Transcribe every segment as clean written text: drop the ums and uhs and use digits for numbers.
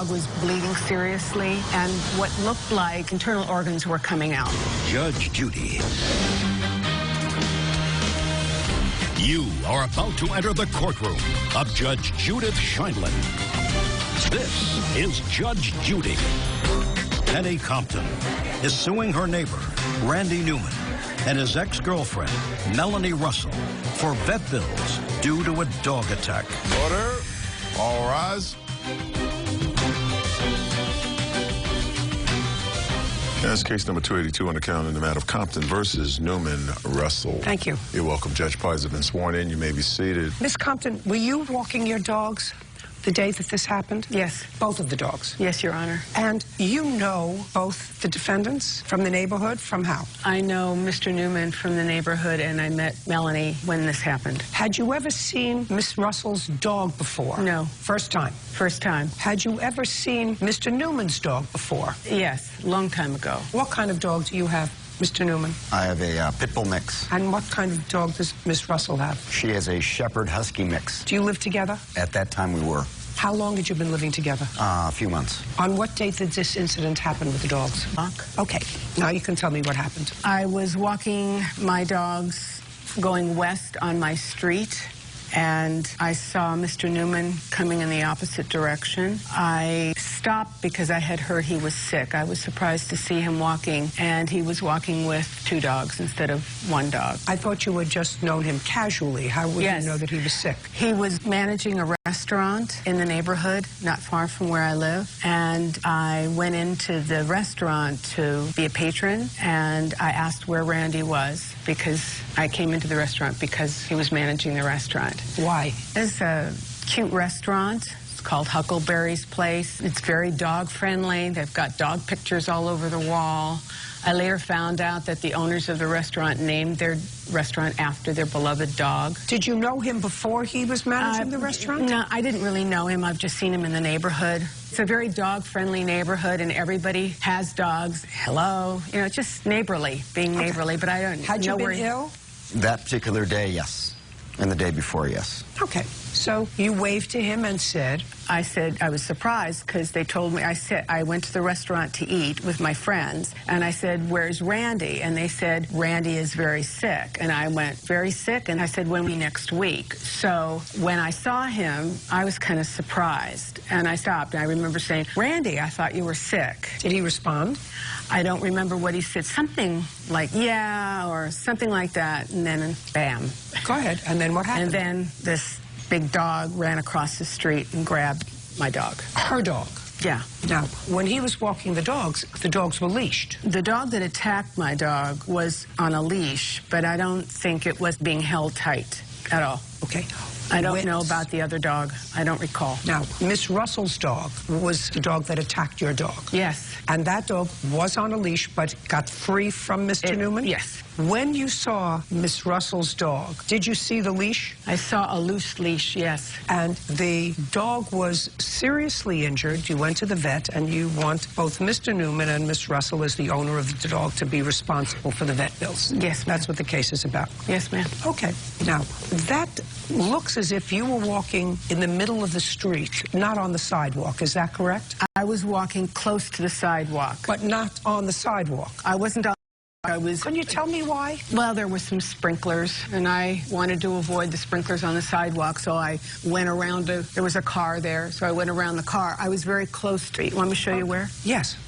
dog was bleeding seriously, and what looked like internal organs were coming out. Judge Judy. You are about to enter the courtroom of Judge Judith Scheindlin. This is Judge Judy. Penny Compton is suing her neighbor, Randy Newman, and his ex-girlfriend, Melanie Russell, for vet bills due to a dog attack. Order. All rise. That's case number 282 on the count in the matter of Compton versus Newman Russell. Thank you. You're welcome. Judge Pies have been sworn in. You may be seated. Miss Compton, were you walking your dogs the day that this happened? Yes. Both of the dogs? Yes, Your Honor. And you know both the defendants from the neighborhood? From how? I know Mr. Newman from the neighborhood, and I met Melanie when this happened. Had you ever seen Miss Russell's dog before? No. First time? First time. Had you ever seen Mr. Newman's dog before? Yes, long time ago. What kind of dog do you have, Mr. Newman? I have a pit bull mix. And what kind of dog does Miss Russell have? She has a shepherd husky mix. Do you live together? At that time we were. How long had you been living together? A few months. On what date did this incident happen with the dogs? Okay, now you can tell me what happened. I was walking my dogs going west on my street, and I saw Mr. Newman coming in the opposite direction. I stopped because I had heard he was sick. I was surprised to see him walking, and he was walking with 2 dogs instead of 1 dog. I thought you had just known him casually. How would you know that he was sick? He was managing a restaurant in the neighborhood, not far from where I live, and I went into the restaurant to be a patron, and I asked where Randy was, because I came into the restaurant because he was managing the restaurant. Why? It's a cute restaurant. It's called Huckleberry's Place. It's very dog-friendly. They've got dog pictures all over the wall. I later found out that the owners of the restaurant named their restaurant after their beloved dog. Did you know him before he was managing the restaurant? No, I didn't really know him. I've just seen him in the neighborhood. It's a very dog-friendly neighborhood, and everybody has dogs. Hello. You know, it's just neighborly, being neighborly, but I don't know. Had you been ill? That particular day, yes. And the day before, yes. Okay. So you waved to him and said? I said I was surprised because they told me, I went to the restaurant to eat with my friends, and I said, where's Randy? And they said, Randy is very sick. And I went, very sick? And I said, when will be next week? So when I saw him, I was kind of surprised. And I stopped, and I remember saying, Randy, I thought you were sick. Did he respond? I don't remember what he said. Something like, yeah, or something like that. And then, bam. Go ahead. And then what happened? And then this big dog ran across the street and grabbed my dog. Her dog? Yeah. Now, when he was walking the dogs were leashed. The dog that attacked my dog was on a leash, but I don't think it was being held tight at all. Okay. I don't know about the other dog. I don't recall. Now, Miss Russell's dog was the dog that attacked your dog. Yes. And that dog was on a leash, but got free from Mr. Newman? Yes. When you saw Miss Russell's dog, did you see the leash? I saw a loose leash, yes. And the dog was seriously injured. You went to the vet, and you want both Mr. Newman and Miss Russell, as the owner of the dog, to be responsible for the vet bills. Yes, ma'am. That's what the case is about. Yes, ma'am. Okay. Now, that looks as if you were walking in the middle of the street, not on the sidewalk. Is that correct? I was walking close to the sidewalk. But not on the sidewalk. I wasn't on. Can you tell me why? Well, there were some sprinklers, and I wanted to avoid the sprinklers on the sidewalk, so I went around. There was a car there, so I went around the car. I was very close to it. You want me to show you where? Yes.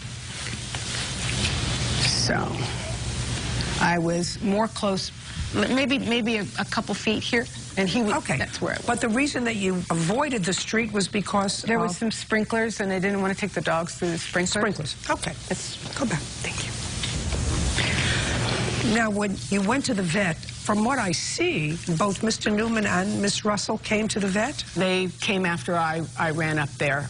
So, I was more close, maybe a couple feet here, and he was. Okay. That's where I was. But the reason that you avoided the street was because there was some sprinklers, and they didn't want to take the dogs through the sprinklers. Okay. Let's go back. Thank you. Now, when you went to the vet, from what I see, both Mr. Newman and Miss Russell came to the vet? They came after I ran up there.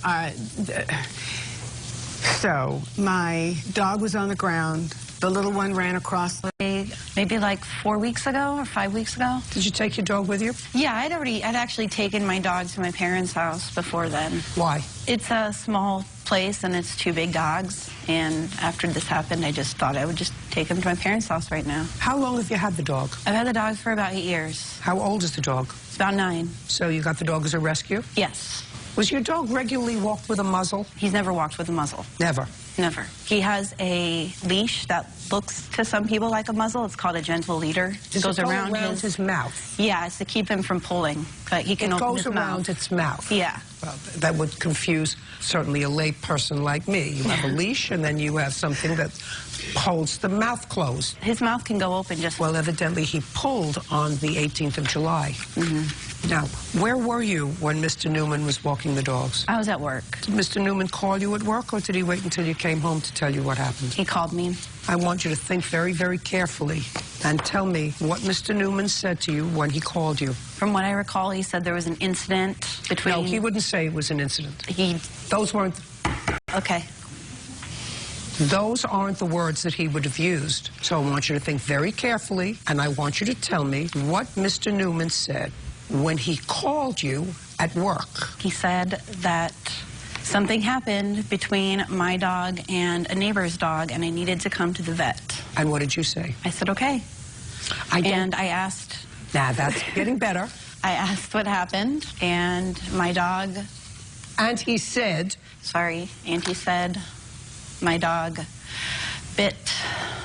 So, my dog was on the ground. The little one ran across. Maybe like 4 weeks ago or 5 weeks ago. Did you take your dog with you? Yeah, I'd actually taken my dog to my parents' house before then. Why? It's a small place and it's 2 big dogs. And after this happened, I just thought I would just take him to my parents' house right now. How long have you had the dog? I've had the dog for about 8 years. How old is the dog? It's about 9. So you got the dog as a rescue? Yes. Was your dog regularly walked with a muzzle? He's never walked with a muzzle. Never. Never. He has a leash that looks to some people like a muzzle. It's called a gentle leader. It goes around his mouth. Yeah, it's to keep him from pulling. But he can open his mouth. It goes around its mouth. Yeah. Well, that would confuse certainly a lay person like me. You have a leash, and then you have something that holds the mouth closed. His mouth can go open just... Well, evidently he pulled on the 18th of July. Now, where were you when Mr. Newman was walking the dogs? I was at work. Did Mr. Newman call you at work, or did he wait until you came home to tell you what happened? He called me. I want you to think very, very carefully and tell me what Mr. Newman said to you when he called you. From what I recall, he said there was an incident between... No, he wouldn't say it was an incident. Those weren't... Okay. Those aren't the words that he would have used. So I want you to think very carefully, and I want you to tell me what Mr. Newman said when he called you at work. He said that something happened between my dog and a neighbor's dog, and I needed to come to the vet. And what did you say? I said, okay. And I asked... Now, that's getting better. I asked what happened, and my dog... And he said... Sorry. And he said my dog bit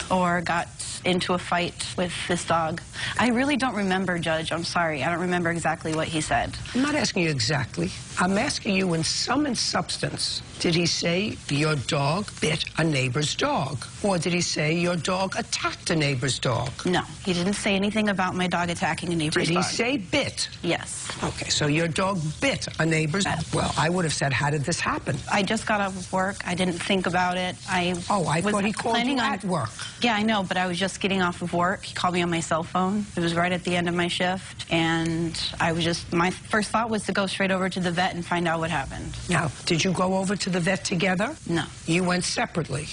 or got into a fight with this dog. I really don't remember, Judge. I'm sorry. I don't remember exactly what he said. I'm not asking you exactly. I'm asking you in sum and substance. Did he say your dog bit a neighbor's dog? Or did he say your dog attacked a neighbor's dog? No, he didn't say anything about my dog attacking a neighbor's dog. Did he say bit? Yes. Okay, so your dog bit a neighbor's dog. Well, I would have said, how did this happen? I just got off of work. I didn't think about it. I thought he called you at work. Yeah, I know, but I was just getting off of work. He called me on my cell phone. It was right at the end of my shift, and my first thought was to go straight over to the vet and find out what happened. Now, did you go over to the vet together? No. You went separately?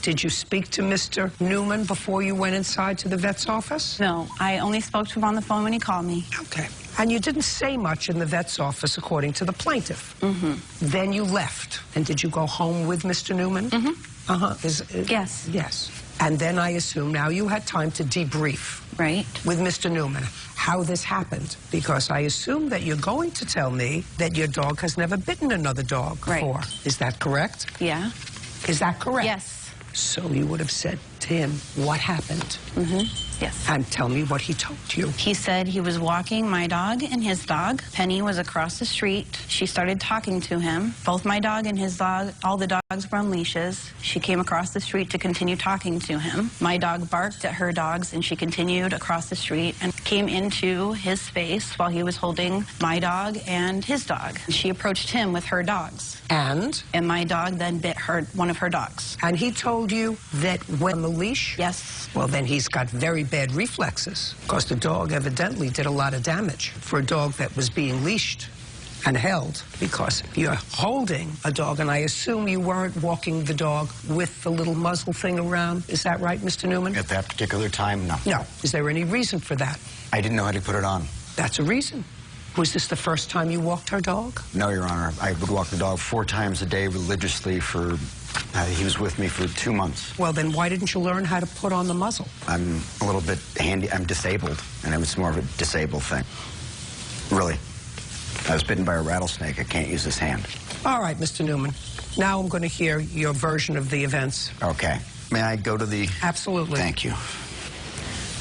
Did you speak to Mr. Newman before you went inside to the vet's office? No, I only spoke to him on the phone when he called me. Okay. And you didn't say much in the vet's office, according to the plaintiff. Then you left. And did you go home with Mr. Newman? Yes. Yes. And then I assume now you had time to debrief. Right. With Mr. Newman, how this happened. Because I assume that you're going to tell me that your dog has never bitten another dog before. Right. Is that correct? Yeah. Is that correct? Yes. So you would have said to him what happened. Yes. And tell me what he told you. He said he was walking my dog and his dog. Penny was across the street. She started talking to him. Both my dog and his dog, all the dogs were on leashes. She came across the street to continue talking to him. My dog barked at her dogs, and she continued across the street and came into his space while he was holding my dog and his dog. She approached him with her dogs. And my dog then bit one of her dogs. And he told you that when on the leash? Yes. Well, then he's got very bad reflexes, because the dog evidently did a lot of damage for a dog that was being leashed and held, because you're holding a dog, and I assume you weren't walking the dog with the little muzzle thing around. Is that right, Mr. Newman? At that particular time, no. No. Is there any reason for that? I didn't know how to put it on. That's a reason. Was this the first time you walked her dog? No, Your Honor. I would walk the dog 4 times a day religiously for... he was with me for 2 months. Well, then why didn't you learn how to put on the muzzle? I'm a little bit handy. I'm disabled, and it was more of a disabled thing. Really. I was bitten by a rattlesnake. I can't use this hand. All right, Mr. Newman. Now I'm going to hear your version of the events. Okay. May I go to the... Absolutely. Thank you.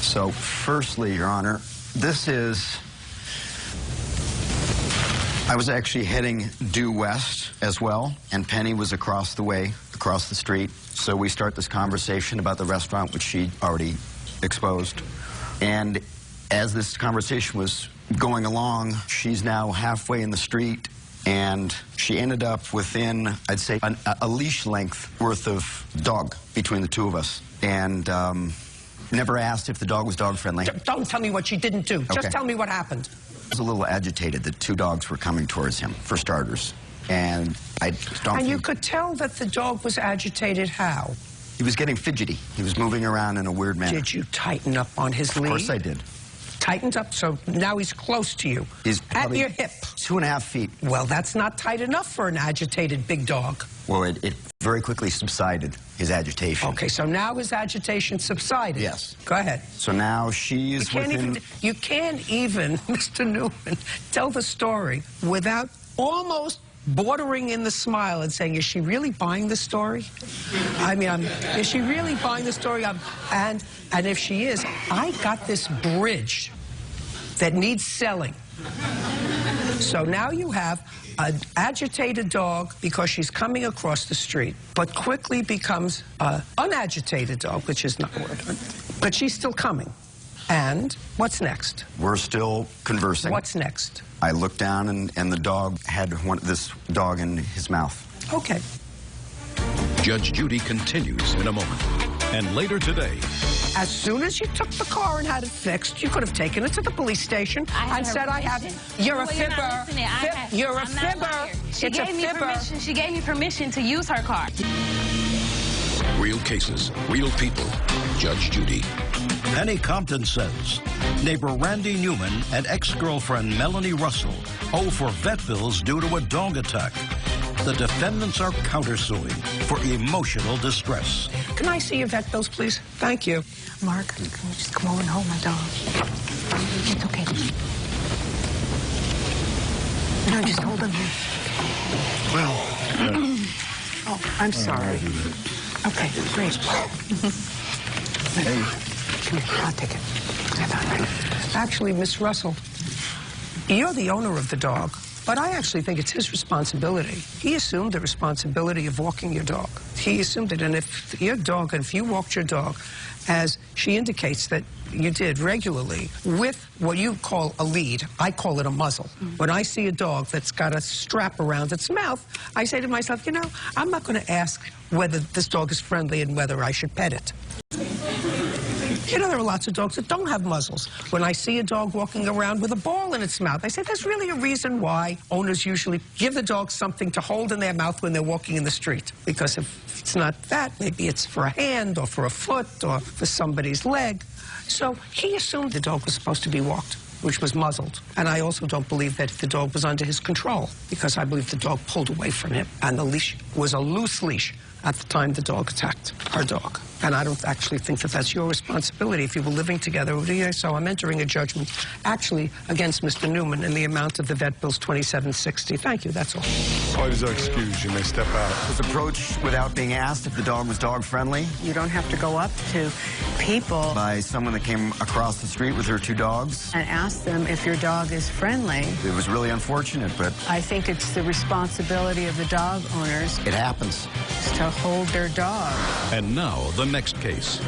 So, firstly, Your Honor, this is... I was actually heading due west as well, and Penny was across the way, across the street. So we start this conversation about the restaurant, which she already exposed. And as this conversation was going along, she's now halfway in the street, and she ended up within, I'd say, a leash length worth of dog between the two of us. And never asked if the dog was dog friendly. Don't tell me what she didn't do. Okay. Just tell me what happened. I was a little agitated that 2 dogs were coming towards him, for starters. And I don't And you could tell that the dog was agitated how? He was getting fidgety. He was moving around in a weird manner. Did you tighten up on his lead? Of course I did. Tightened up, so now he's close to you. He's at your hip. 2.5 feet. Well, that's not tight enough for an agitated big dog. Well, it very quickly subsided, his agitation. Okay, so now his agitation subsided. Yes. Go ahead. So now she's within... You can't even, Mr. Newman, tell the story without almost bordering in the smile and saying, is she really buying the story? I mean, is she really buying the story? And if she is, I got this bridge that needs selling. So now you have an agitated dog because she's coming across the street, but quickly becomes an unagitated dog, which is not a word, but she's still coming. And what's next? We're still conversing. What's next? I looked down, and the dog had this dog in his mouth. Okay. Judge Judy continues in a moment. And later today... As soon as you took the car and had it fixed, you could have taken it to the police station and said, you're a fibber. You're a fibber. She gave me permission to use her car. Real cases, real people. Judge Judy. Penny Compton says neighbor Randy Newman and ex-girlfriend Melanie Russell owe for vet bills due to a dog attack. The defendants are countersuing for emotional distress. Can I see your vet bills, please? Thank you. Mark, can you just come over and hold my dog? It's okay. No, just hold him here. Well, oh, I'm sorry. Okay, great. Hey. Come here, I'll take it. Actually, Miss Russell, you're the owner of the dog, but I actually think it's his responsibility. He assumed the responsibility of walking your dog. He assumed it, and if you walked your dog, as she indicates that you did regularly, with what you call a lead, I call it a muzzle. When I see a dog that's got a strap around its mouth, I say to myself, you know, I'm not going to ask whether this dog is friendly and whether I should pet it. You know, there are lots of dogs that don't have muzzles. When I see a dog walking around with a ball in its mouth, I say there's really a reason why owners usually give the dog something to hold in their mouth when they're walking in the street. Because if it's not that, maybe it's for a hand or for a foot or for somebody's leg. So he assumed the dog was supposed to be walked, which was muzzled. And I also don't believe that the dog was under his control, because I believe the dog pulled away from him. And the leash was a loose leash at the time the dog attacked our dog. And I don't actually think that that's your responsibility if you were living together over the years. So I'm entering a judgment, actually, against Mr. Newman in the amount of the vet bills, $27.60. Thank you, that's all. Parties are excused. You may step out. Was approached without being asked if the dog was dog-friendly You don't have to go up to people by someone that came across the street with her two dogs. and ask them if your dog is friendly. It was really unfortunate, but I think it's the responsibility of the dog owners it happens. to hold their dog. And now, the next case.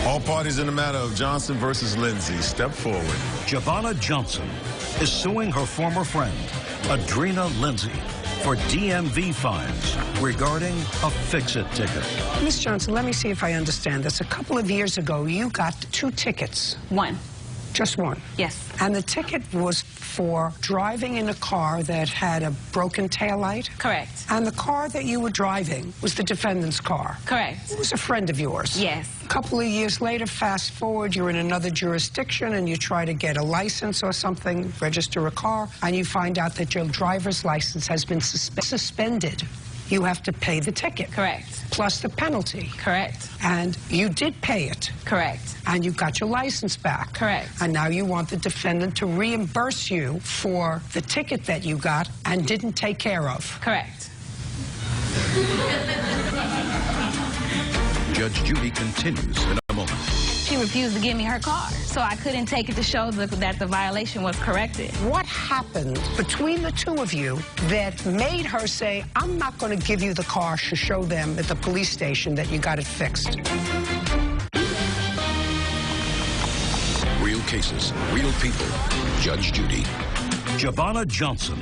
All parties in the matter of Johnson versus Lindsay, step forward. Giovanna Johnson is suing her former friend, Adrena Lindsay, for DMV fines regarding a fix-it ticket. Miss Johnson, let me see if I understand this. A couple of years ago, you got 2 tickets. One. Just one. Yes. And the ticket was for driving in a car that had a broken taillight? Correct. And the car that you were driving was the defendant's car? Correct. It was a friend of yours? Yes. A couple of years later, fast forward, you're in another jurisdiction and you try to get a license or something, register a car, and you find out that your driver's license has been suspended. You have to pay the ticket. Correct. Plus the penalty. Correct. And you did pay it. Correct. And you got your license back. Correct. And now you want the defendant to reimburse you for the ticket that you got and didn't take care of. Correct. Judge Judy continues in a moment. She refused to give me her car, so I couldn't take it to show that the violation was corrected. What happened between the two of you that made her say, I'm not going to give you the car to show them at the police station that you got it fixed? Real cases, real people. Judge Judy. Giovanna Johnson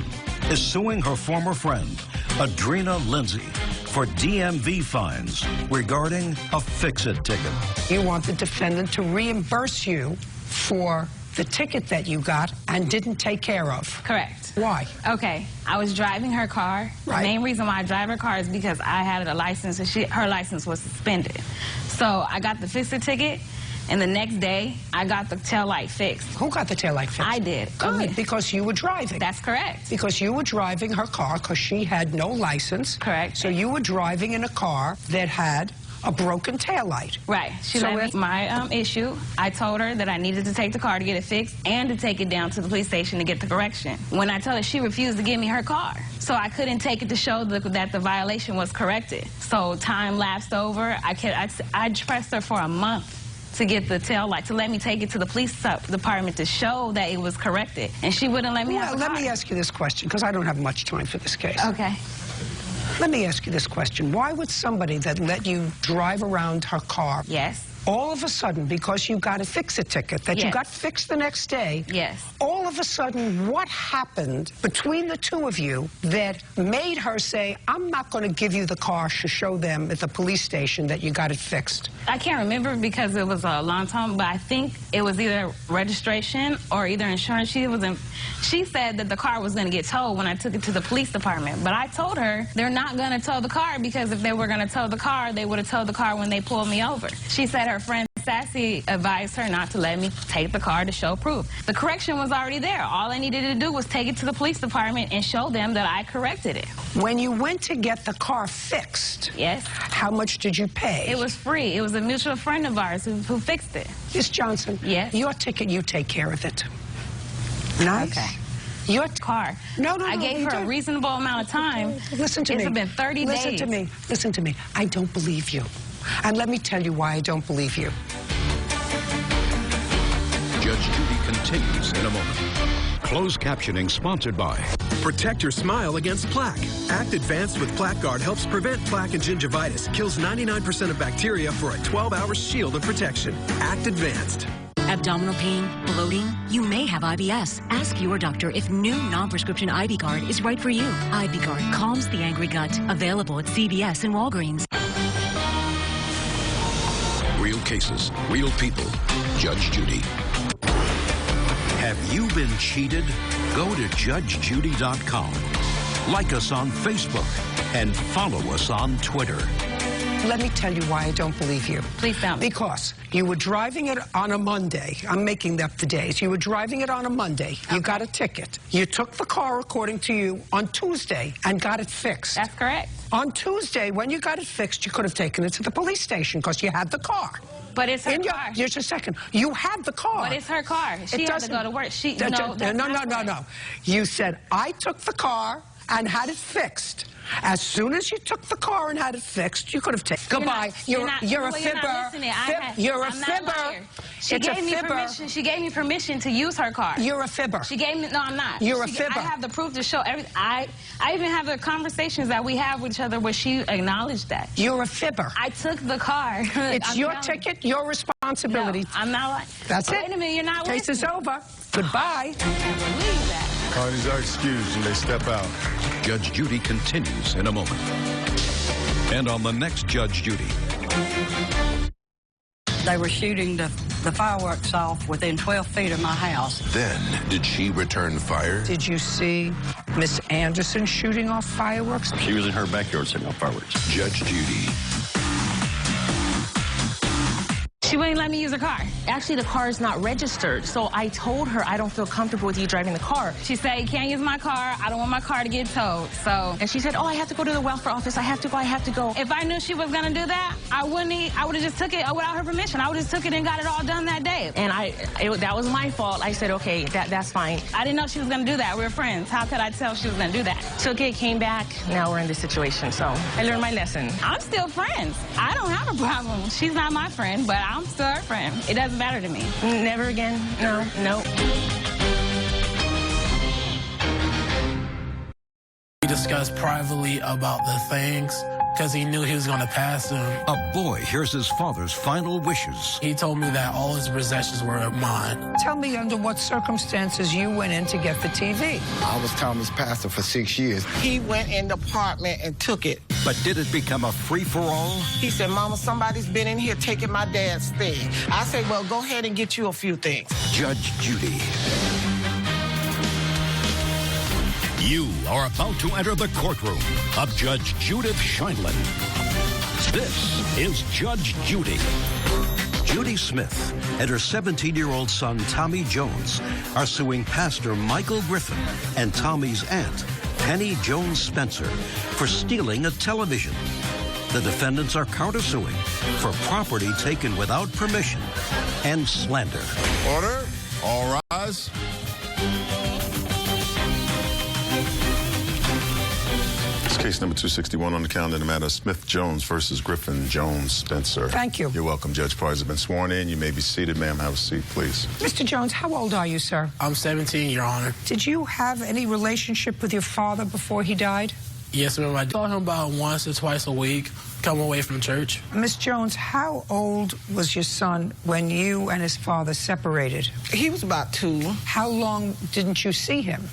is suing her former friend, Adrena Lindsay, for DMV fines regarding a fix-it ticket. You want the defendant to reimburse you for the ticket that you got and didn't take care of. Correct. Why? Okay, I was driving her car. Right. The main reason why I drive her car is because I had a license and her license was suspended. So I got the fix-it ticket, and the next day, I got the taillight fixed. Who got the taillight fixed? I did. Good, Okay. because you were driving. That's correct. Because you were driving her car because she had no license. Correct. So you were driving in a car that had a broken taillight. Right. She So let me my issue. I told her that I needed to take the car to get it fixed and to take it down to the police station to get the correction. When I told her, she refused to give me her car. So I couldn't take it to show that the violation was corrected. So time lapsed over. I pressed her for a month to get the tail light, to let me take it to the police department to show that it was corrected. And she wouldn't let me have the car. Let me ask you this question, because I don't have much time for this case. Okay. Let me ask you this question. Why would somebody that let you drive around her car, Yes. all of a sudden, because you got a fix-it ticket that you Yes. got fixed the next day, Yes. all of a sudden, what happened between the two of you that made her say, I'm not going to give you the car to show them at the police station that you got it fixed? I can't remember because it was a long time, but I think it was either registration or either insurance. She said that the car was going to get towed when I took it to the police department. But I told her they're not going to tow the car, because if they were going to tow the car, they would have towed the car when they pulled me over. She said her friend Sassy advised her not to let me take the car to show proof. The correction was already there. All I needed to do was take it to the police department and show them that I corrected it. When you went to get the car fixed, Yes. how much did you pay? It was free. It was a mutual friend of ours who fixed it. Miss Johnson, Yes. your ticket, you take care of it. Nice. Okay. Your Car. I gave her a reasonable amount of time. Listen to me. It's been 30 days. Listen to me. Listen to me. I don't believe you. And let me tell you why I don't believe you. Judge Judy continues in a moment. Closed captioning sponsored by Protect your smile against plaque. Act Advanced with Plaque Guard helps prevent plaque and gingivitis. Kills 99% of bacteria for a 12-hour shield of protection. Act Advanced. Abdominal pain, bloating? You may have IBS. Ask your doctor if new non-prescription IB Guard is right for you. IB Guard calms the angry gut. Available at CVS and Walgreens. Real cases, real people. Judge Judy. Have you been cheated? Go to judgejudy.com. Like us on Facebook and follow us on Twitter. Let me tell you why I don't believe you. Please tell me. Because you were driving it on a Monday. I'm making up the days. You were driving it on a Monday. You got a ticket. You took the car, according to you, on Tuesday and got it fixed. That's correct. On Tuesday, when you got it fixed, you could have taken it to the police station because you had the car. But it's her car. Just a second. You had the car. But it's her car. She had to go to work. No. You said, I took the car and had it fixed. As soon as you took the car and had it fixed, you could have taken. Goodbye. You're a fibber. You're a fibber. She gave me permission. She gave me permission to use her car. You're a fibber. She gave me. No, I'm not. You're a fibber. I have the proof to show everything. I even have the conversations that we have with each other where she acknowledged that. You're a fibber. I took the car. It's your ticket, your responsibility. No, I'm not like. That's it. Wait a minute, you're not. Case is over. Goodbye. I can't believe that. Parties are excused and they step out. Judge Judy continues in a moment. And on the next Judge Judy. They were shooting the fireworks off within 12 feet of my house. Then, did she return fire? Did you see Miss Anderson shooting off fireworks? She was in her backyard setting off fireworks. Judge Judy. She wouldn't let me use her car. Actually, the car is not registered, so I told her I don't feel comfortable with you driving the car. She said, you can't use my car. I don't want my car to get towed. So, and she said, oh, I have to go to the welfare office. I have to go. If I knew she was going to do that, I would have just took it without her permission. I would have just took it and got it all done that day. And that was my fault. I said, okay, that's fine. I didn't know she was going to do that. We were friends. How could I tell she was going to do that? Took it, came back. Now we're in this situation, so I learned my lesson. I'm still friends. I don't have a problem. She's not my friend, but I'm still her friend. It doesn't matter to me. Never again. No. We discussed privately about the things because he knew he was going to pass him. A boy hears his father's final wishes. He told me that all his possessions were mine. Tell me under what circumstances you went in to get the TV. I was Tommy's pastor for 6 years. He went in the apartment and took it. But did it become a free-for-all? He said, Mama, somebody's been in here taking my dad's thing. I said, well, go ahead and get you a few things. Judge Judy. You are about to enter the courtroom of Judge Judith Scheindlin. This is Judge Judy. Judy Smith and her 17-year-old son, Tommy Jones, are suing Pastor Michael Griffin and Tommy's aunt, Penny Jones Spencer, for stealing a television. The defendants are countersuing for property taken without permission and slander. Order. All rise. It's case number 261 on the calendar in the matter of Smith-Jones versus Griffin-Jones-Spencer. Thank you. You're welcome. Judge Parties have been sworn in. You may be seated. Ma'am, have a seat, please. Mr. Jones, how old are you, sir? I'm 17, Your Honor. Did you have any relationship with your father before he died? Yes, ma'am. I saw him about once or twice a week, come away from church. Miss Jones, how old was your son when you and his father separated? He was about 2. How long didn't you see him?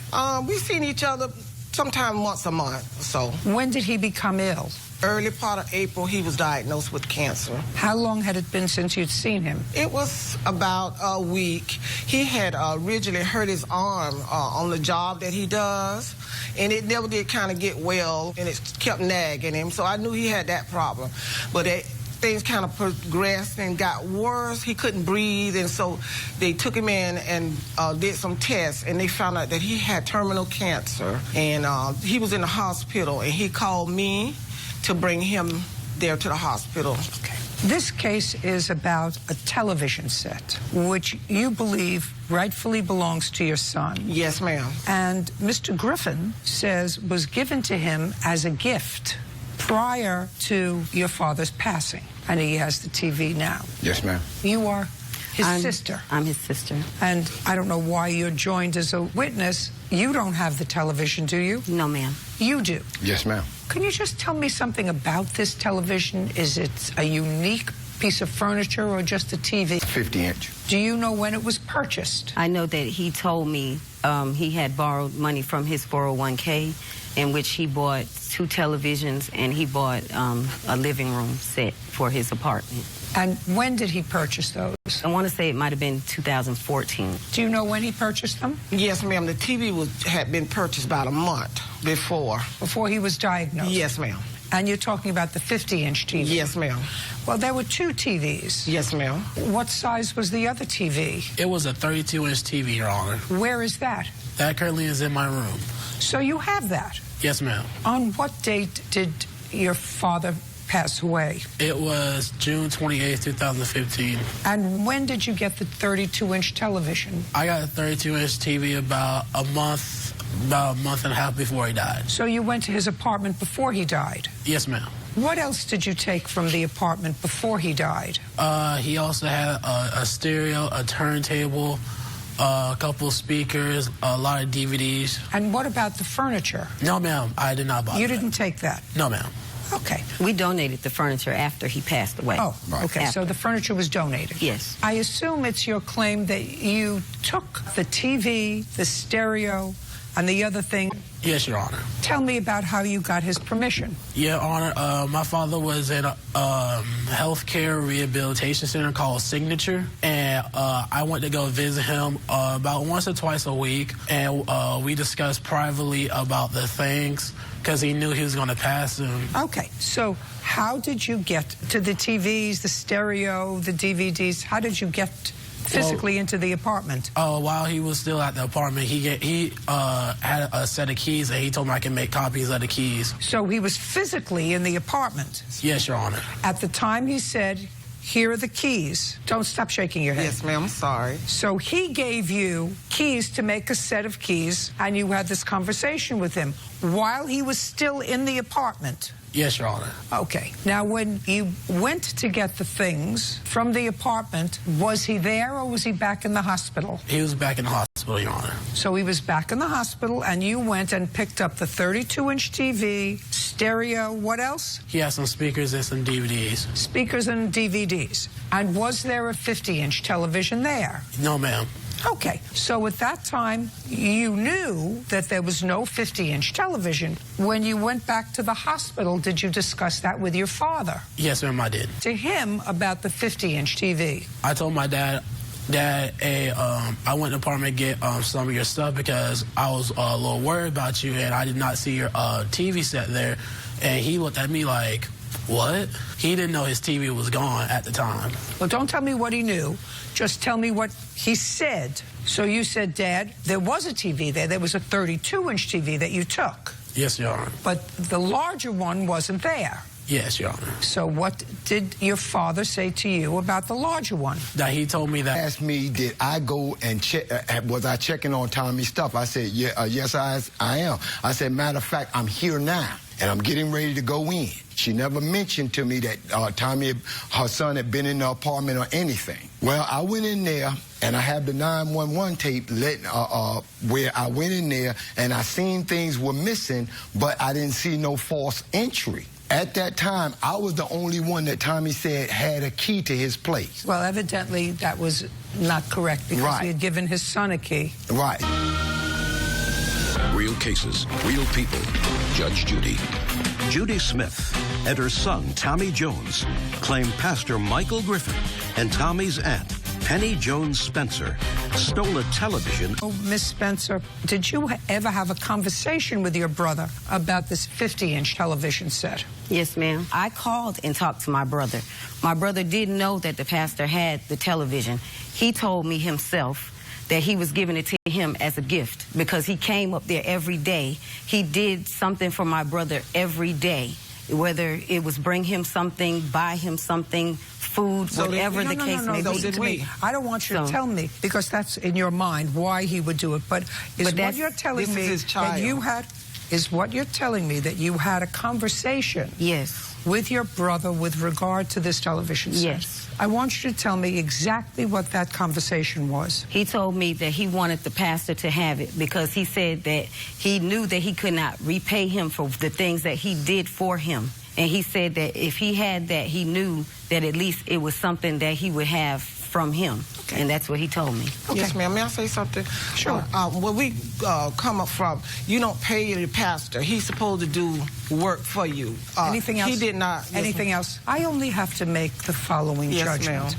We seen each other sometime once a month or so. When did he become ill? Early part of April, he was diagnosed with cancer. How long had it been since you'd seen him? It was about a week. He had originally hurt his arm on the job that he does, and it never did kind of get well, and it kept nagging him, so I knew he had that problem. But things kind of progressed and got worse. He couldn't breathe, and so they took him in and did some tests, and they found out that he had terminal cancer, and he was in the hospital, and he called me to bring him there to the hospital. Okay. This case is about a television set, which you believe rightfully belongs to your son. Yes, ma'am. And Mr. Griffin says was given to him as a gift prior to your father's passing. And he has the TV now. Yes, ma'am. You are his sister. I'm his sister. And I don't know why you're joined as a witness. You don't have the television, do you? No, ma'am. You do? Yes, ma'am. Can you just tell me something about this television? Is it a unique piece of furniture or just a TV? 50-inch. Do you know when it was purchased? I know that he told me he had borrowed money from his 401k, in which he bought 2 televisions and he bought a living room set for his apartment. And when did he purchase those? I want to say it might have been 2014. Do you know when he purchased them? Yes, ma'am. The TV had been purchased about a month before. Before he was diagnosed? Yes, ma'am. And you're talking about the 50-inch TV? Yes, ma'am. Well, there were 2 TVs. Yes, ma'am. What size was the other TV? It was a 32-inch TV, Your Honor. Where is that? That currently is in my room. So you have that? Yes, ma'am. On what date did your father pass away? It was June 28, 2015. And when did you get the 32-inch television? I got a 32-inch TV about a month and a half before he died. So you went to his apartment before he died? Yes, ma'am. What else did you take from the apartment before he died? He also had a stereo, a turntable, a couple of speakers, a lot of DVDs. And what about the furniture? No, ma'am. I did not buy You that. didn't take that? No, ma'am. Okay. We donated the furniture after he passed away. Oh, okay. So the furniture was donated? Yes. I assume it's your claim that you took the TV, the stereo, and the other thing. Yes, Your Honor. Tell me about how you got his permission. Your Honor, my father was in a healthcare rehabilitation center called Signature, and I went to go visit him about once or twice a week, and we discussed privately about the things because he knew he was going to pass soon. Okay, so how did you get to the TVs, the stereo, the DVDs? How did you get physically into the apartment? While he was still at the apartment, he had a set of keys, and he told me I can make copies of the keys. So he was physically in the apartment? Yes, Your Honor. At the time he said, here are the keys. Don't stop shaking your head. Yes, ma'am. I'm sorry. So he gave you keys to make a set of keys, and you had this conversation with him while he was still in the apartment? Yes, Your Honor. Okay. Now, when you went to get the things from the apartment, was he there or was he back in the hospital? He was back in the hospital, Your Honor. So he was back in the hospital, and you went and picked up the 32-inch TV, stereo, what else? He had some speakers and some DVDs. Speakers and DVDs. And was there a 50-inch television there? No, ma'am. Okay, so at that time, you knew that there was no 50-inch television. When you went back to the hospital, did you discuss that with your father? Yes, ma'am, I did. To him about the 50-inch TV? I told my dad, hey, I went to the apartment to get some of your stuff because I was a little worried about you, and I did not see your TV set there. And he looked at me like, what? He didn't know his TV was gone at the time. Well, don't tell me what he knew. Just tell me what he said. So you said, Dad, there was a TV there. There was a 32-inch TV that you took. Yes, Your Honor. But the larger one wasn't there. Yes, Your Honor. So what did your father say to you about the larger one? That he told me that. Asked me, did I go and check, was I checking on Tommy's stuff? I said, yeah, yes, I am. I said, matter of fact, I'm here now, and I'm getting ready to go in. She never mentioned to me that Tommy, her son, had been in the apartment or anything. Well, I went in there, and I have the 911 tape where I went in there, and I seen things were missing, but I didn't see no false entry. At that time, I was the only one that Tommy said had a key to his place. Well, evidently that was not correct because he had given his son a key. Right. Real cases, real people. Judge Judy. Judy Smith and her son, Tommy Jones, claim Pastor Michael Griffin and Tommy's aunt, Penny Jones Spencer, stole a television. Oh, Miss Spencer, did you ever have a conversation with your brother about this 50-inch television set? Yes, ma'am. I called and talked to my brother. My brother didn't know that the pastor had the television. He told me himself that he was giving it to him as a gift because he came up there every day. He did something for my brother every day, whether it was bring him something, buy him something, food, whatever the case may be. I don't want you to tell me, because that's in your mind why he would do it. But what you're telling me that you had, is what you're telling me that you had a conversation with your brother with regard to this television set? Yes. I want you to tell me exactly what that conversation was. He told me that he wanted the pastor to have it because he said that he knew that he could not repay him for the things that he did for him. And he said that if he had that, he knew that at least it was something that he would have from him. Okay. And that's what he told me. Okay. Yes, ma'am. May I say something? Sure. Where we come up from, you don't pay your pastor. He's supposed to do work for you. Anything else? He did not. Anything else? I only have to make the following judgment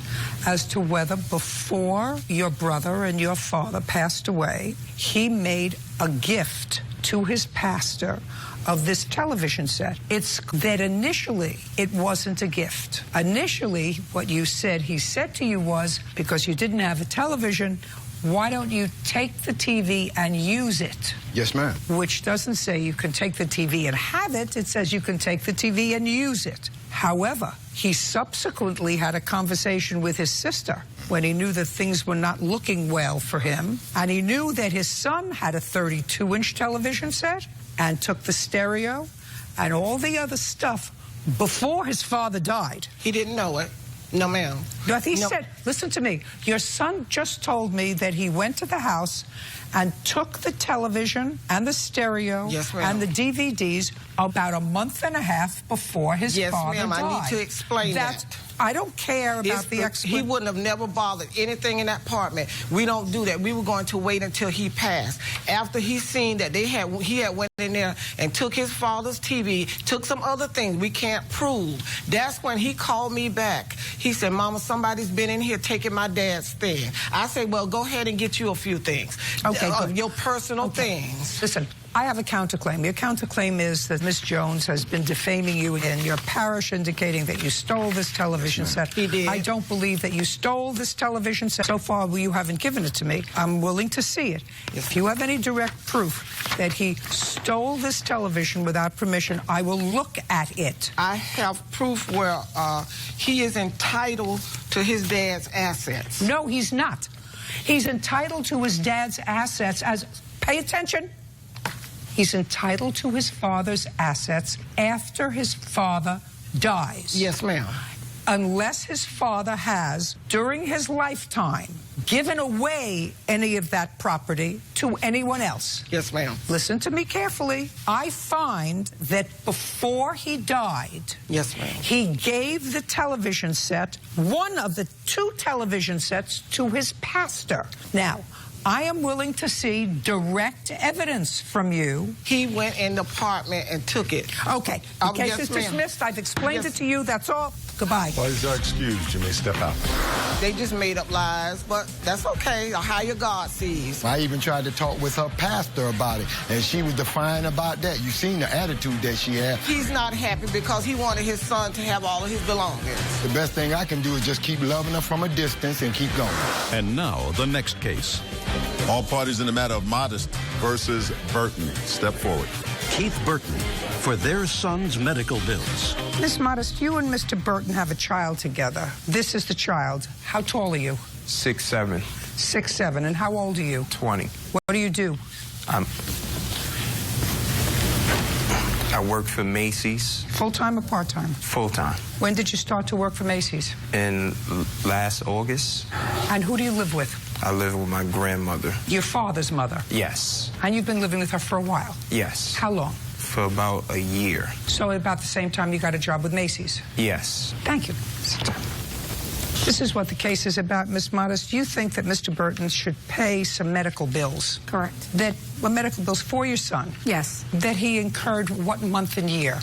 as to whether before your brother and your father passed away, he made a gift to his pastor of this television set. It's that initially it wasn't a gift. Initially, what you said he said to you was, because you didn't have a television, why don't you take the TV and use it? Yes, ma'am. Which doesn't say you can take the TV and have it. It says you can take the TV and use it. However, he subsequently had a conversation with his sister when he knew that things were not looking well for him, and he knew that his son had a 32-inch television set and took the stereo and all the other stuff before his father died. He didn't know it. No, ma'am. But he said, listen to me, your son just told me that he went to the house and took the television and the stereo and the DVDs about a month and a half before his father died. Yes, ma'am, I need to explain that. I don't care about the explanation. He wouldn't have never bothered anything in that apartment. We don't do that. We were going to wait until he passed. After he seen that he had went in there and took his father's TV, took some other things we can't prove. That's when he called me back. He said, Mama, somebody's been in here taking my dad's thing. I said, well, go ahead and get you a few things. Okay, your personal things. Listen, I have a counterclaim. Your counterclaim is that Miss Jones has been defaming you in your parish, indicating that you stole this television set. He did. I don't believe that you stole this television set. So far, you haven't given it to me. I'm willing to see it. If you have any direct proof that he stole this television without permission, I will look at it. I have proof where he is entitled to his dad's assets. No, he's not. He's entitled to his dad's assets as... Pay attention. He's entitled to his father's assets after his father dies. Yes, ma'am. Unless his father has, during his lifetime, given away any of that property to anyone else. Yes, ma'am. Listen to me carefully. I find that before he died, yes, ma'am, he gave the television set, one of the 2 television sets, to his pastor. Now, I am willing to see direct evidence from you. He went in the apartment and took it. Okay. The case is dismissed. I've explained it to you. That's all. Goodbye. Well, you are excused. You may step out. They just made up lies, but that's okay. A higher God sees. I even tried to talk with her pastor about it, and she was defiant about that. You seen the attitude that she had. He's not happy because he wanted his son to have all of his belongings. The best thing I can do is just keep loving her from a distance and keep going. And now, the next case. All parties in the matter of Modest versus Burton. Step forward. Keith Burton for their son's medical bills. Miss Modest, you and Mr. Burton have a child together. This is the child. How tall are you? 6'7". 6'7". And how old are you? 20. What do you do? I work for Macy's. Full-time or part-time? Full-time. When did you start to work for Macy's? In last August. And who do you live with? I live with my grandmother. Your father's mother? Yes. And you've been living with her for a while? Yes. How long? For about a year. So about the same time you got a job with Macy's? Yes. Thank you. This is what the case is about, Miss Modest. You think that Mr. Burton should pay some medical bills? Correct. Medical bills for your son? Yes. That he incurred what month and year?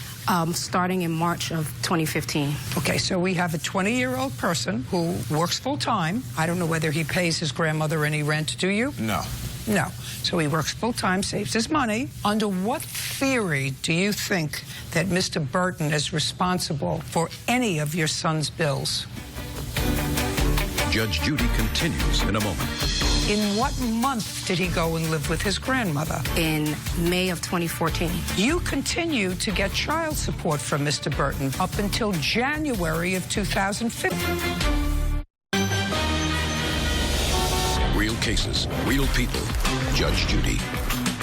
Starting in March of 2015. Okay, so we have a 20-year-old person who works full-time. I don't know whether he pays his grandmother any rent, do you? No. No. So he works full-time, saves his money. Under what theory do you think that Mr. Burton is responsible for any of your son's bills? Judge Judy continues in a moment. In what month did he go and live with his grandmother? In May of 2014. You continue to get child support from Mr. Burton up until January of 2015. Real cases, real people. Judge Judy.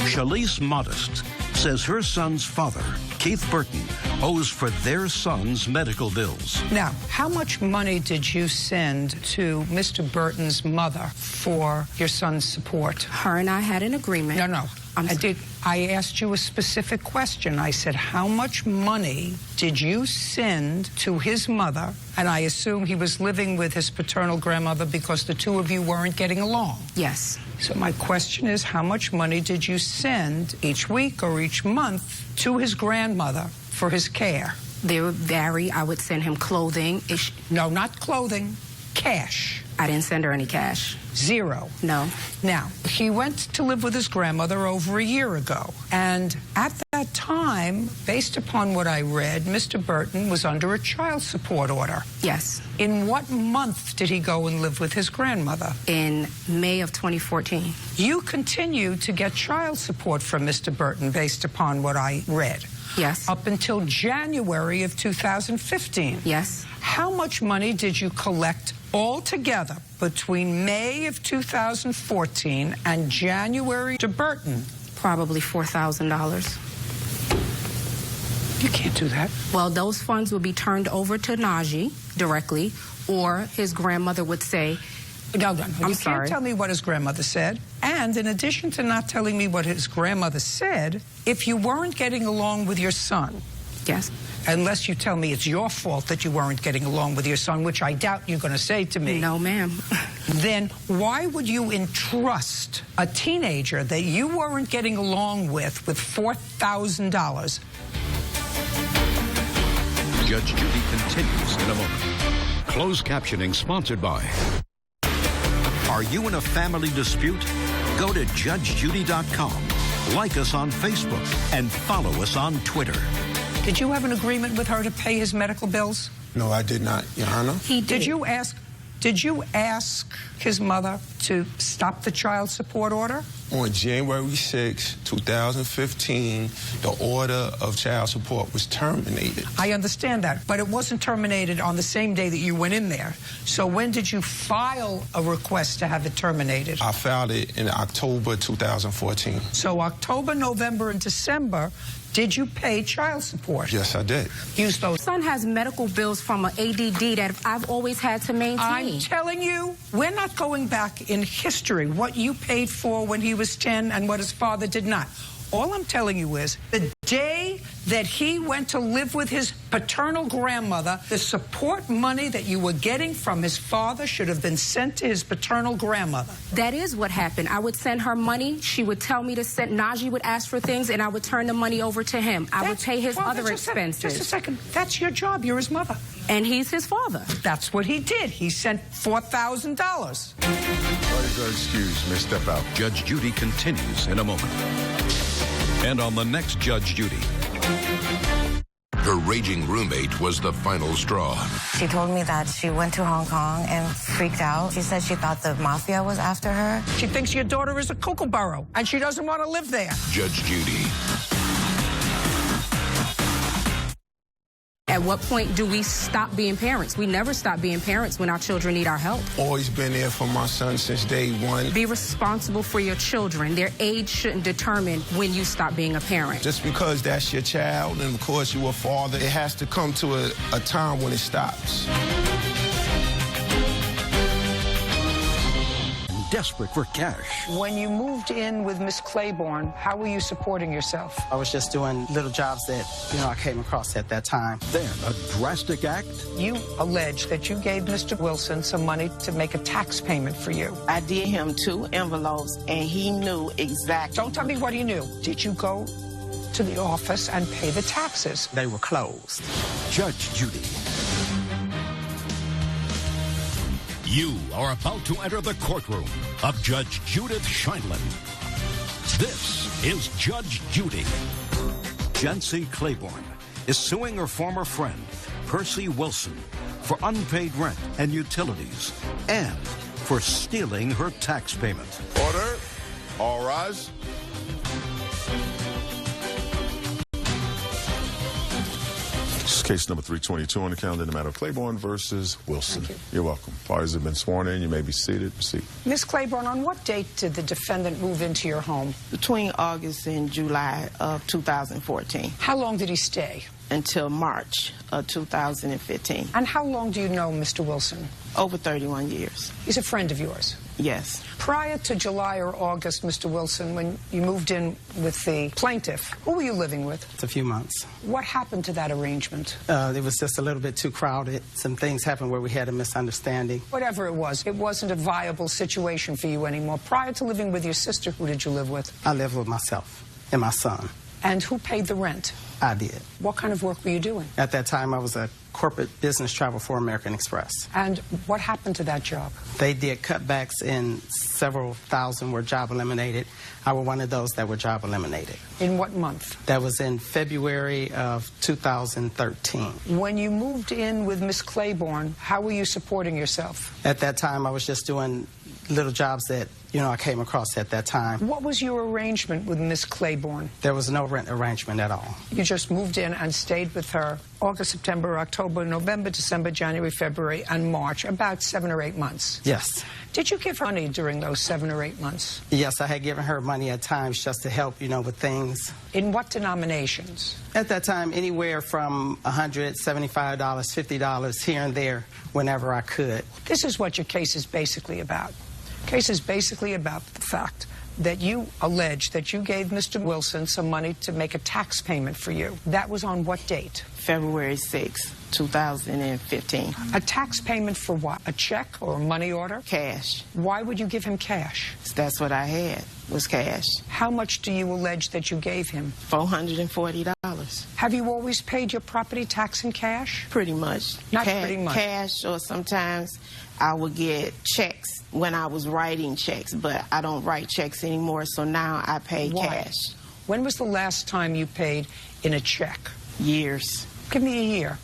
Shalise Modest says her son's father, Keith Burton, owes for their son's medical bills. Now, how much money did you send to Mr. Burton's mother for your son's support? Her and I had an agreement. No. I asked you a specific question. I said, how much money did you send to his mother? And I assume he was living with his paternal grandmother because the two of you weren't getting along. Yes. So my question is, how much money did you send each week or each month to his grandmother for his care? They would vary. I would send him clothing. No, not clothing. Cash. I didn't send her any cash. Zero. No. Now, he went to live with his grandmother over a year ago. And at that time, based upon what I read, Mr. Burton was under a child support order. Yes. In what month did he go and live with his grandmother? In May of 2014. You continue to get child support from Mr. Burton based upon what I read. Yes. Up until January of 2015. Yes. How much money did you collect altogether between May of 2014 and January to Burton? Probably $4,000. You can't do that. Well, those funds would be turned over to Najee directly, or his grandmother would say, No. I'm you sorry. can't tell me what his grandmother said. And in addition to not telling me what his grandmother said, if you weren't getting along with your son, yes, unless you tell me it's your fault that you weren't getting along with your son, which I doubt you're going to say to me. No, ma'am. Then why would you entrust a teenager that you weren't getting along with $4,000? Judge Judy continues in a moment. Closed captioning sponsored by... Are you in a family dispute? Go to judgejudy.com, like us on Facebook, and follow us on Twitter. Did you have an agreement with her to pay his medical bills? No, I did not, Your Honor. He did. Did you ask his mother to stop the child support order? On January 6, 2015, the order of child support was terminated. I understand that, but it wasn't terminated on the same day that you went in there. So when did you file a request to have it terminated? I filed it in October 2014. So October, November, and December, did you pay child support? Yes, I did. Use those. My son has medical bills from an ADD that I've always had to maintain. I'm telling you, we're not going back in history what you paid for when he was 10 and what his father did not. All I'm telling you is the day that he went to live with his paternal grandmother, the support money that you were getting from his father should have been sent to his paternal grandmother. That is what happened. I would send her money. She would tell me to send. Najee would ask for things, and I would turn the money over to him. I would pay his other expenses. Just a second. That's your job. You're his mother. And he's his father. That's what he did. He sent $4,000. What is your excuse? May step out. Judge Judy continues in a moment. And on the next Judge Judy. Her raging roommate was the final straw. She told me that she went to Hong Kong and freaked out. She said she thought the mafia was after her. She thinks your daughter is a kookaburra, and she doesn't want to live there. Judge Judy. At what point do we stop being parents? We never stop being parents when our children need our help. Always been there for my son since day one. Be responsible for your children. Their age shouldn't determine when you stop being a parent. Just because that's your child and of course you're a father, it has to come to a time when it stops. Desperate for cash. When you moved in with Miss Claiborne, how were you supporting yourself? I was just doing little jobs that, I came across at that time. Then a drastic act. You allege that you gave Mr. Wilson some money to make a tax payment for you. I did him 2 envelopes, and he knew exactly. Don't tell me what he knew. Did you go to the office and pay the taxes? They were closed. Judge Judy. You are about to enter the courtroom of Judge Judith Scheindlin. This is Judge Judy. Jency Claiborne is suing her former friend, Percy Wilson, for unpaid rent and utilities and for stealing her tax payment. Order. All rise. This is case number 322 on the calendar in the matter of Claiborne versus Wilson. Thank you. You're welcome. Parties have been sworn in. You may be seated. Proceed. Miss Claiborne, on what date did the defendant move into your home? Between August and July of 2014. How long did he stay? Until March of 2015. And how long do you know Mr. Wilson? Over 31 years. He's a friend of yours? Yes. Prior to July or August, Mr. Wilson, when you moved in with the plaintiff, who were you living with? It's a few months. What happened to that arrangement? It was just a little bit too crowded. Some things happened where we had a misunderstanding. Whatever it wasn't a viable situation for you anymore. Prior to living with your sister, who did you live with? I lived with myself and my son. And who paid the rent? I did. What kind of work were you doing? At that time, I was a corporate business travel for American Express. And what happened to that job? They did cutbacks and several thousand were job eliminated. I was one of those that were job eliminated. In what month? That was in February of 2013. When you moved in with Miss Claiborne, how were you supporting yourself? At that time, I was just doing little jobs that, I came across at that time. What was your arrangement with Miss Claiborne? There was no rent arrangement at all. You just moved in and stayed with her August, September, October, November, December, January, February, and March, about 7 or 8 months. Yes. Did you give her money during those 7 or 8 months? Yes, I had given her money at times just to help, with things. In what denominations? At that time, anywhere from $100, $75, $50 here and there whenever I could. This is what your case is basically about. Case is basically about the fact that you allege that you gave Mr. Wilson some money to make a tax payment for you. That was on what date? February 6, 2015. A tax payment for what? A check or a money order? Cash. Why would you give him cash? That's what I had, was cash. How much do you allege that you gave him? $440. Have you always paid your property tax in cash? Pretty much. Not pretty much. Cash, or sometimes I would get checks when I was writing checks, but I don't write checks anymore, so now I pay cash. When was the last time you paid in a check? Years. Give me a year.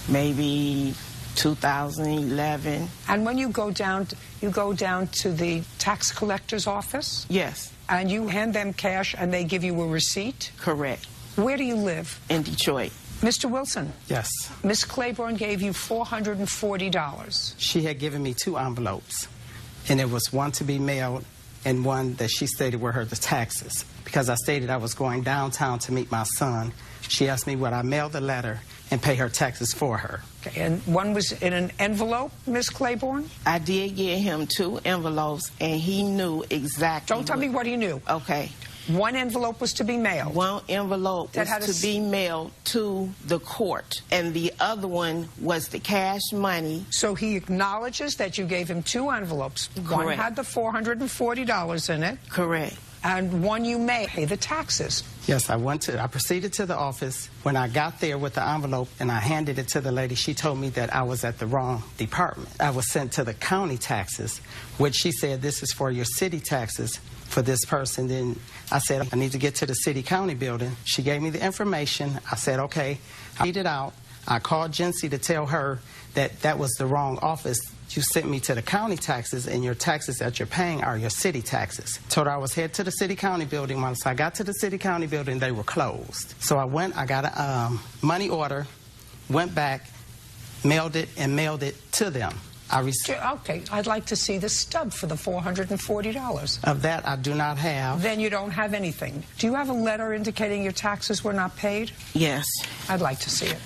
Maybe 2011. And when you go down to the tax collector's office? Yes. And you hand them cash and they give you a receipt? Correct. Where do you live? In Detroit. Mr. Wilson? Yes. Miss Claiborne gave you $440. She had given me 2 envelopes, and it was one to be mailed and one that she stated were the taxes. Because I stated I was going downtown to meet my son, she asked me would I mail the letter and pay her taxes for her. Okay, and one was in an envelope, Miss Claiborne? I did give him 2 envelopes, and he knew exactly. Don't tell me what he knew. Okay. One envelope was to be mailed. One envelope was to be mailed to the court, and the other one was the cash money. So he acknowledges that you gave him 2 envelopes. Correct. One had the $440 in it. Correct. And one you may pay the taxes. Yes, I proceeded to the office. When I got there with the envelope and I handed it to the lady, she told me that I was at the wrong department. I was sent to the county taxes, which she said, this is for your city taxes for this person. Then I said, I need to get to the city-county building. She gave me the information. I said, okay. I read it out. I called Jency to tell her that that was the wrong office. You sent me to the county taxes, and your taxes that you're paying are your city taxes. Told her I was headed to the city-county building. Once I got to the city-county building, they were closed. So I went, I got a money order went back, mailed it, and mailed it to them. Okay, I'd like to see the stub for the $440. Of that, I do not have. Then you don't have anything. Do you have a letter indicating your taxes were not paid? Yes. I'd like to see it.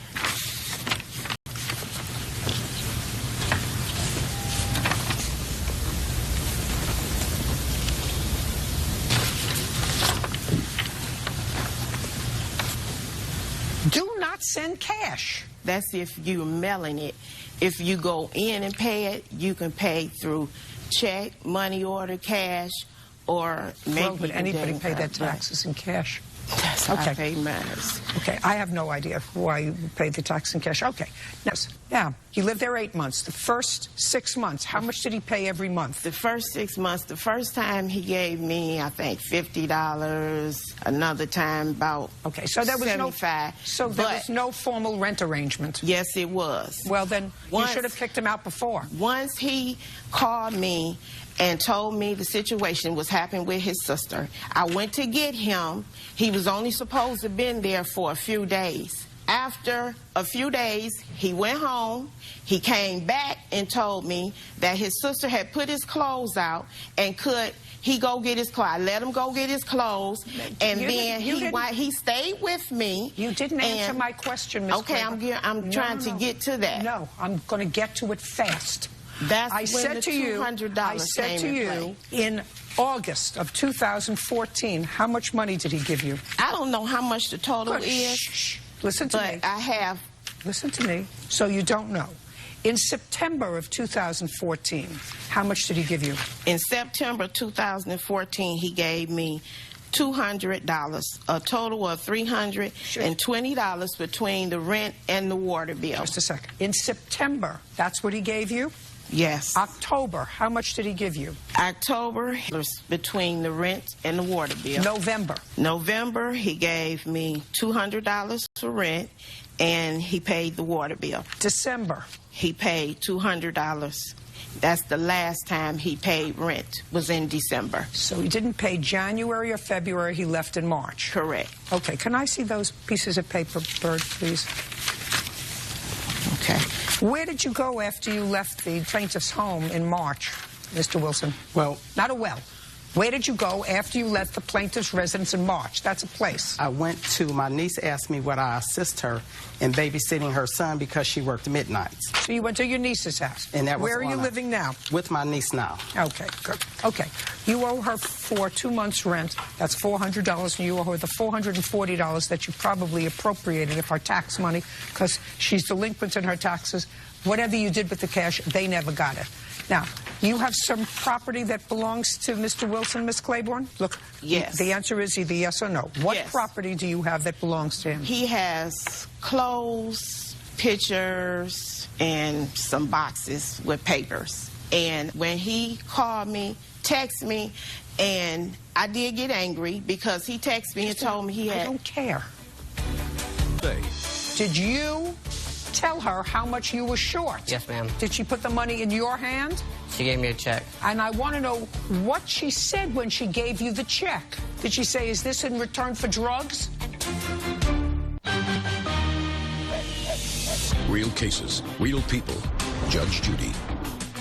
Do not send cash. That's if you're mailing it. If you go in and pay it, you can pay through check, money order, cash, or maybe... Well, would anybody pay their taxes in cash? Yes, okay. I pay mine. Okay, I have no idea why you paid the tax in cash. Okay, now, he lived there 8 months. The first 6 months, how much did he pay every month? The first 6 months, the first time he gave me, I think, $50. Another time, about okay, so there was $75. There was no formal rent arrangement? Yes, it was. Well, then, you should have kicked him out before. Once he called me and told me the situation was happening with his sister, I went to get him. He was only supposed to have been there for a few days. After a few days, he went home. He came back and told me that his sister had put his clothes out and could he go get his clothes. I let him go get his clothes, and then he stayed with me. You didn't answer my question, Ms. Okay, I'm trying to get to that. No, I'm going to get to it fast. That's I said to you in August of 2014, how much money did he give you? I don't know how much the total is. Shh. Listen to me. But I have. Listen to me. So you don't know. In September of 2014, how much did he give you? In September 2014, he gave me $200, a total of $320 between the rent and the water bill. Just a second. In September, that's what he gave you? Yes. October, how much did he give you? October, between the rent and the water bill. November, he gave me $200 for rent, and he paid the water bill. December. He paid $200. That's the last time he paid rent, was in December. So he didn't pay January or February, he left in March? Correct. Okay, can I see those pieces of paper, Bird, please? Okay. Where did you go after you left the plaintiff's home in March, Mr. Wilson? Well, not a well. Where did you go after you left the plaintiff's residence in March? That's a place. I went to, my niece asked me would I assist her in babysitting her son because she worked midnights. So you went to your niece's house. And that was Where are you living now? With my niece now. Okay, good. Okay, you owe her for 2 months' rent. That's $400, and you owe her the $440 that you probably appropriated of her tax money because she's delinquent in her taxes. Whatever you did with the cash, they never got it. Now, you have some property that belongs to Mr. Wilson, Miss Claiborne? Look, yes. The answer is either yes or no. What yes. property do you have that belongs to him? He has clothes, pictures, and some boxes with papers. And when he called me, texted me, and I did get angry because he texted me and told me he had... I don't care. Did you tell her how much you were short? Yes, ma'am. Did she put the money in your hand? She gave me a check. And I want to know what she said when she gave you the check. Did she say, is this in return for drugs? Real cases, real people. Judge Judy.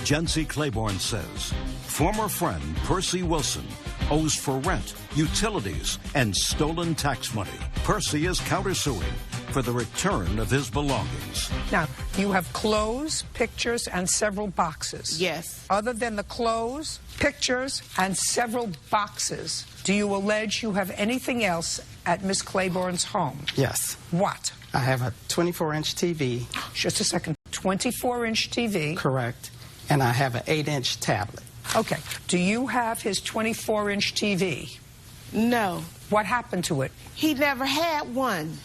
Jency Claiborne says, former friend Percy Wilson owes for rent, utilities, and stolen tax money. Percy is countersuing for the return of his belongings. Now, you have clothes, pictures, and several boxes. Yes. Other than the clothes, pictures, and several boxes, do you allege you have anything else at Miss Claiborne's home? Yes. What? I have a 24-inch TV. Just a second. 24-inch TV? Correct. And I have an 8-inch tablet. Okay. Do you have his 24-inch TV? No. What happened to it? He never had one.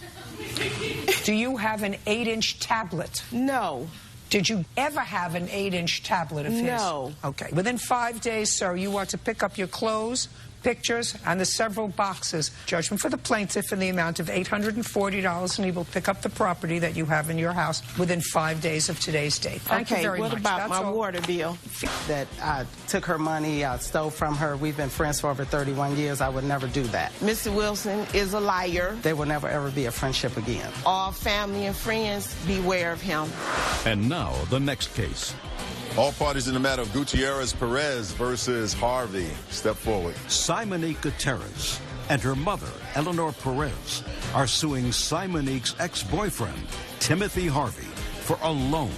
Do you have an 8-inch tablet? No. Did you ever have an 8-inch tablet of his? No. Okay. Within 5 days, sir, you are to pick up your clothes, pictures, and the several boxes. Judgment for the plaintiff in the amount of $840, and he will pick up the property that you have in your house within 5 days of today's date. Thank you very much. What about That's my all. water bill? That I took her money, I stole from her. We've been friends for over 31 years. I would never do that. Mr. Wilson is a liar. There will never ever be a friendship again. All family and friends, beware of him. And now, the next case. All parties in the matter of Gutierrez Perez versus Harvey. Step forward. Simonique Gutierrez and her mother, Eleanor Perez, are suing Simonique's ex-boyfriend, Timothy Harvey, for a loan,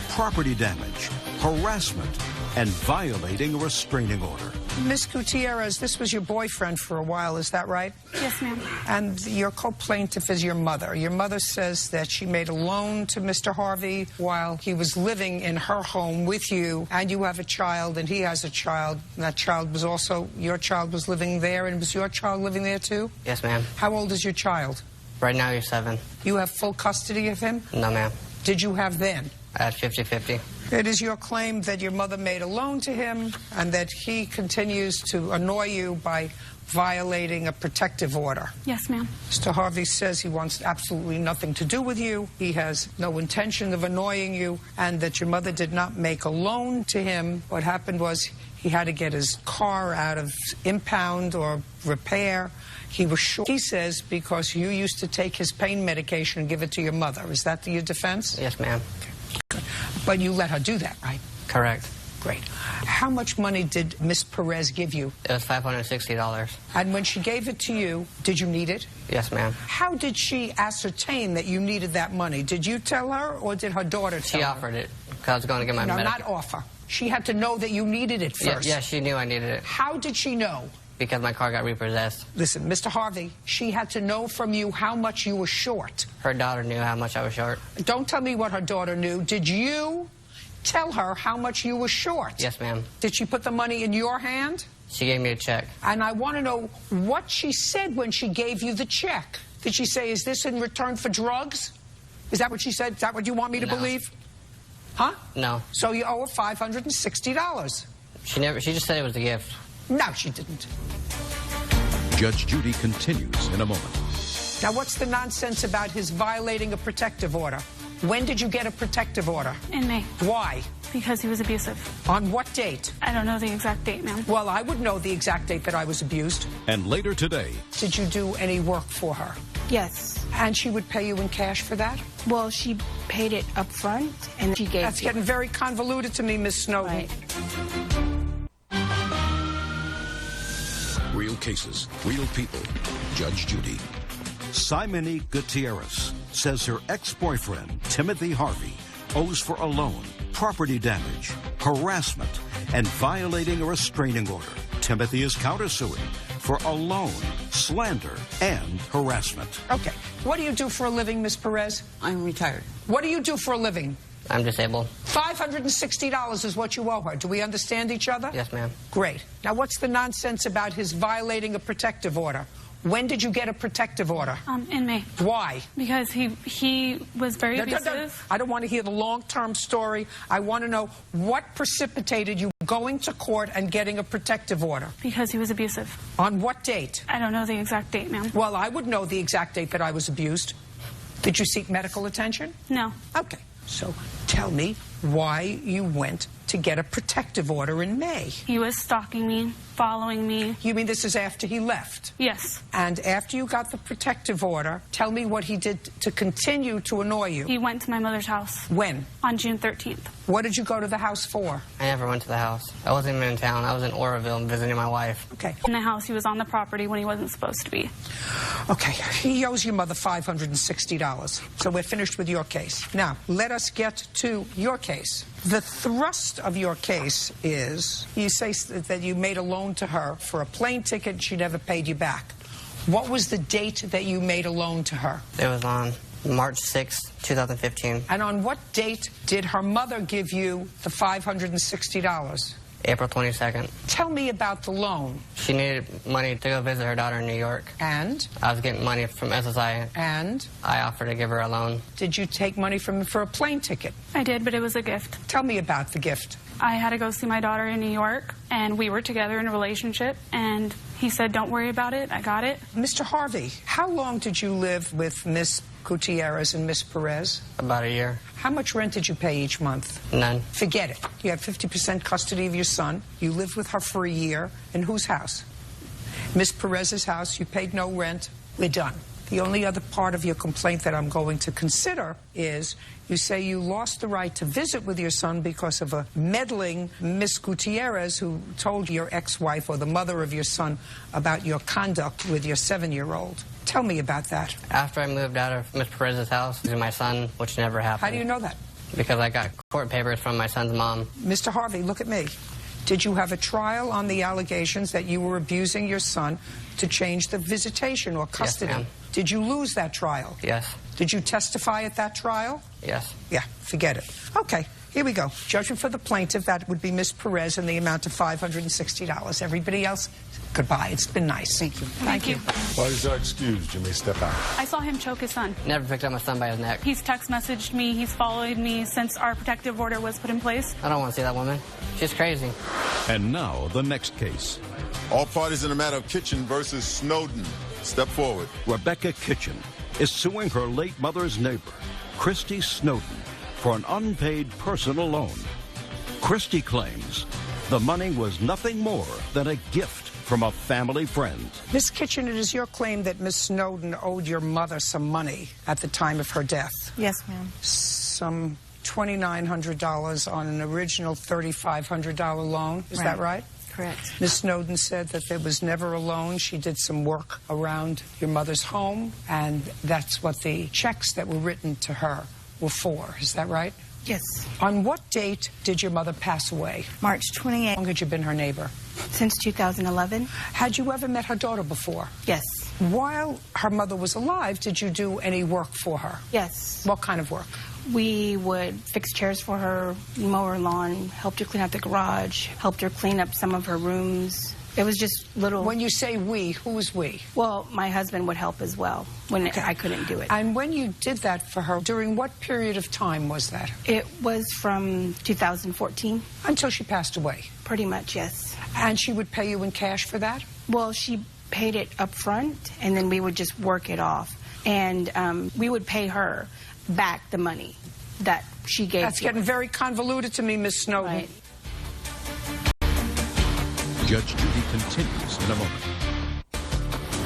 property damage, harassment, and violating a restraining order. Miss Gutierrez, this was your boyfriend for a while, is that right? Yes, ma'am. And your co-plaintiff is your mother. Your mother says that she made a loan to Mr. Harvey while he was living in her home with you, and you have a child, and he has a child. And that child was also, your child was living there, and was your child living there too? Yes, ma'am. How old is your child? Right now, you're 7. You have full custody of him? No, ma'am. Did you have then? I had 50-50. It is your claim that your mother made a loan to him and that he continues to annoy you by violating a protective order. Yes, ma'am. Mr. Harvey says he wants absolutely nothing to do with you. He has no intention of annoying you, and that your mother did not make a loan to him. What happened was he had to get his car out of impound or repair. He was short, he says, because you used to take his pain medication and give it to your mother. Is that your defense? Yes, ma'am. Okay. But you let her do that, right? Correct. Great. How much money did Miss Perez give you? It was $560. And when she gave it to you, did you need it? Yes, ma'am. How did she ascertain that you needed that money? Did you tell her, or did her daughter tell her? She offered it because I was going to get my No, medical. not offer. She had to know that you needed it first. Yeah, she knew I needed it. How did she know? Because my car got repossessed. Listen, Mr. Harvey, she had to know from you how much you were short. Her daughter knew how much I was short. Don't tell me what her daughter knew. Did you tell her how much you were short? Yes, ma'am. Did she put the money in your hand? She gave me a check. And I want to know what she said when she gave you the check. Did she say, is this in return for drugs? Is that what she said? Is that what you want me to believe? Huh? No. So you owe her $560. She just said it was a gift. No, she didn't. Judge Judy continues in a moment. Now, what's the nonsense about his violating a protective order? When did you get a protective order? In May. Why? Because he was abusive. On what date? I don't know the exact date, ma'am. Well, I would know the exact date that I was abused. And later today... Did you do any work for her? Yes. And she would pay you in cash for that? Well, she paid it up front, and she gave That's it. getting very convoluted to me, Miss Snowden. Right. Real cases, real people. Judge Judy. Simonique Gutierrez says her ex-boyfriend, Timothy Harvey, owes for a loan, property damage, harassment, and violating a restraining order. Timothy is countersuing for a loan, slander, and harassment. Okay. What do you do for a living, Miss Perez? I'm retired. What do you do for a living? I'm disabled. $560 is what you owe her. Do we understand each other? Yes, ma'am. Great. Now, what's the nonsense about his violating a protective order? When did you get a protective order? In May. Why? Because he was very abusive. I don't want to hear the long-term story. I want to know what precipitated you going to court and getting a protective order. Because he was abusive. On what date? I don't know the exact date, ma'am. Well, I would know the exact date that I was abused. Did you seek medical attention? No. Okay. So tell me why you went to get a protective order in May. He was stalking me, following me. You mean this is after he left? Yes. And after you got the protective order, tell me what he did to continue to annoy you. He went to my mother's house. When? On June 13th. What did you go to the house for? I never went to the house. I wasn't even in town. I was in Oroville visiting my wife. Okay. In the house, he was on the property when he wasn't supposed to be. Okay. He owes your mother $560. So we're finished with your case. Now, let us get to your case. The thrust of your case is you say that you made a loan to her for a plane ticket. She never paid you back. What was the date that you made a loan to her? It was on March 6, 2015. And on what date did her mother give you the $560? April 22nd. Tell me about the loan. She needed money to go visit her daughter in New York. And? I was getting money from SSI. And? I offered to give her a loan. Did you take money from him for a plane ticket? I did, but it was a gift. Tell me about the gift. I had to go see my daughter in New York, and we were together in a relationship, and he said, don't worry about it, I got it. Mr. Harvey, how long did you live with Miss Gutierrez and Miss Perez? About a year. How much rent did you pay each month? None. Forget it. You have 50% custody of your son. You lived with her for a year. In whose house? Miss Perez's house. You paid no rent. We're done. The only other part of your complaint that I'm going to consider is you say you lost the right to visit with your son because of a meddling Miss Gutierrez who told your ex-wife or the mother of your son about your conduct with your 7-year-old. Tell me about that. After I moved out of Miss Perez's house to my son, which never happened. How do you know that? Because I got court papers from my son's mom. Mr. Harvey, look at me. Did you have a trial on the allegations that you were abusing your son to change the visitation or custody? Yes, ma'am. Did you lose that trial? Yes. Did you testify at that trial? Yes. Yeah, forget it. Okay, here we go. Judgment for the plaintiff, that would be Miss Perez, in the amount of $560. Everybody else, goodbye. It's been nice. Thank you. Thank you. Parties are excused. You may step out. I saw him choke his son. Never picked up my son by his neck. He's text messaged me. He's followed me since our protective order was put in place. I don't want to see that woman. She's crazy. And now, the next case. All parties in the matter of Kitchen versus Snowden. Step forward. Rebecca Kitchen is suing her late mother's neighbor, Christy Snowden, for an unpaid personal loan. Christy claims the money was nothing more than a gift from a family friend. Miss Kitchen, it is your claim that Miss Snowden owed your mother some money at the time of her death. Yes, ma'am. Some $2,900 on an original $3,500 loan. Is that right? Correct. Miss Snowden said that there was never a loan. She did some work around your mother's home, and that's what the checks that were written to her were for. Is that right? Yes. On what date did your mother pass away? March 28th. How long had you been her neighbor? Since 2011. Had you ever met her daughter before? Yes. While her mother was alive, did you do any work for her? Yes. What kind of work? We would fix chairs for her, mow her lawn, helped her clean out the garage, helped her clean up some of her rooms. It was just little... When you say we, who is we? Well, my husband would help as well when I couldn't do it. And when you did that for her, during what period of time was that? It was from 2014. Until she passed away? Pretty much, yes. And she would pay you in cash for that? Well, she paid it up front, and then we would just work it off. And we would pay her back the money that she gave. That's getting very convoluted to me, Miss Snowden. Right. Judge Judy continues in a moment.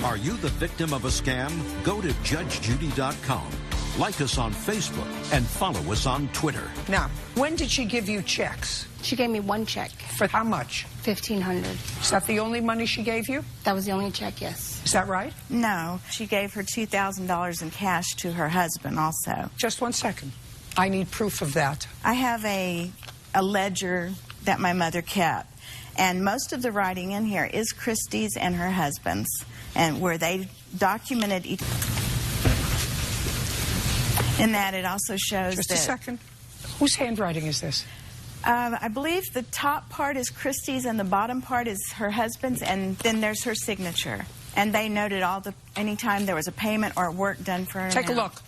Are you the victim of a scam? Go to judgejudy.com. Like us on Facebook and follow us on Twitter. Now, when did she give you checks? She gave me one check. For how much? $1,500. Is that the only money she gave you? That was the only check, yes. Is that right? No. She gave her $2,000 in cash to her husband also. Just 1 second. I need proof of that. I have a ledger that my mother kept. And most of the writing in here is Christy's and her husband's, and where they documented each. In that, it also shows Just that... a second. Whose handwriting is this? I believe the top part is Christy's and the bottom part is her husband's, and then there's her signature. And they noted anytime there was a payment or work done for her. Take a look.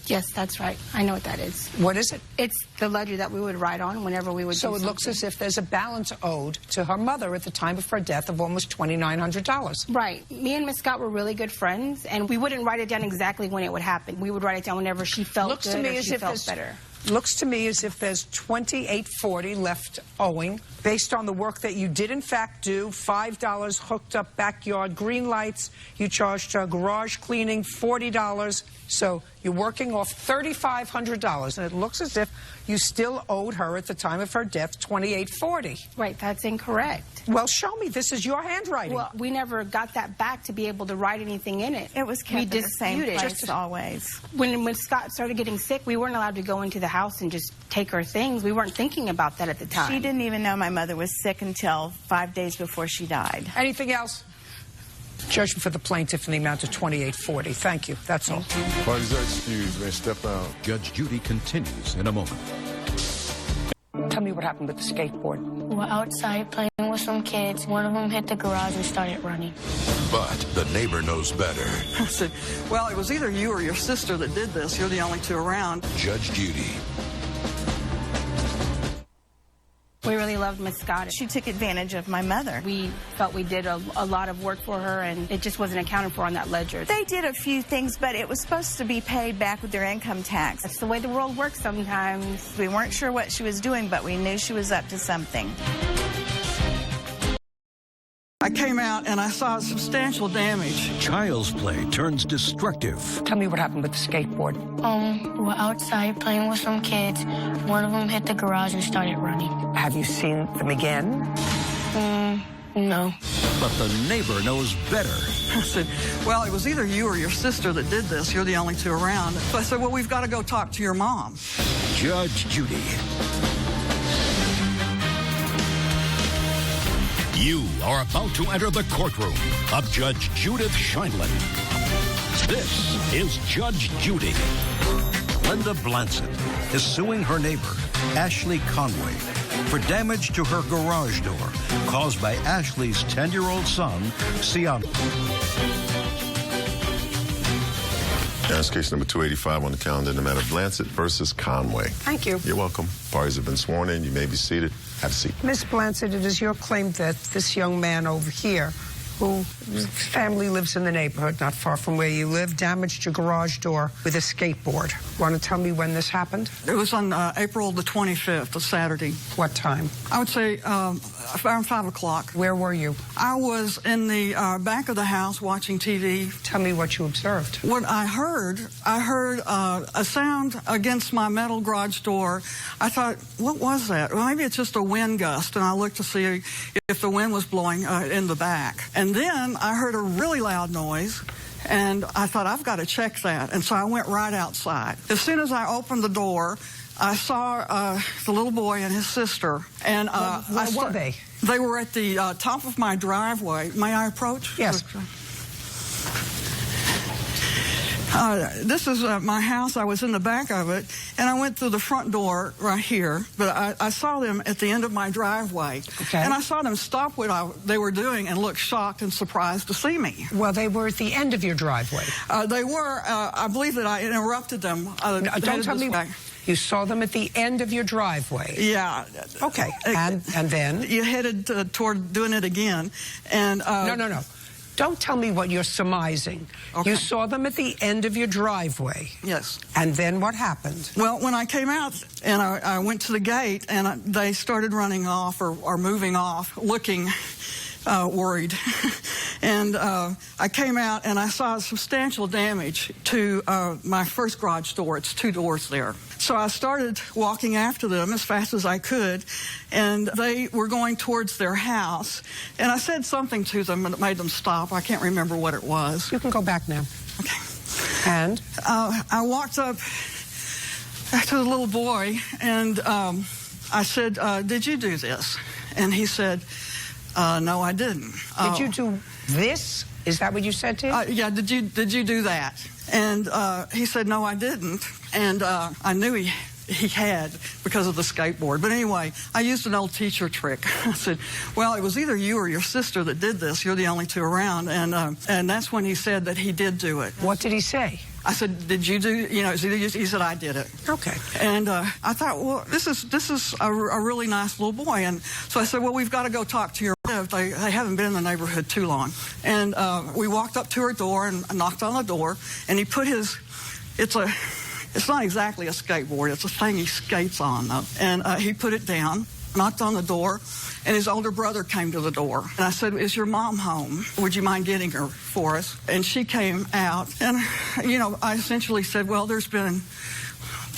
Yes, that's right. I know what that is. What is it? It's the ledger that we would write on whenever we would do something. So it looks as if there's a balance owed to her mother at the time of her death of almost $2,900. Right. Me and Miss Scott were really good friends, and we wouldn't write it down exactly when it would happen. We would write it down whenever she felt good or she felt better. Looks to me as if there's $2,840 left owing based on the work that you did in fact do. $5 hooked up backyard green lights. You charged her garage cleaning $40. So you're working off $3,500, and it looks as if you still owed her at the time of her death $2,840. Right, that's incorrect. Well, show me. This is your handwriting. Well, we never got that back to be able to write anything in it. It was kept in the same place always. When Scott started getting sick, we weren't allowed to go into the house and just take her things. We weren't thinking about that at the time. She didn't even know my mother was sick until 5 days before she died. Anything else? Judgment for the plaintiff in the amount of $2,840. Thank you. That's all. Parties are excused. May step out. Judge Judy continues in a moment. Tell me what happened with the skateboard. We're outside playing with some kids. One of them hit the garage and started running. But the neighbor knows better. I said, well, it was either you or your sister that did this. You're the only two around. Judge Judy. We really loved Miss Scott. She took advantage of my mother. We felt we did a lot of work for her, and it just wasn't accounted for on that ledger. They did a few things, but it was supposed to be paid back with their income tax. That's the way the world works sometimes. We weren't sure what she was doing, but we knew she was up to something. I came out and I saw substantial damage. Child's play turns destructive. Tell me what happened with the skateboard. We're outside playing with some kids. One of them hit the garage and started running. Have you seen them again? No. But the neighbor knows better. I said, well, it was either you or your sister that did this. You're the only two around. So I said, well, we've got to go talk to your mom. Judge Judy. You are about to enter the courtroom of Judge Judith Scheindlin. This is Judge Judy. Linda Blansett is suing her neighbor, Ashley Conway, for damage to her garage door caused by Ashley's 10-year-old son, Sian. That's case number 285 on the calendar in the matter of Blansett versus Conway. Thank you. You're welcome. Parties have been sworn in. You may be seated. Have a seat. Miss Blansett, it is your claim that this young man over here, whose family lives in the neighborhood not far from where you live, damaged your garage door with a skateboard. Want to tell me when this happened? It was on April the 25th, a Saturday. What time? I would say around 5 o'clock. Where were you? I was in the back of the house watching TV. Tell me what you observed. What I heard a sound against my metal garage door. I thought, what was that? Well, maybe it's just a wind gust, and I looked to see if the wind was blowing in the back. And then I heard a really loud noise, and I thought, I've got to check that. And so I went right outside. As soon as I opened the door, I saw the little boy and his sister. And where were they? They were at the top of my driveway. May I approach? Yes. This is my house. I was in the back of it, and I went through the front door right here, but I saw them at the end of my driveway. Okay. And I saw them stop what they were doing and look shocked and surprised to see me. Well, they were at the end of your driveway. They were. I believe that I interrupted them. No, don't tell me. You saw them at the end of your driveway. Yeah. Okay. And then? You headed toward doing it again. And No. Don't tell me what you're surmising. Okay. You saw them at the end of your driveway. Yes. And then what happened? Well, when I came out and I went to the gate, and they started running off or moving off, looking worried. And I came out and I saw substantial damage to my first garage door. It's 2 doors there. So I started walking after them as fast as I could, and they were going towards their house. And I said something to them and it made them stop. I can't remember what it was. You can go back now. Okay. And? I walked up to the little boy, and I said, did you do this? And he said, no, I didn't. Did you do this? Is that what you said to him? Yeah, did you do that? And he said, no, I didn't. And I knew he had because of the skateboard. But anyway, I used an old teacher trick. I said, well, it was either you or your sister that did this. You're the only two around. And that's when he said that he did do it. What did he say? I said, did you do, he said, I did it. Okay. And I thought, well, this is a really nice little boy. And so I said, well, we've got to go talk to your mother. They haven't been in the neighborhood too long. And we walked up to her door and knocked on the door, and he put it's not exactly a skateboard. It's a thing he skates on, though. And he put it down, knocked on the door, and his older brother came to the door. And I said, is your mom home? Would you mind getting her for us? And she came out. And, I essentially said, well, there's been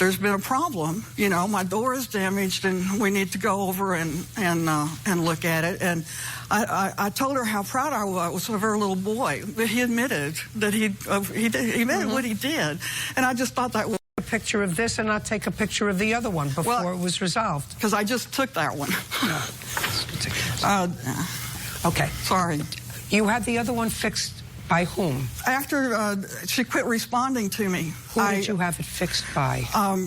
a problem. My door is damaged, and we need to go over and look at it. And I told her how proud I was of her little boy. That he admitted that he admitted what he did. And I just thought that was a picture of this and not take a picture of the other one before it was resolved. Because I just took that one. Okay. Sorry. You had the other one fixed By whom? After she quit responding to me. Who did you have it fixed by?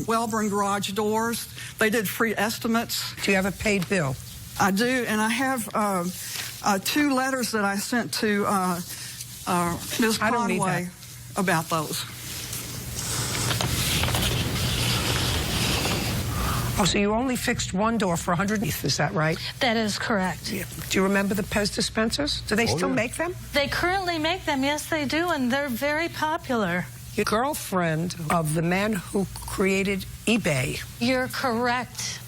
Wellborn Garage Doors. They did free estimates. Do you have a paid bill? I do, and I have 2 letters that I sent to Ms. Conway about those. Oh, so you only fixed one door for $100, is that right? That is correct. Yeah. Do you remember the Pez dispensers? Do they still make them? They currently make them, yes they do, and they're very popular. Your girlfriend of the man who created eBay. You're correct.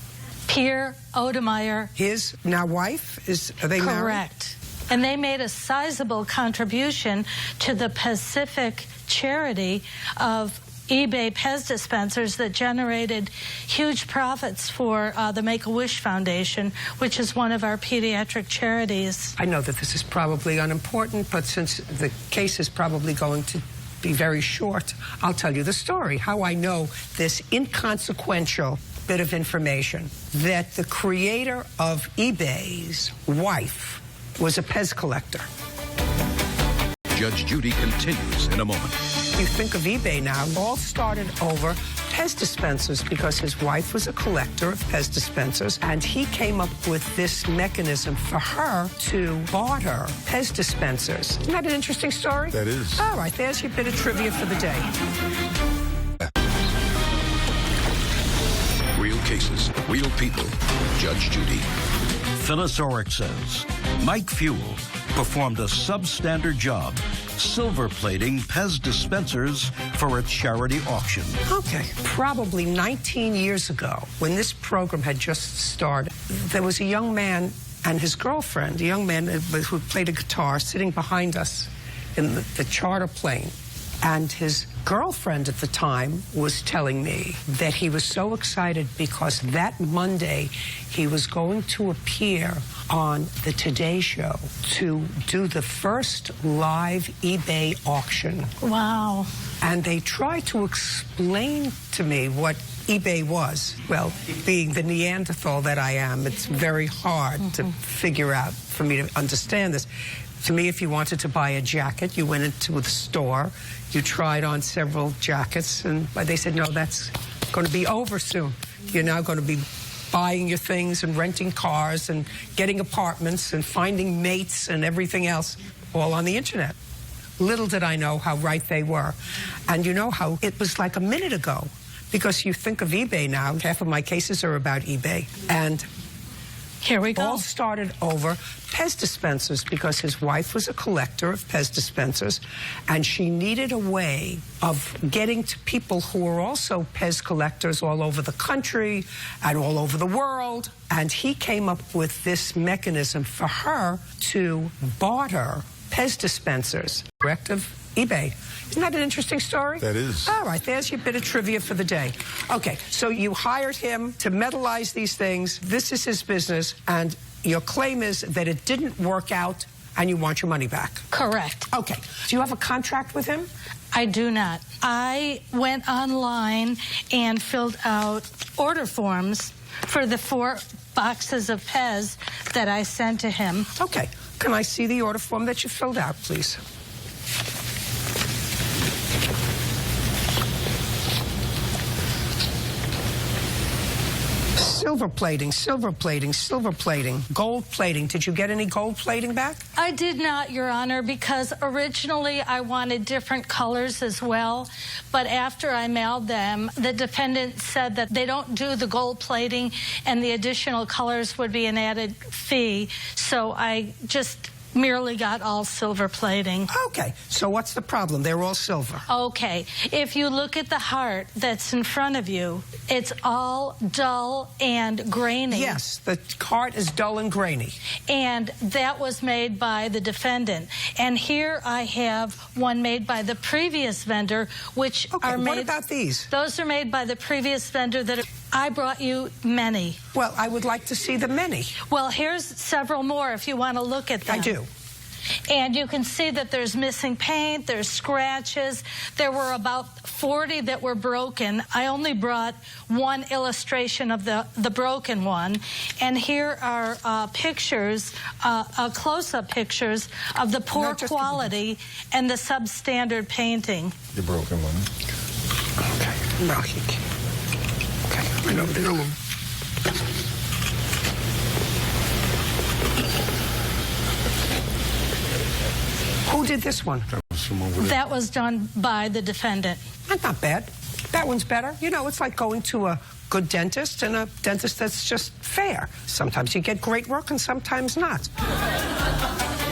Pierre Odemeyer. His now wife? Are they married? Correct. And they made a sizable contribution to the Pacific charity of eBay Pez dispensers that generated huge profits for the Make-A-Wish Foundation, which is one of our pediatric charities. I know that this is probably unimportant, but since the case is probably going to be very short, I'll tell you the story, how I know this inconsequential bit of information, that the creator of eBay's wife was a Pez collector. Judge Judy continues in a moment. You think of eBay now, all started over Pez dispensers because his wife was a collector of Pez dispensers, and he came up with this mechanism for her to barter Pez dispensers. Isn't that an interesting story? That is. All right, there's your bit of trivia for the day. Real cases, real people. Judge Judy. Phyllis Oric says Mike Fuel performed a substandard job silver plating Pez dispensers for a charity auction. Okay, probably 19 years ago, when this program had just started, there was a young man and his girlfriend, a young man who played a guitar, sitting behind us in the charter plane. And his girlfriend at the time was telling me that he was so excited because that Monday he was going to appear on the Today Show to do the first live eBay auction. Wow. And they tried to explain to me what eBay was. Well, being the Neanderthal that I am, it's very hard to figure out, for me to understand this. To me, if you wanted to buy a jacket, you went into the store, you tried on several jackets, and they said, no, that's going to be over soon. You're now going to be buying your things and renting cars and getting apartments and finding mates and everything else, all on the internet. Little did I know how right they were. And you know how it was like a minute ago, because you think of eBay now, half of my cases are about eBay, and here we go. All started over Pez dispensers because his wife was a collector of Pez dispensers, and she needed a way of getting to people who were also Pez collectors all over the country and all over the world. And he came up with this mechanism for her to barter Pez dispensers. Correct of eBay. Isn't that an interesting story? That is. All right, there's your bit of trivia for the day. Okay, so you hired him to metalize these things. This is his business, and your claim is that it didn't work out and you want your money back. Correct. Okay. Do you have a contract with him? I do not. I went online and filled out order forms for the 4 boxes of Pez that I sent to him. Okay. Can I see the order form that you filled out, please? Silver plating, silver plating, silver plating, gold plating. Did you get any gold plating back? I did not, Your Honor, because originally I wanted different colors as well. But after I mailed them, the defendant said that they don't do the gold plating and the additional colors would be an added fee. So I just merely got all silver plating. Okay, so what's the problem? They're all silver. Okay, if you look at the heart that's in front of you, it's all dull and grainy. Yes, the heart is dull and grainy. And that was made by the defendant. And here I have one made by the previous vendor, which are made... What about these? Those are made by the previous vendor that... I brought you many. Well, I would like to see the many. Well, here's several more if you want to look at them. I do. And you can see that there's missing paint, there's scratches. There were about 40 that were broken. I only brought one illustration of the broken one. And here are pictures, close-up pictures of the poor quality and the substandard painting. The broken one. Okay. No, he can't. Okay. I know the other one. Who did this one? That was done by the defendant. That's not bad. That one's better. You know, it's like going to a good dentist and a dentist that's just fair. Sometimes you get great work and sometimes not.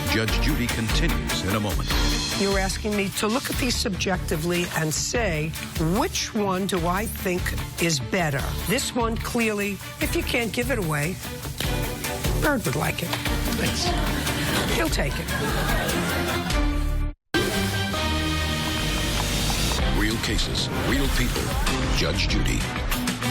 Judge Judy continues in a moment. You're asking me to look at these subjectively and say, which one do I think is better? This one, clearly, if you can't give it away, Bird would like it. Thanks. He'll take it. Real cases, real people. Judge Judy.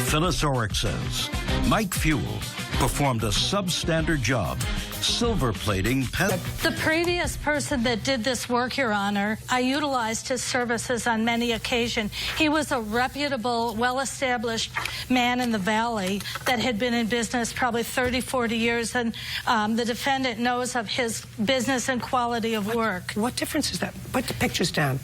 Phyllis Orrick says Mike Fuel performed a substandard job silver plating pet. The previous person that did this work, Your Honor, I utilized his services on many occasions. He was a reputable, well-established man in the Valley that had been in business probably 30, 40 years, and the defendant knows of his business and quality of work. What difference is that? Put the pictures down.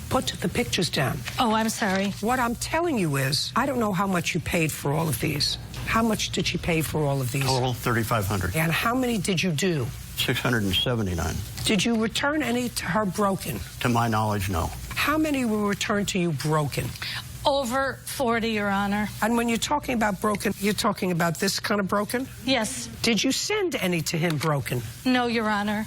Put the pictures down. Oh, I'm sorry. What I'm telling you is, I don't know how much you paid for all of these. How much did she pay for all of these? Total, $3,500. And how many did you do? 679. Did you return any to her broken? To my knowledge, no. How many were returned to you broken? Over 40, Your Honor. And when you're talking about broken, you're talking about this kind of broken? Yes. Did you send any to him broken? No, Your Honor.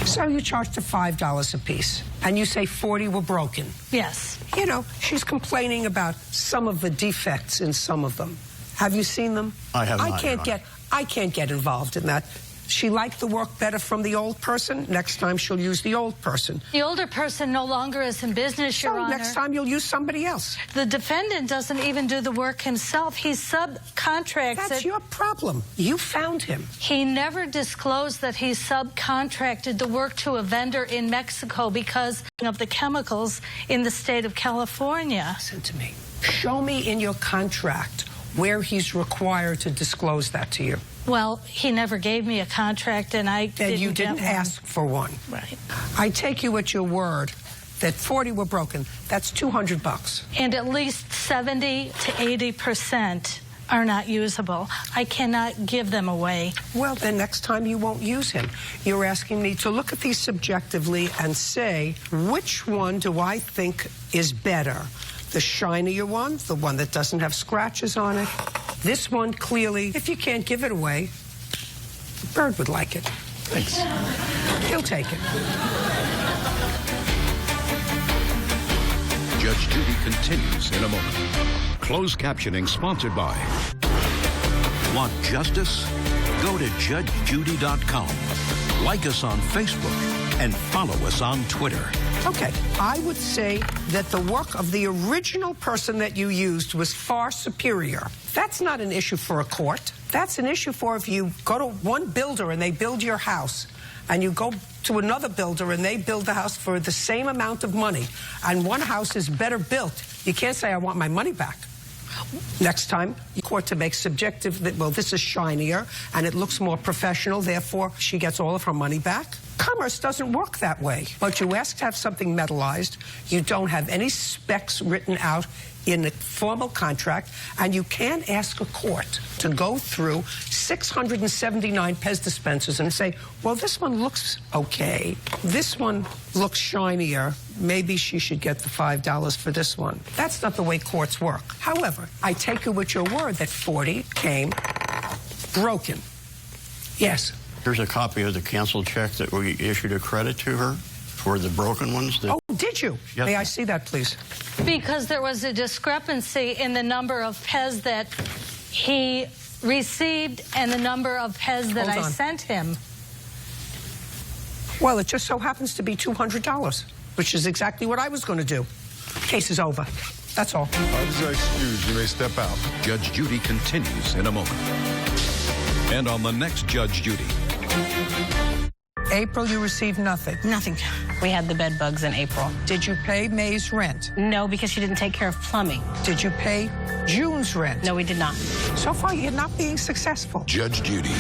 So you charged her $5 a piece, and you say 40 were broken. Yes. You know, she's complaining about some of the defects in some of them. Have you seen them? I have not. I can't get involved in that. She liked the work better from the old person. Next time she'll use the old person. The older person no longer is in business, Your Honor. Next time you'll use somebody else. The defendant doesn't even do the work himself. He subcontracts That's your problem. You found him. He never disclosed that he subcontracted the work to a vendor in Mexico because of the chemicals in the state of California. Listen to me. Show me in your contract where he's required to disclose that to you. Well, he never gave me a contract, and I didn't you didn't ask for one. Right. I take you at your word that 40 were broken. That's $200. And at least 70 to 80% are not usable. I cannot give them away. Well, then next time you won't use him. You're asking me to look at these subjectively and say, which one do I think is better? The shinier one, the one that doesn't have scratches on it. This one, clearly, if you can't give it away, Bird would like it. Thanks. He'll take it. Judge Judy continues in a moment. Closed captioning sponsored by. Want justice? Go to judgejudy.com. Like us on Facebook and follow us on Twitter. Okay, I would say that the work of the original person that you used was far superior. That's not an issue for a court. That's an issue for if you go to one builder and they build your house, and you go to another builder and they build the house for the same amount of money, and one house is better built. You can't say, I want my money back. Next time, the court to make subjective that, well, this is shinier and it looks more professional, therefore she gets all of her money back. Commerce doesn't work that way. But you ask to have something metallized, you don't have any specs written out in the formal contract, and you can't ask a court to go through 679 Pez dispensers and say, well, this one looks okay. This one looks shinier. Maybe she should get the $5 for this one. That's not the way courts work. However, I take you at your word that 40 came broken. Yes. Here's a copy of the canceled check that we issued a credit to her for the broken ones. Oh, did you? Yes. May I see that, please? Because there was a discrepancy in the number of Pez that he received and the number of Pez that I sent him. Well, it just so happens to be $200, which is exactly what I was going to do. Case is over. That's all. Excuse, you may step out. Judge Judy continues in a moment. And on the next Judge Judy. April, you received nothing. Nothing. We had the bed bugs in April. Did you pay May's rent? No, because she didn't take care of plumbing. Did you pay June's rent? No, we did not. So far, you're not being successful. Judge Judy.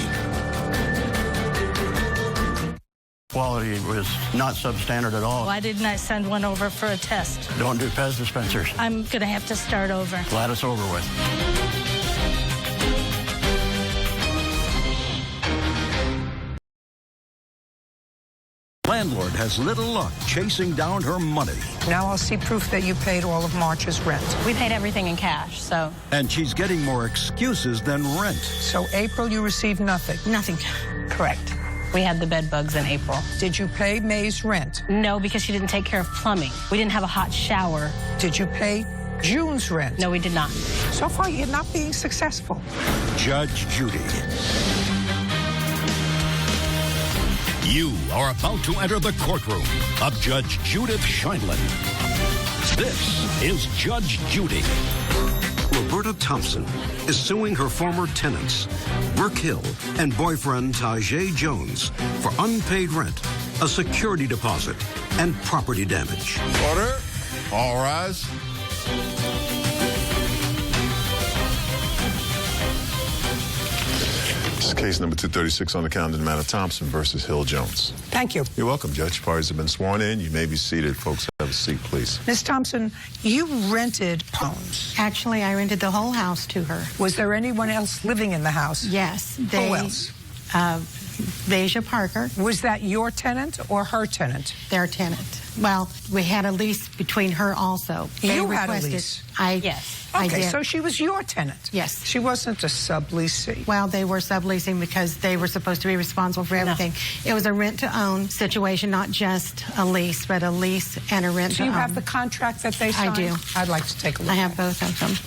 Quality was not substandard at all. Why didn't I send one over for a test? Don't do Pez dispensers. I'm going to have to start over. Glad it's over with. Landlord has little luck chasing down her money. Now I'll see proof that you paid all of March's rent. We paid everything in cash, so. And she's getting more excuses than rent. So April, you received nothing? Nothing. Correct. We had the bed bugs in April. Did you pay May's rent? No, because she didn't take care of plumbing. We didn't have a hot shower. Did you pay June's rent? No, we did not. So far, you're not being successful. Judge Judy. You are about to enter the courtroom of Judge Judith Scheindlin. This is Judge Judy. Roberta Thompson is suing her former tenants, Brooke Hill and boyfriend Tajay Jones, for unpaid rent, a security deposit, and property damage. Order. All rise. This is case number 236 on the calendar, the matter Thompson versus Hill Jones. Thank you. You're welcome, Judge. Parties have been sworn in. You may be seated. Folks, have a seat, please. Ms. Thompson, you rented homes. Actually, I rented the whole house to her. Was there anyone else living in the house? Yes. Who else? Deja Parker. Was that your tenant or her tenant? Their tenant. Well, we had a lease between her also. You had a lease? Yes. Okay, I did. so she was your tenant? Yes. She wasn't a subleasee? Well, they were subleasing because they were supposed to be responsible for everything. No. It was a rent-to-own situation, not just a lease, but a lease and a rent-to-own. Do you have the contract that they signed? I do. I'd like to take a look. I have both of them.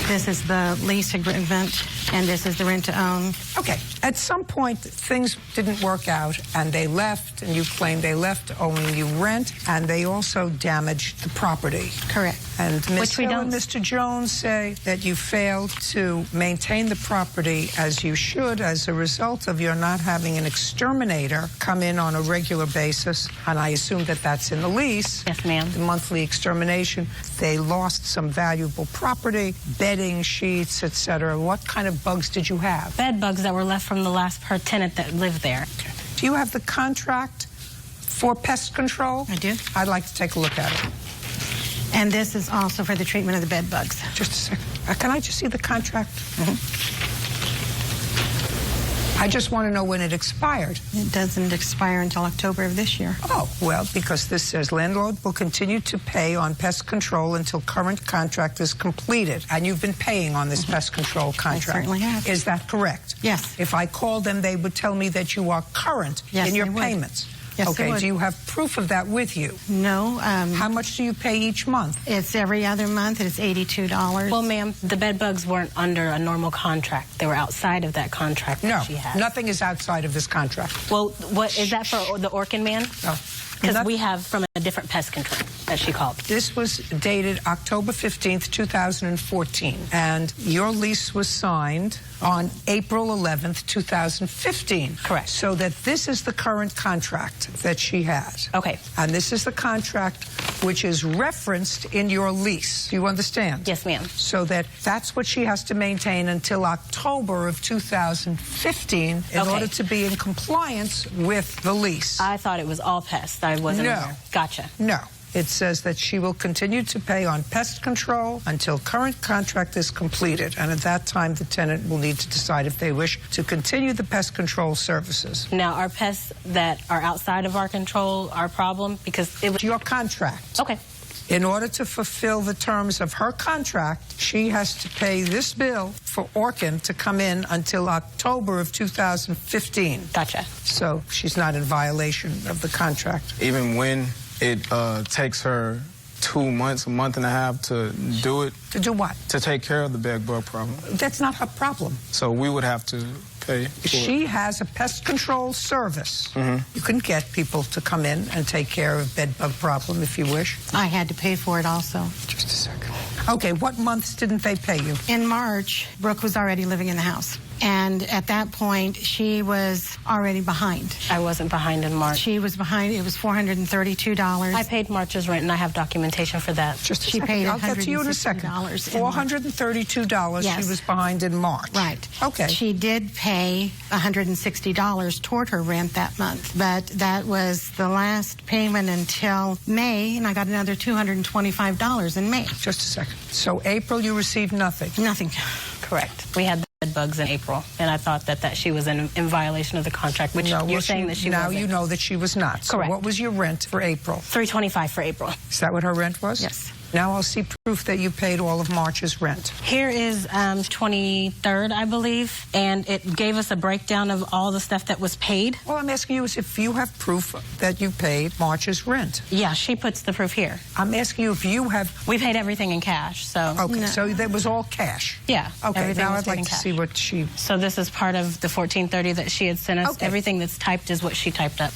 This is the lease agreement, and this is the rent-to-own. Okay. At some point, things didn't work out, and they left, and you claim they left owing you rent, and they also damaged the property. Correct. And Ms. Hill and Mr. Jones say that you failed to maintain the property as you should as a result of your not having an exterminator come in on a regular basis, and I assume that that's in the lease. Yes, ma'am. The monthly extermination. They lost some valuable property, bedding, sheets, etc. What kind of bugs did you have? Bed bugs that were left from the last tenant that lived there. Okay. Do you have the contract for pest control? I do. I'd like to take a look at it. And this is also for the treatment of the bed bugs. Just a second. Can I just see the contract? I just want to know when it expired. It doesn't expire until October of this year. Oh, well, because this says landlord will continue to pay on pest control until current contract is completed. And you've been paying on this pest control contract. I certainly have. Is that correct? Yes. If I called them, they would tell me that you are current in your payments. Yes, okay, do you have proof of that with you? No. How much do you pay each month? It's every other month, and it's $82. Well, ma'am, the bed bugs weren't under a normal contract. They were outside of that contract that she had. Nothing is outside of this contract. Well, what is that for the Orkin man? No. Because we have from a different pest control that she called. This was dated October 15th, 2014, and your lease was signed on April 11th, 2015. Correct. So that this is the current contract that she has. Okay. And this is the contract which is referenced in your lease. Do you understand? Yes, ma'am. So that's what she has to maintain until October of 2015 in order to be in compliance with the lease. I thought it was all pests. I wasn't aware. Gotcha. No. It says that she will continue to pay on pest control until current contract is completed. And at that time, the tenant will need to decide if they wish to continue the pest control services. Now, are pests that are outside of our control our problem? Because it was your contract. Okay. In order to fulfill the terms of her contract, she has to pay this bill for Orkin to come in until October of 2015. Gotcha. So she's not in violation of the contract. Even when it takes her 2 months, a month and a half to do it. To do what? To take care of the bed bug problem. That's not her problem. So we would have to pay for She has a pest control service. You can get people to come in and take care of bed bug problem if you wish. I had to pay for it also. Just a second. Okay, what months didn't they pay you? In March, Brooke was already living in the house. And at that point, she was already behind. I wasn't behind in March. She was behind. It was $432. I paid March's rent, and I have documentation for that. Just a She second. paid I'll get to you in a second. $432 Yes. she was behind in March. Right. Okay. She did pay $160 toward her rent that month, but that was the last payment until May, and I got another $225 in May. Just a second. So April, you received nothing? Nothing. Correct. We had bed bugs in April, and I thought that she was in violation of the contract, which No, you're saying that she now wasn't. you know that she was not. So Correct. what was your rent for April? $325 for April. Is that what her rent was? Yes. Now I'll see proof that you paid all of March's rent. Here is 23rd, I believe, and it gave us a breakdown of all the stuff that was paid. All I'm asking you is if you have proof that you paid March's rent. Yeah, she puts the proof here. I'm asking you if you have... We paid everything in cash, so... Okay, so that was all cash? Yeah. Okay, everything now was I'd paid like in to cash. see what she... So this is part of the $1430 that she had sent us. Okay. Everything that's typed is what she typed up.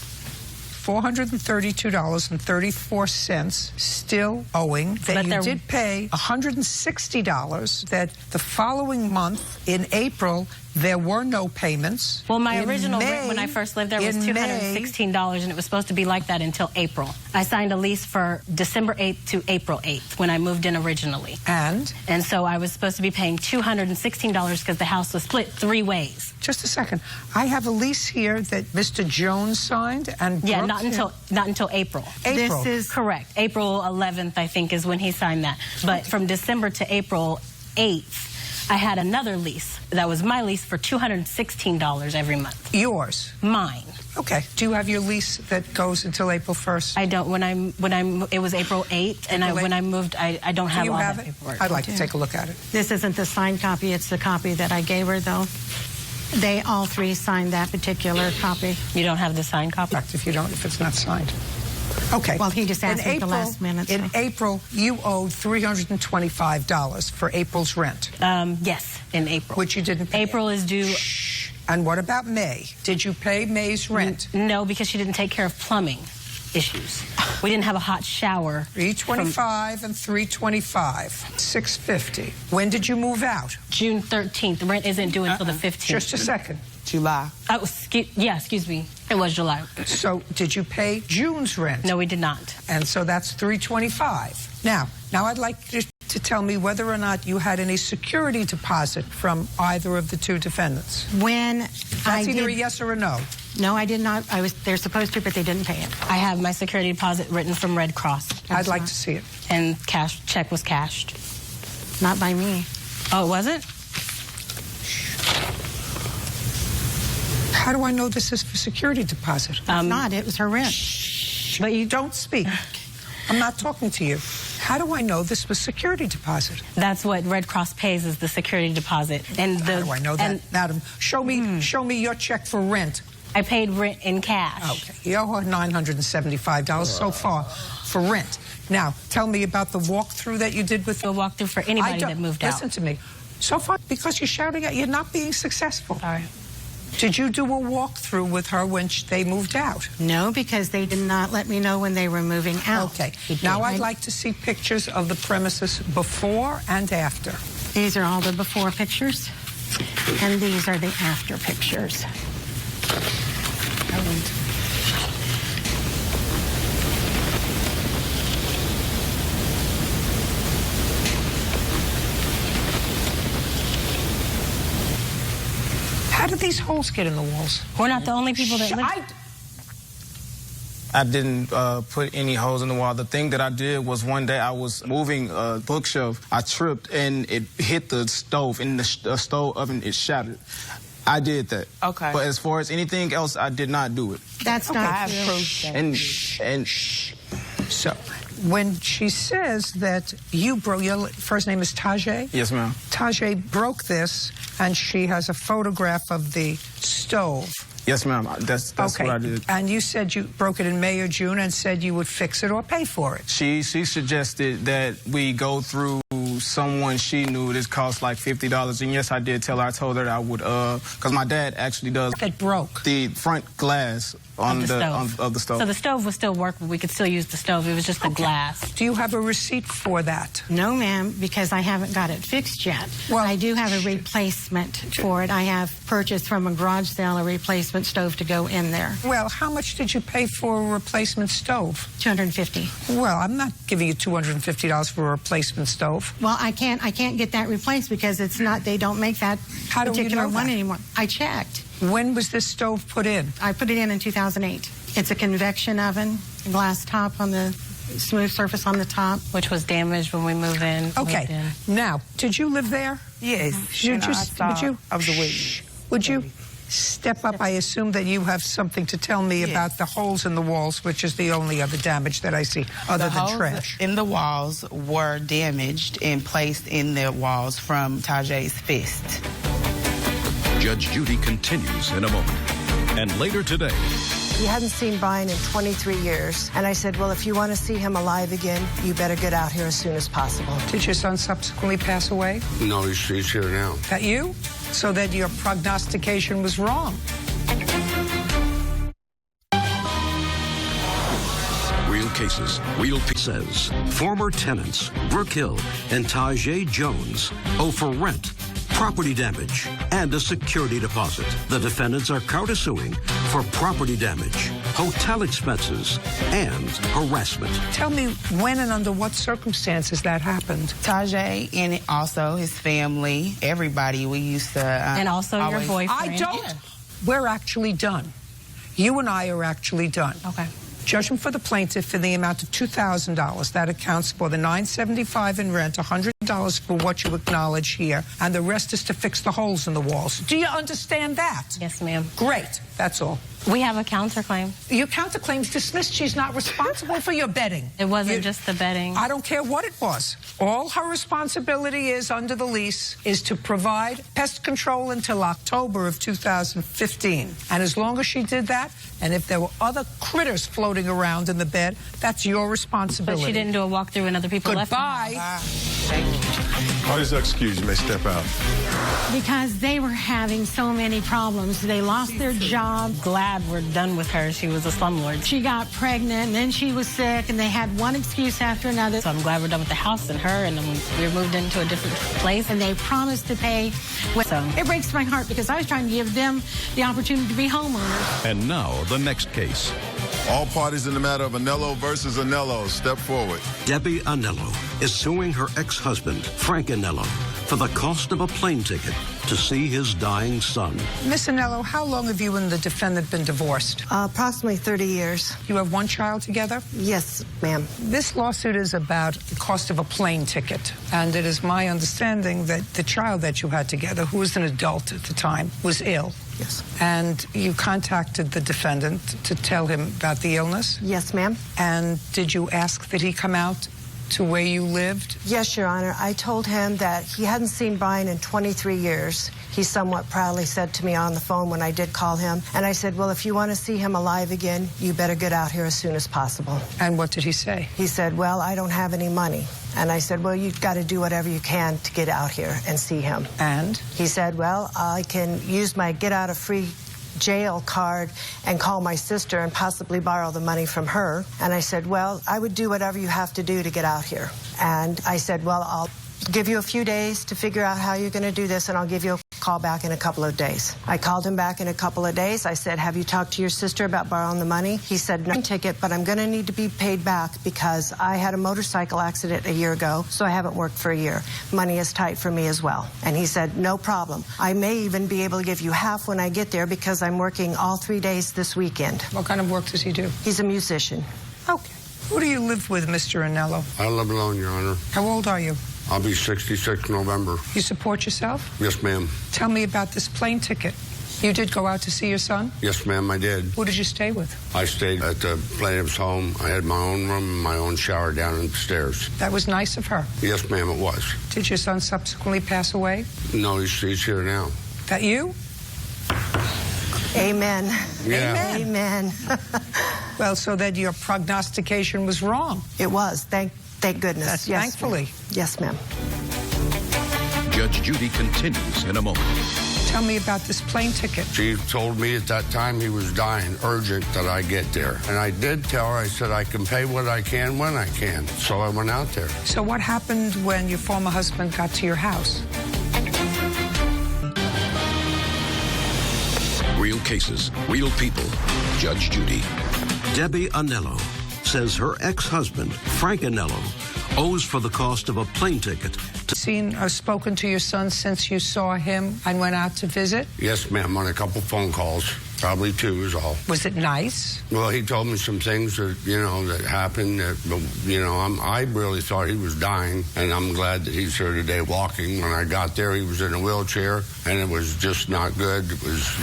$432.34 still owing, that you did pay $160 that the following month in April there were no payments. Well, my In original rent May- when I first lived there was in $216, and it was supposed to be like that until April. I signed a lease for December 8th to April 8th when I moved in originally. And so I was supposed to be paying $216 because the house was split 3 ways. Just a second. I have a lease here that Mr. Jones signed and Yeah, Brooke- not until April. April. This is correct. April 11th, I think, is when he signed that. But from December to April 8th, I had another lease. That was my lease for $216 every month. Yours? Mine. Okay. Do you have your lease that goes until April 1st? I don't. It was April 8th, and when I moved, I don't have Do you all have that it? paperwork. I'd like to take a look at it. This isn't the signed copy. It's the copy that I gave her, though. They all 3 signed that particular copy. You don't have the signed copy? If it's not signed. Okay. Well, he just asked me at the last minute. In April, you owed $325 for April's rent. Yes, in April. Which you didn't pay. April is due. And what about May? Did you pay May's rent? No, because she didn't take care of plumbing issues. We didn't have a hot shower. $325 and $325, $650. When did you move out? June 13th. The rent isn't due until the 15th. Just a second. July. Oh, excuse me. It was July. So did you pay June's rent? No, we did not. And so that's $325. Now I'd like you to tell me whether or not you had any security deposit from either of the 2 defendants. That's either a yes or a no. No, I did not. They're supposed to, but they didn't pay it. I have my security deposit written from Red Cross. I'd like to see it. And check was cashed. Not by me. Oh, it wasn't? How do I know this is for security deposit? It's not. It was her rent. But you don't speak. I'm not talking to you. How do I know this was security deposit? That's what Red Cross pays, is the security deposit. And how do I know that, madam? Show me your check for rent. I paid rent in cash. Okay. You owe $975 so far for rent. Now, tell me about the walkthrough that you did with... A walkthrough for anybody that moved out. Listen to me. So far, because you're shouting at, you're not being successful. All right. Did you do a walkthrough with her when they moved out? No, because they did not let me know when they were moving out. Okay. Now I'd like to see pictures of the premises before and after. These are all the before pictures, and these are the after pictures. How did these holes get in the walls? We're not the only people that live. I didn't put any holes in the wall. The thing that I did was one day I was moving a bookshelf. I tripped and it hit the stove, and the stove oven, it shattered. I did that. Okay. But as far as anything else, I did not do it. That's not true. So, when she says that you broke, your first name is Tajay? Yes, ma'am. Tajay broke this, and she has a photograph of the stove. Yes, ma'am. That's okay. what I did. And you said you broke it in May or June and said you would fix it or pay for it. She suggested that we go through someone she knew. This cost like $50. And yes, I did tell her. I told her that I would, because my dad actually does. It broke. The front glass on of the stove. So the stove was still working. We could still use the stove. It was just the glass. Do you have a receipt for that? No, ma'am, because I haven't got it fixed yet. Well, I do have a replacement for it. I have purchased from a garage sale a replacement stove to go in there. Well, how much did you pay for a replacement stove? $250. Well, I'm not giving you $250 for a replacement stove. Well, I can't get that replaced because it's not. They don't make that particular one anymore. I checked. When was this stove put in? I put it in 2008. It's a convection oven, glass top on the smooth surface on the top. Which was damaged when we moved in. Okay. Now, did you live there? Yes. Would you step up? I assume that you have something to tell me about the holes in the walls, which is the only other damage that I see other than trash. In the walls were damaged and placed in the walls from Tajay's fist. Judge Judy continues in a moment. And later today, he hadn't seen Brian in 23 years. And I said, well, if you want to see him alive again, you better get out here as soon as possible. Did your son subsequently pass away? No, he's here now. That you? So that your prognostication was wrong. Real cases, real says former tenants Brooke Hill and Tajay Jones owe for rent, property damage, and a security deposit. The defendants are countersuing for property damage, hotel expenses, and harassment. Tell me when and under what circumstances that happened. Tajay and also his family, everybody, we used to... and also your boyfriend. I don't. Yeah. We're actually done. You and I are actually done. Okay. Judgment for the plaintiff in the amount of $2,000. That accounts for the $975 in rent, $100 for what you acknowledge here, and the rest is to fix the holes in the walls. Do you understand that? Yes, ma'am. Great. That's all. We have a counterclaim. Your counterclaim's dismissed. She's not responsible for your bedding. It wasn't just the bedding. I don't care what it was. All her responsibility is under the lease is to provide pest control until October of 2015. And as long as she did that, and if there were other critters floating around in the bed, that's your responsibility. But she didn't do a walkthrough and other people left. Goodbye. How is that excused? You may step out. Because they were having so many problems. They lost their job. Glad we're done with her. She was a slumlord. She got pregnant, and then she was sick, and they had one excuse after another. So I'm glad we're done with the house and her, and we moved into a different place. And they promised to pay. So it breaks my heart because I was trying to give them the opportunity to be homeowners. And now the next case. All parties in the matter of Anello versus Anello, step forward. Debbie Anello is suing her ex-husband, Frank Anello, for the cost of a plane ticket to see his dying son. Miss Anello, how long have you and the defendant been divorced? Approximately 30 years. You have one child together? Yes, ma'am. This lawsuit is about the cost of a plane ticket. And it is my understanding that the child that you had together, who was an adult at the time, was ill. Yes. And you contacted the defendant to tell him about the illness? Yes, ma'am. And did you ask that he come out to where you lived? Yes, Your Honor. I told him that he hadn't seen Brian in 23 years. He somewhat proudly said to me on the phone when I did call him. And I said, well, if you want to see him alive again, you better get out here as soon as possible. And what did he say? He said, well, I don't have any money. And I said, well, you've got to do whatever you can to get out here and see him. And? He said, well, I can use my get out of free jail card and call my sister and possibly borrow the money from her. And I said, well, I would do whatever you have to do to get out here. And I said, well, I'll give you a few days to figure out how you're going to do this, and I'll give you a call back in a couple of days. I called him back in a couple of days. I said, have you talked to your sister about borrowing the money? He said, no ticket, but I'm going to need to be paid back because I had a motorcycle accident a year ago, so I haven't worked for a year. Money is tight for me as well. And he said, no problem. I may even be able to give you half when I get there because I'm working all 3 days this weekend. What kind of work does he do? He's a musician. Okay. Who do you live with, Mr. Anello? I live alone, Your Honor. How old are you? I'll be 66 November. You support yourself? Yes, ma'am. Tell me about this plane ticket. You did go out to see your son? Yes, ma'am, I did. Who did you stay with? I stayed at the plaintiff's home. I had my own room, my own shower down the stairs. That was nice of her. Yes, ma'am, it was. Did your son subsequently pass away? No, he's here now. That you? Amen. Yeah. Amen. Well, so that your prognostication was wrong. It was. Thank Thank goodness. That's yes, thankfully. ma'am. Yes, ma'am. Judge Judy continues in a moment. Tell me about this plane ticket. She told me at that time he was dying, urgent that I get there. And I did tell her, I said, I can pay what I can when I can. So I went out there. So what happened when your former husband got to your house? Real cases, real people. Judge Judy. Debbie Anello says her ex-husband, Frank Anello, owes for the cost of a plane ticket. Seen or spoken to your son since you saw him and went out to visit? Yes, ma'am, on a couple phone calls. Probably 2 is all. Was it nice? Well, he told me some things that, that happened that, I really thought he was dying, and I'm glad that he's here today walking. When I got there, he was in a wheelchair, and it was just not good. It was,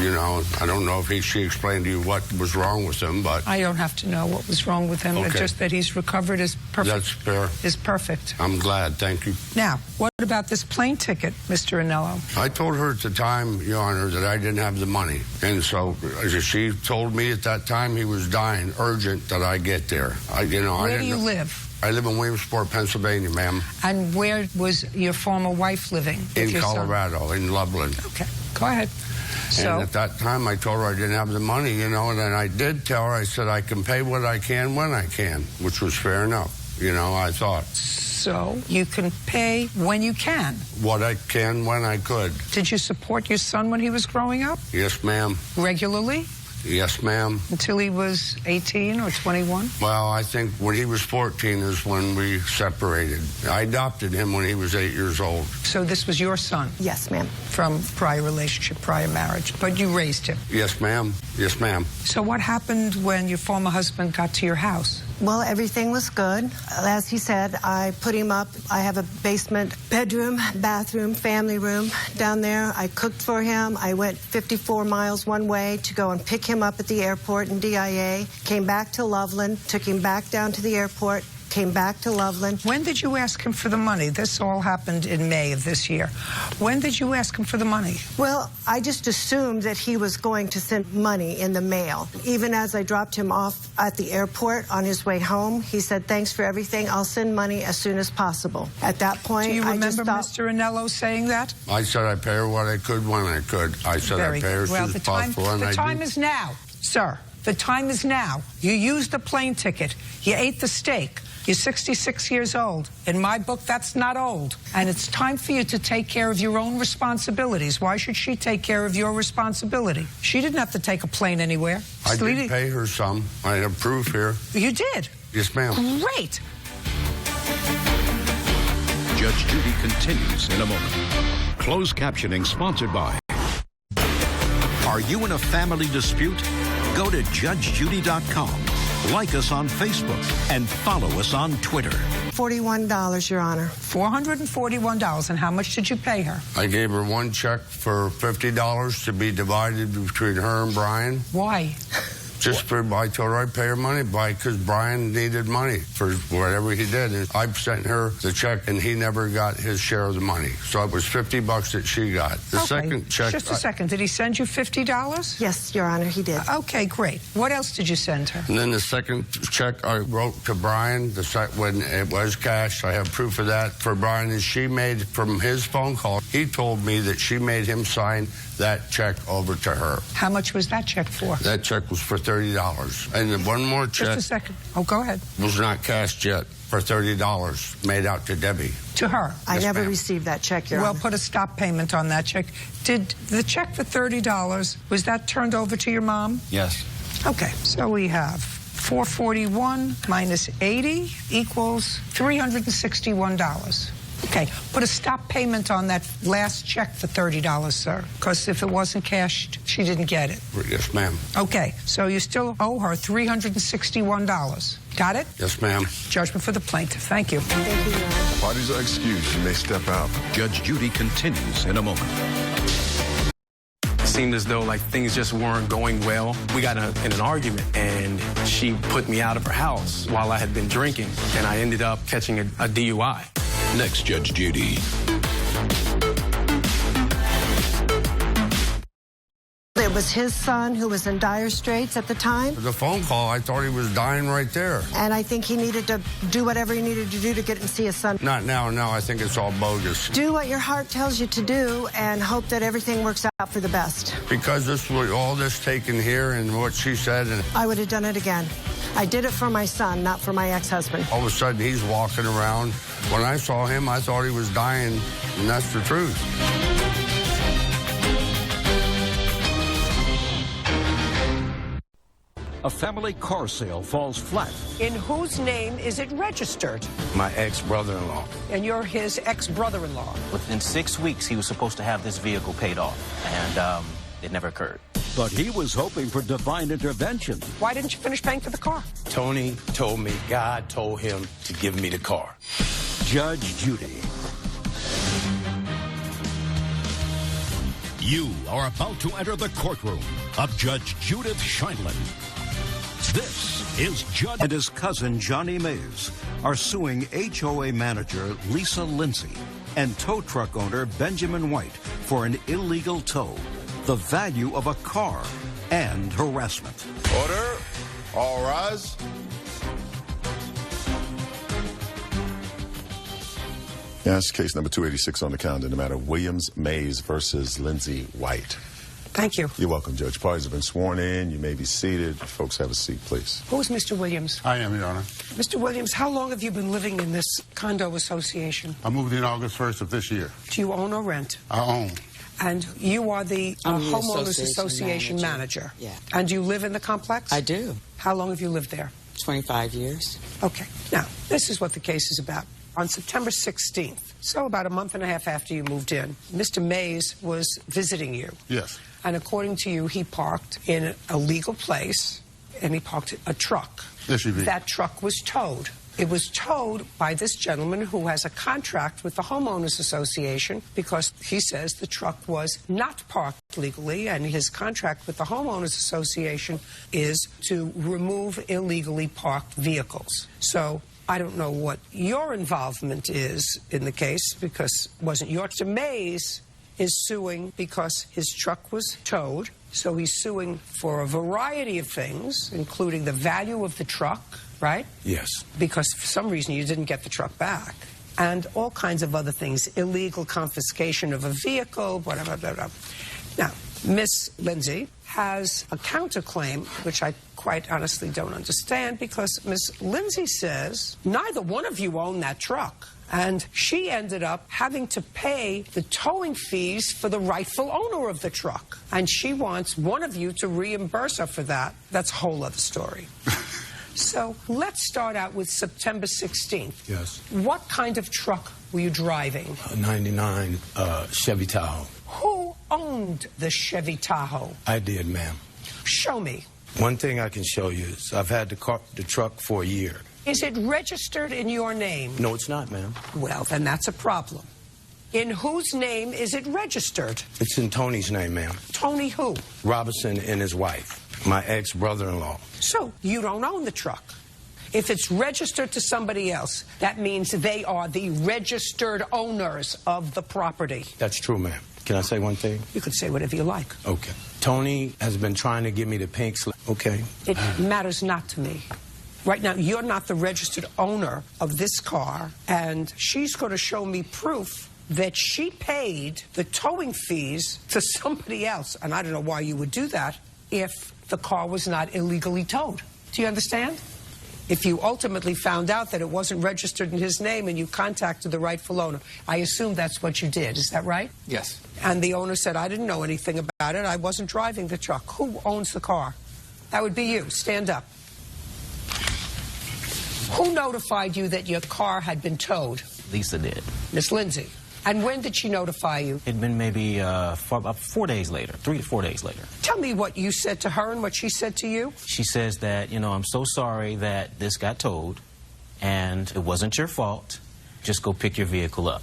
I don't know if she explained to you what was wrong with him, but... I don't have to know what was wrong with him. Okay. It's just that he's recovered is perfect. That's fair. Is perfect. I'm glad. Thank you. Now, what about this plane ticket, Mr. Anello? I told her at the time, Your Honor, that I didn't have the money, and so she told me at that time he was dying, urgent that I get there. Where do you live? I live in Williamsport, Pennsylvania, ma'am. And where was your former wife living? In Colorado, in Loveland. Okay, go ahead. And at that time, I told her I didn't have the money, and then I did tell her, I said, I can pay what I can when I can, which was fair enough, I thought. So you can pay when you can? What I can when I could. Did you support your son when he was growing up? Yes, ma'am. Regularly? Yes, ma'am. Until he was 18 or 21? Well, I think when he was 14 is when we separated. I adopted him when he was 8 years old. So this was your son? Yes, ma'am. From prior relationship, prior marriage, but you raised him? Yes, ma'am. Yes, ma'am. So what happened when your former husband got to your house? Well, everything was good. As he said, I put him up. I have a basement bedroom, bathroom, family room down there. I cooked for him. I went 54 miles one way to go and pick him up at the airport in DIA, came back to Loveland, took him back down to the airport, came back to Loveland. When did you ask him for the money? This all happened in May of this year. When did you ask him for the money? Well, I just assumed that he was going to send money in the mail. Even as I dropped him off at the airport on his way home, he said, thanks for everything. I'll send money as soon as possible. At that point, do you remember I just thought, Mr. Anello saying that? I said I'd pay her what I could when I could. I said I'd pay her as soon as possible. The time is now, sir. The time is now. You used the plane ticket. You ate the steak. You're 66 years old. In my book, that's not old. And it's time for you to take care of your own responsibilities. Why should she take care of your responsibility? She didn't have to take a plane anywhere. I did pay her some. I have proof here. You did? Yes, ma'am. Great. Judge Judy continues in a moment. Closed captioning sponsored by. Are you in a family dispute? Go to judgejudy.com. Like us on Facebook and follow us on Twitter. $41, Your Honor. $441. And how much did you pay her? I gave her one check for $50 to be divided between her and Brian. Why? I told her I'd pay her money because Brian needed money for whatever he did. And I sent her the check, and he never got his share of the money. So it was $50 that she got. The second check... Just a second. Did he send you $50? Yes, Your Honor, he did. Okay, great. What else did you send her? And then the second check I wrote to Brian, when it was cash, I have proof of that for Brian, and she made, from his phone call, he told me that she made him sign that check over to her. How much was that check for? That check was for $30. And then one more check. Just a second. Oh, go ahead. Was not cashed yet for $30 made out to Debbie. To her? I never received that check, Your Honor. Well, put a stop payment on that check. Did the check for $30, was that turned over to your mom? Yes. Okay, so we have $441 minus 80 equals $361. Okay, put a stop payment on that last check for $30, sir, because if it wasn't cashed, she didn't get it. Yes, ma'am. Okay, so you still owe her $361. Got it? Yes, ma'am. Judgment for the plaintiff. Thank you. Thank you, Your Honor. Parties are excused. You may step out. Judge Judy continues in a moment. It seemed as though like things just weren't going well. We got in an argument, and she put me out of her house while I had been drinking, and I ended up catching a DUI. Next, Judge Judy. It It was his son who was in dire straits at the time. The phone call, I thought he was dying right there. And I think he needed to do whatever he needed to do to get and see his son. Not now. No, I think it's all bogus. Do what your heart tells you to do and hope that everything works out for the best. Because this was all this taken here and what she said. And I would have done it again. I did it for my son, not for my ex-husband. all of a sudden, he's walking around. When I saw him, I thought he was dying, and that's the truth. A family car sale falls flat. In whose name is it registered? My ex-brother-in-law. And you're his ex-brother-in-law. Within 6 weeks, he was supposed to have this vehicle paid off, and it never occurred. But he was hoping for divine intervention. Why didn't you finish paying for the car? Tony told me God told him to give me the car. Judge Judy. You are about to enter the courtroom of Judge Judith Scheindlin. This is Judge... And his cousin, Johnny Mays, are suing HOA manager Lisa Lindsay and tow truck owner Benjamin White for an illegal tow, the value of a car, and harassment. Order. All rise. Yeah, it's case number 286 on the calendar, the matter Williams Mays versus Lindsay White. Thank you. You're welcome, Judge. Parties have been sworn in. You may be seated. Folks, have a seat, please. Who's Mr. Williams? I am, Your Honor. Mr. Williams, how long have you been living in this condo association? I moved in August 1st of this year. Do you own or rent? I own. And you are the homeowners association manager. Yeah. And do you live in the complex? I do. How long have you lived there? 25 years. Okay. Now, this is what the case is about. On September 16th, so about a month and a half after you moved in, Mr. Mays was visiting you. Yes. And according to you, he parked in a legal place, and he parked a truck. SUV. That truck was towed. It was towed by this gentleman who has a contract with the Homeowners Association because he says the truck was not parked legally, and his contract with the Homeowners Association is to remove illegally parked vehicles. So I don't know what your involvement is in the case because it wasn't yours. Mr. Mays is suing because his truck was towed. So he's suing for a variety of things, including the value of the truck, right? Yes. Because for some reason you didn't get the truck back. And all kinds of other things, illegal confiscation of a vehicle, whatever, blah, blah. Now, Miss Lindsay has a counterclaim, which I quite honestly don't understand, because Miss Lindsay says neither one of you own that truck. And she ended up having to pay the towing fees for the rightful owner of the truck. And she wants one of you to reimburse her for that. That's a whole other story. So let's start out with September 16th. Yes. What kind of truck were you driving? A 99 Chevy Tahoe. Who owned the Chevy Tahoe? I did, ma'am. Show me. One thing I can show you is I've had the truck for a year. Is it registered in your name? No, it's not, ma'am. Well, then that's a problem. In whose name is it registered? It's in Tony's name, ma'am. Tony who? Robinson and his wife, my ex-brother-in-law. So you don't own the truck. If it's registered to somebody else, that means they are the registered owners of the property. That's true, ma'am. Can I say one thing? You can say whatever you like. Okay. Tony has been trying to give me the pink slip. Okay. It matters not to me. Right now, you're not the registered owner of this car, and she's going to show me proof that she paid the towing fees to somebody else. And I don't know why you would do that if the car was not illegally towed. Do you understand? If you ultimately found out that it wasn't registered in his name and you contacted the rightful owner, I assume that's what you did. Is that right? Yes. And the owner said, I didn't know anything about it. I wasn't driving the truck. Who owns the car? That would be you. Stand up. Who notified you that your car had been towed? Lisa did. Miss Lindsay. And when did she notify you? It'd been maybe about 4 days later, 3 to 4 days later. Tell me what you said to her and what she said to you. She says that, you know, I'm so sorry that this got towed, and it wasn't your fault. Just go pick your vehicle up.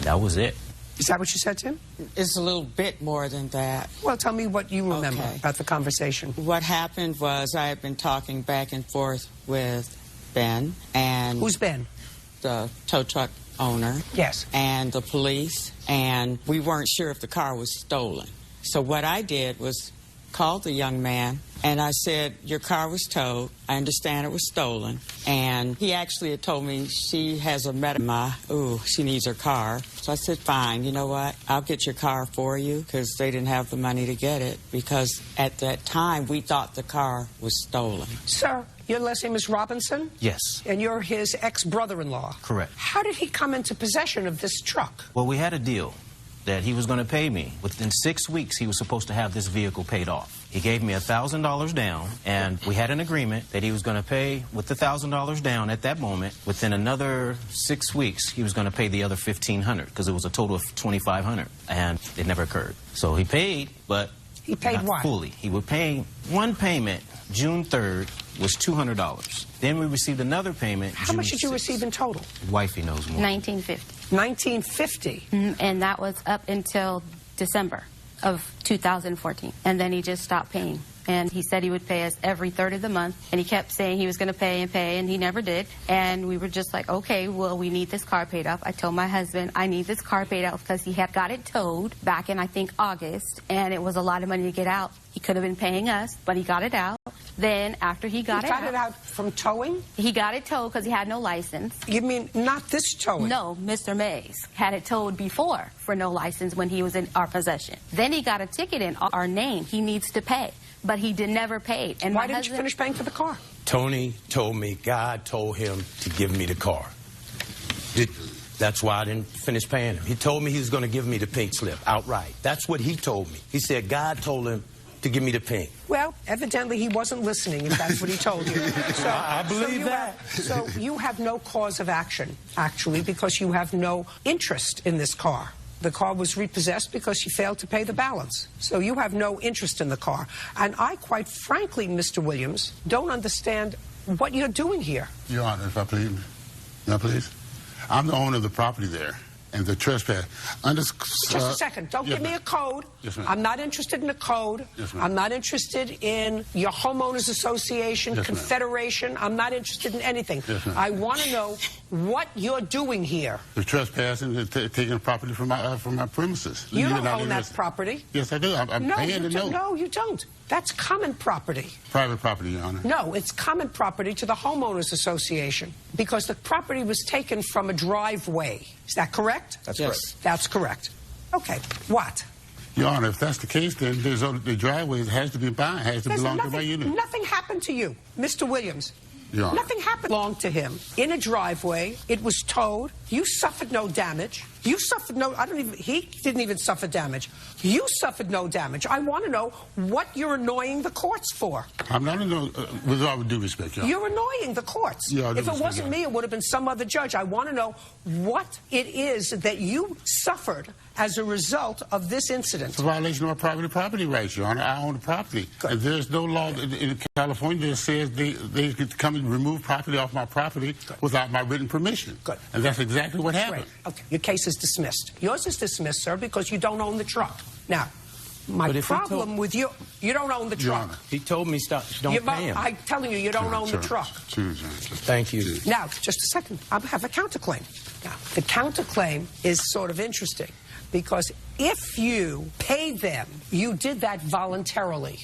That was it. Is that what you said to him? It's a little bit more than that. Well, tell me what you remember about the conversation. What happened was I had been talking back and forth with Ben and... Who's Ben? The tow truck owner. Yes. And the police, and we weren't sure if the car was stolen. So what I did was called the young man, and I said, your car was towed. I understand it was stolen. And he actually had told me she has a she needs her car. So I said, fine, you know what? I'll get your car for you, because they didn't have the money to get it, because at that time we thought the car was stolen. Sir, your last name is Robinson? Yes. And you're his ex-brother-in-law? Correct. How did he come into possession of this truck? Well, we had a deal that he was going to pay me. Within 6 weeks, he was supposed to have this vehicle paid off. He gave me $1,000 down, and we had an agreement that he was going to pay with the $1,000 down at that moment. Within another 6 weeks, he was going to pay the other $1,500, because it was a total of $2,500, and it never occurred. So he paid, but he paid not what? Fully. He would pay one payment, June 3rd, was $200. Then we received another payment. How much did you receive in total? Wifey knows more. $1,950. $1,950? And that was up until December of 2014. And then he just stopped paying. And he said he would pay us every third of the month. And he kept saying he was going to pay, and he never did. And we were just like, okay, well, we need this car paid off. I told my husband, I need this car paid off, because he had got it towed back in, I think, August. And it was a lot of money to get out. He could have been paying us, but he got it out. Then after he got it out from towing? He got it towed because he had no license. You mean not this towing? No, Mr. Mays had it towed before for no license when he was in our possession. Then he got a ticket in our name. He needs to pay. But he never paid. And why didn't you finish paying for the car? Tony told me God told him to give me the car. That's why I didn't finish paying him. He told me he was going to give me the pink slip outright. That's what he told me. He said God told him to give me the pink. Well, evidently he wasn't listening, if that's what he told you. So, I believe that. So you have no cause of action, actually, because you have no interest in this car. The car was repossessed because she failed to pay the balance. So you have no interest in the car. And I, quite frankly, Mr. Williams, don't understand what you're doing here. Your Honor, if I please. Now, please. I'm the owner of the property there. And the trespass. Just a second. Don't give me a code. Yes, ma'am. I'm not interested in a code. Yes, ma'am. I'm not interested in your homeowners association, yes, confederation. I'm not interested in anything. Yes, ma'am. I want to know what you're doing here. The trespassing and taking property from my premises. You don't own that property. Yes, I do. I'm paying the note. No, you don't. That's common property. Private property, Your Honor. No, it's common property to the homeowners association, because the property was taken from a driveway. Is that correct? That's correct. That's correct. Okay. What? Your Honor, if that's the case, then the driveway has to be mine, has to belong to my unit. Nothing happened to you, Mr. Williams. Your Honor. Nothing happened. Belonged to him in a driveway. It was towed. You suffered no damage. You suffered no. He didn't even suffer damage. You suffered no damage. I want to know what you're annoying the courts for. I'm not annoying. With all due respect, Your Honor. You're annoying the courts. Yeah, if it wasn't me, it would have been some other judge. I want to know what it is that you suffered as a result of this incident. It's a violation of my property rights, Your Honor. I own the property. Good. And there's no law in California that says they could come and remove property off my property without my written permission. Good. And that's exactly what happened. Great. Okay. Your case is dismissed. Yours is dismissed, sir, because you don't own the truck. Now, my problem with you don't own the truck. He told me don't pay him. I'm telling you, you don't own the truck. Thank you. Now, just a second. I have a counterclaim. Now, the counterclaim is sort of interesting, because if you paid them, you did that voluntarily.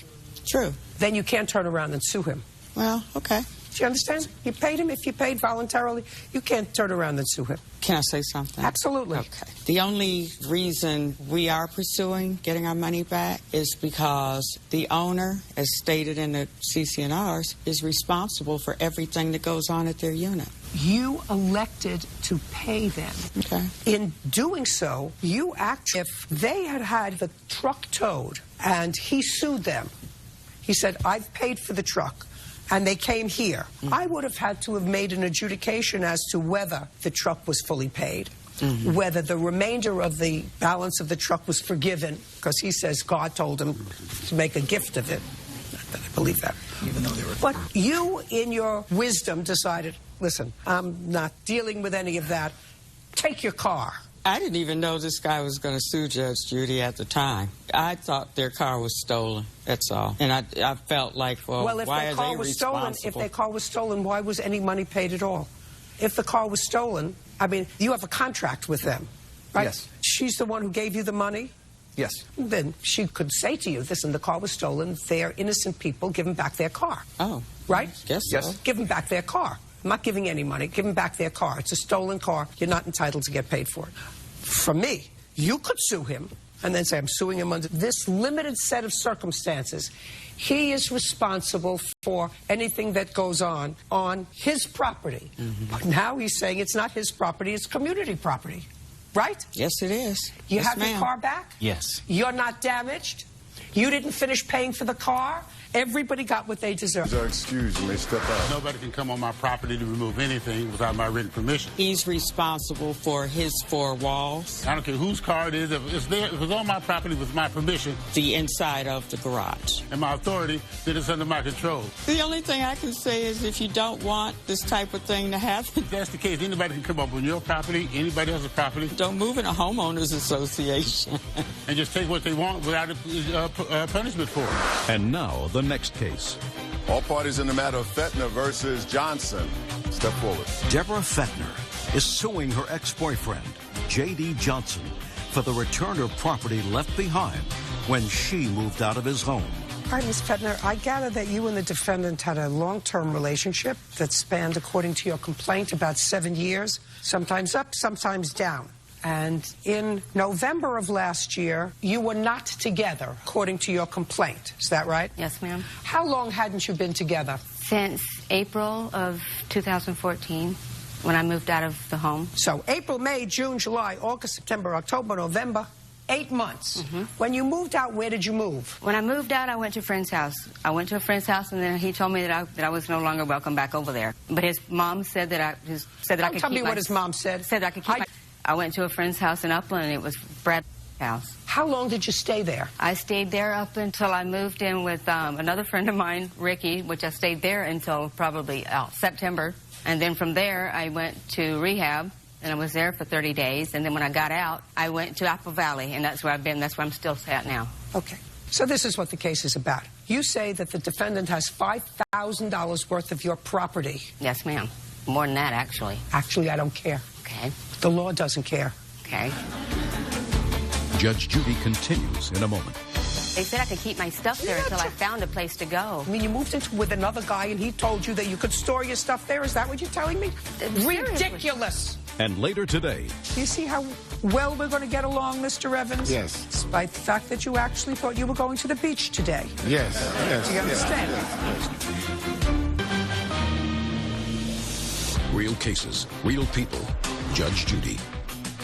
True. Then you can't turn around and sue him. Well, okay. Do you understand? You paid him. If you paid voluntarily, you can't turn around and sue him. Can I say something? Absolutely. Okay. The only reason we are pursuing getting our money back is because the owner, as stated in the CC&Rs, is responsible for everything that goes on at their unit. You elected to pay them. Okay. In doing so, you actually, if they had the truck towed and he sued them, he said, I've paid for the truck, and they came here, I would have had to have made an adjudication as to whether the truck was fully paid, whether the remainder of the balance of the truck was forgiven, because he says God told him to make a gift of it. Not that I believe that. Even though they were. But you, in your wisdom, decided, listen, I'm not dealing with any of that. Take your car. I didn't even know this guy was going to sue Judge Judy at the time. I thought their car was stolen. That's all. And I felt like, well, if why their are car they was responsible? stolen, if their car was stolen, why was any money paid at all? If the car was stolen, I mean, you have a contract with them, right? Yes. She's the one who gave you the money. Yes. Then she could say to you, listen, the car was stolen. They're innocent people. Give them back their car. Oh. Right? Guess so. Yes. Give them back their car. I'm not giving any money. Give them back their car. It's a stolen car. You're not entitled to get paid for it. From me, you could sue him and then say, I'm suing him under this limited set of circumstances. He is responsible for anything that goes on his property. But now he's saying it's not his property, it's community property. Right? Yes, it is. You Yes, have your ma'am. car back? Yes. You're not damaged? You didn't finish paying for the car? Everybody got what they deserved. Excuse, you may step out. Nobody can come on my property to remove anything without my written permission. He's responsible for his four walls. I don't care whose car it is. If it's on my property with my permission. The inside of the garage. And my authority, then it's under my control. The only thing I can say is if you don't want this type of thing to happen. If that's the case, anybody can come up on your property, anybody else's property. Don't move in a homeowners association. And just take what they want without punishment for it. And now, the next case. All parties in the matter of Fettner versus Johnson. Step forward. Deborah Fettner is suing her ex-boyfriend, J.D. Johnson, for the return of property left behind when she moved out of his home. All right, Ms. Fettner, I gather that you and the defendant had a long-term relationship that spanned, according to your complaint, about 7 years, sometimes up, sometimes down. And in November of last year, you were not together, according to your complaint. Is that right? Yes, ma'am. How long hadn't you been together? Since April of 2014, when I moved out of the home. So April, May, June, July, August, September, October, November, 8 months. When you moved out, where did you move? When I moved out, I went to a friend's house. I went to a friend's house, and then he told me that I was no longer welcome back over there. But his mom said that I could keep my... Tell me what his mom said. Said that I could keep I went to a friend's house in Upland, and it was Brad's house. How long did you stay there? I stayed there up until I moved in with another friend of mine, Ricky, which I stayed there until probably September. And then from there, I went to rehab, and I was there for 30 days. And then when I got out, I went to Apple Valley, and that's where I've been. That's where I'm still at now. Okay. So this is what the case is about. You say that the defendant has $5,000 worth of your property. Yes, ma'am. More than that, actually. Actually, I don't care. Okay. The law doesn't care. Okay. Judge Judy continues in a moment. They said I could keep my stuff there until I found a place to go. I mean, you moved into with another guy, and he told you that you could store your stuff there? Is that what you're telling me? Ridiculous! And later today... You see how well we're going to get along, Mr. Evans? Yes. Despite the fact that you actually thought you were going to the beach today. Yes, yes. Do you understand? Yes. Real cases, real people. Judge Judy.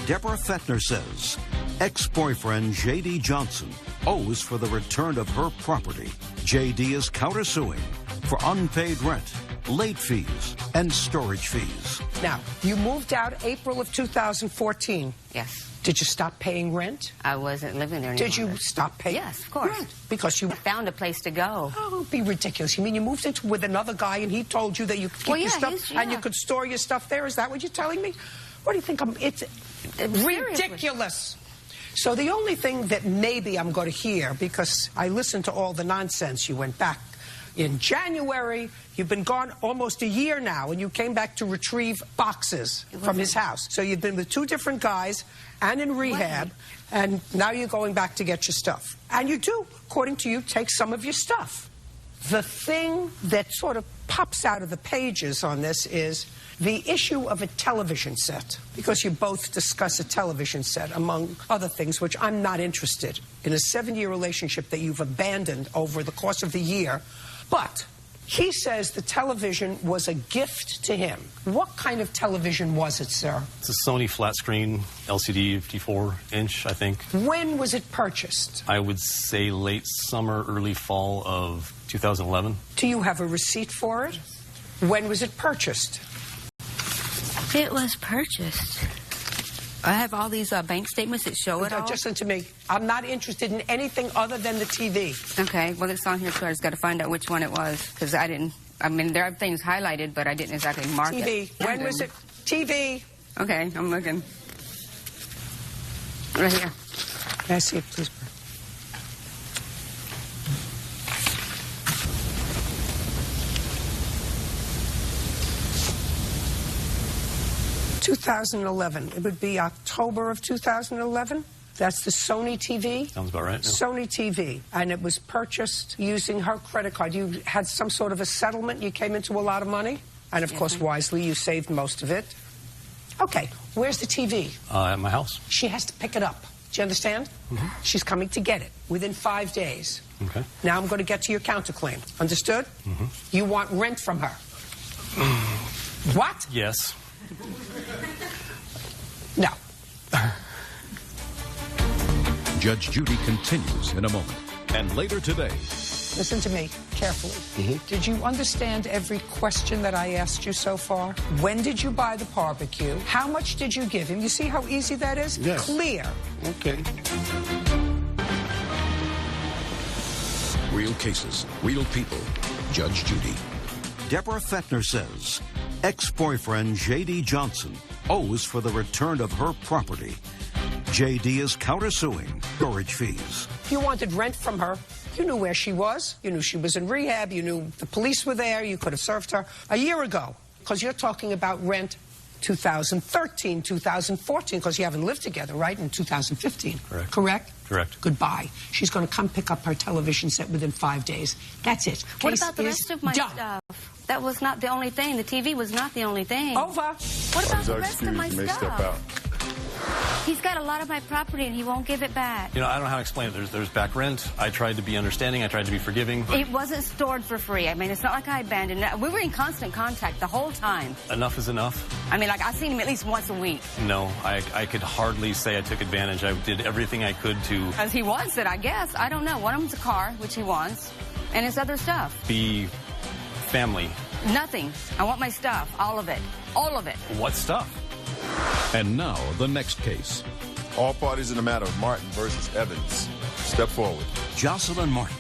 Deborah Fettner says ex-boyfriend J.D. Johnson owes for the return of her property. J.D. is countersuing for unpaid rent, late fees, and storage fees. Now, you moved out April of 2014. Yes. Did you stop paying rent? I wasn't living there anymore. Did you stop paying? Yes, of course. Rent? Because you found a place to go. Oh, don't be ridiculous. You mean you moved into with another guy, and he told you that you could keep your stuff and you could store your stuff there? Is that what you're telling me? What do you think? It's ridiculous. So the only thing that maybe I'm going to hear, because I listened to all the nonsense, you went back in January, you've been gone almost a year now, and you came back to retrieve boxes from his house. So you've been with two different guys and in rehab, and now you're going back to get your stuff. And you do, according to you, take some of your stuff. The thing that sort of pops out of the pages on this is the issue of a television set, because you both discuss a television set, among other things, which I'm not interested in a 7-year relationship that you've abandoned over the course of the year. But he says the television was a gift to him. What kind of television was it, sir? It's a Sony flat screen LCD 54-inch, I think. When was it purchased? I would say late summer, early fall of 2011. Do you have a receipt for it? When was it purchased? It was purchased. I have all these bank statements that show it all. Just listen to me. I'm not interested in anything other than the TV. Okay, well, it's on here, so I just got to find out which one it was, because I didn't... I mean, there are things highlighted, but I didn't exactly mark it. TV. When was it? TV. Okay, I'm looking. Right here. Can I see it, please? 2011. It would be October of 2011. That's the Sony TV? Sounds about right. No. Sony TV. And it was purchased using her credit card. You had some sort of a settlement. You came into a lot of money. And, of course, wisely, you saved most of it. Okay. Where's the TV? At my house. She has to pick it up. Do you understand? She's coming to get it within 5 days. Okay. Now I'm going to get to your counterclaim. Understood? You want rent from her. What? Yes. No. Judge Judy continues in a moment. And later today. Listen to me carefully. Did you understand every question that I asked you so far? When did you buy the barbecue? How much did you give him? You see how easy that is? Yes. Clear. Okay. Real cases, real people. Judge Judy. Deborah Fettner says ex-boyfriend J.D. Johnson owes for the return of her property. J.D. is countersuing storage fees. You wanted rent from her. You knew where she was. You knew she was in rehab. You knew the police were there. You could have served her a year ago, because you're talking about rent 2013, 2014, because you haven't lived together, right, in 2015. Correct. Correct? Correct. Goodbye. She's going to come pick up her television set within 5 days. That's it. What Case about the is rest of my done. stuff? That was not the only thing. The TV was not the only thing. Over. What about the rest of my You may step stuff? out. He's got a lot of my property and he won't give it back. You know, I don't know how to explain it. There's back rent. I tried to be understanding. I tried to be forgiving. But It wasn't stored for free. I mean, it's not like I abandoned it. We were in constant contact the whole time. enough is enough. I mean, like, I've seen him at least once a week. No, I could hardly say I took advantage. I did everything I could to Because he wants it, I guess. I don't know. One of them's a car, which he wants, and it's other stuff. be family. Nothing. I want my stuff. All of it. All of it. What stuff? And now, the next case. All parties in the matter of Martin versus Evans. Step forward. Jocelyn Martin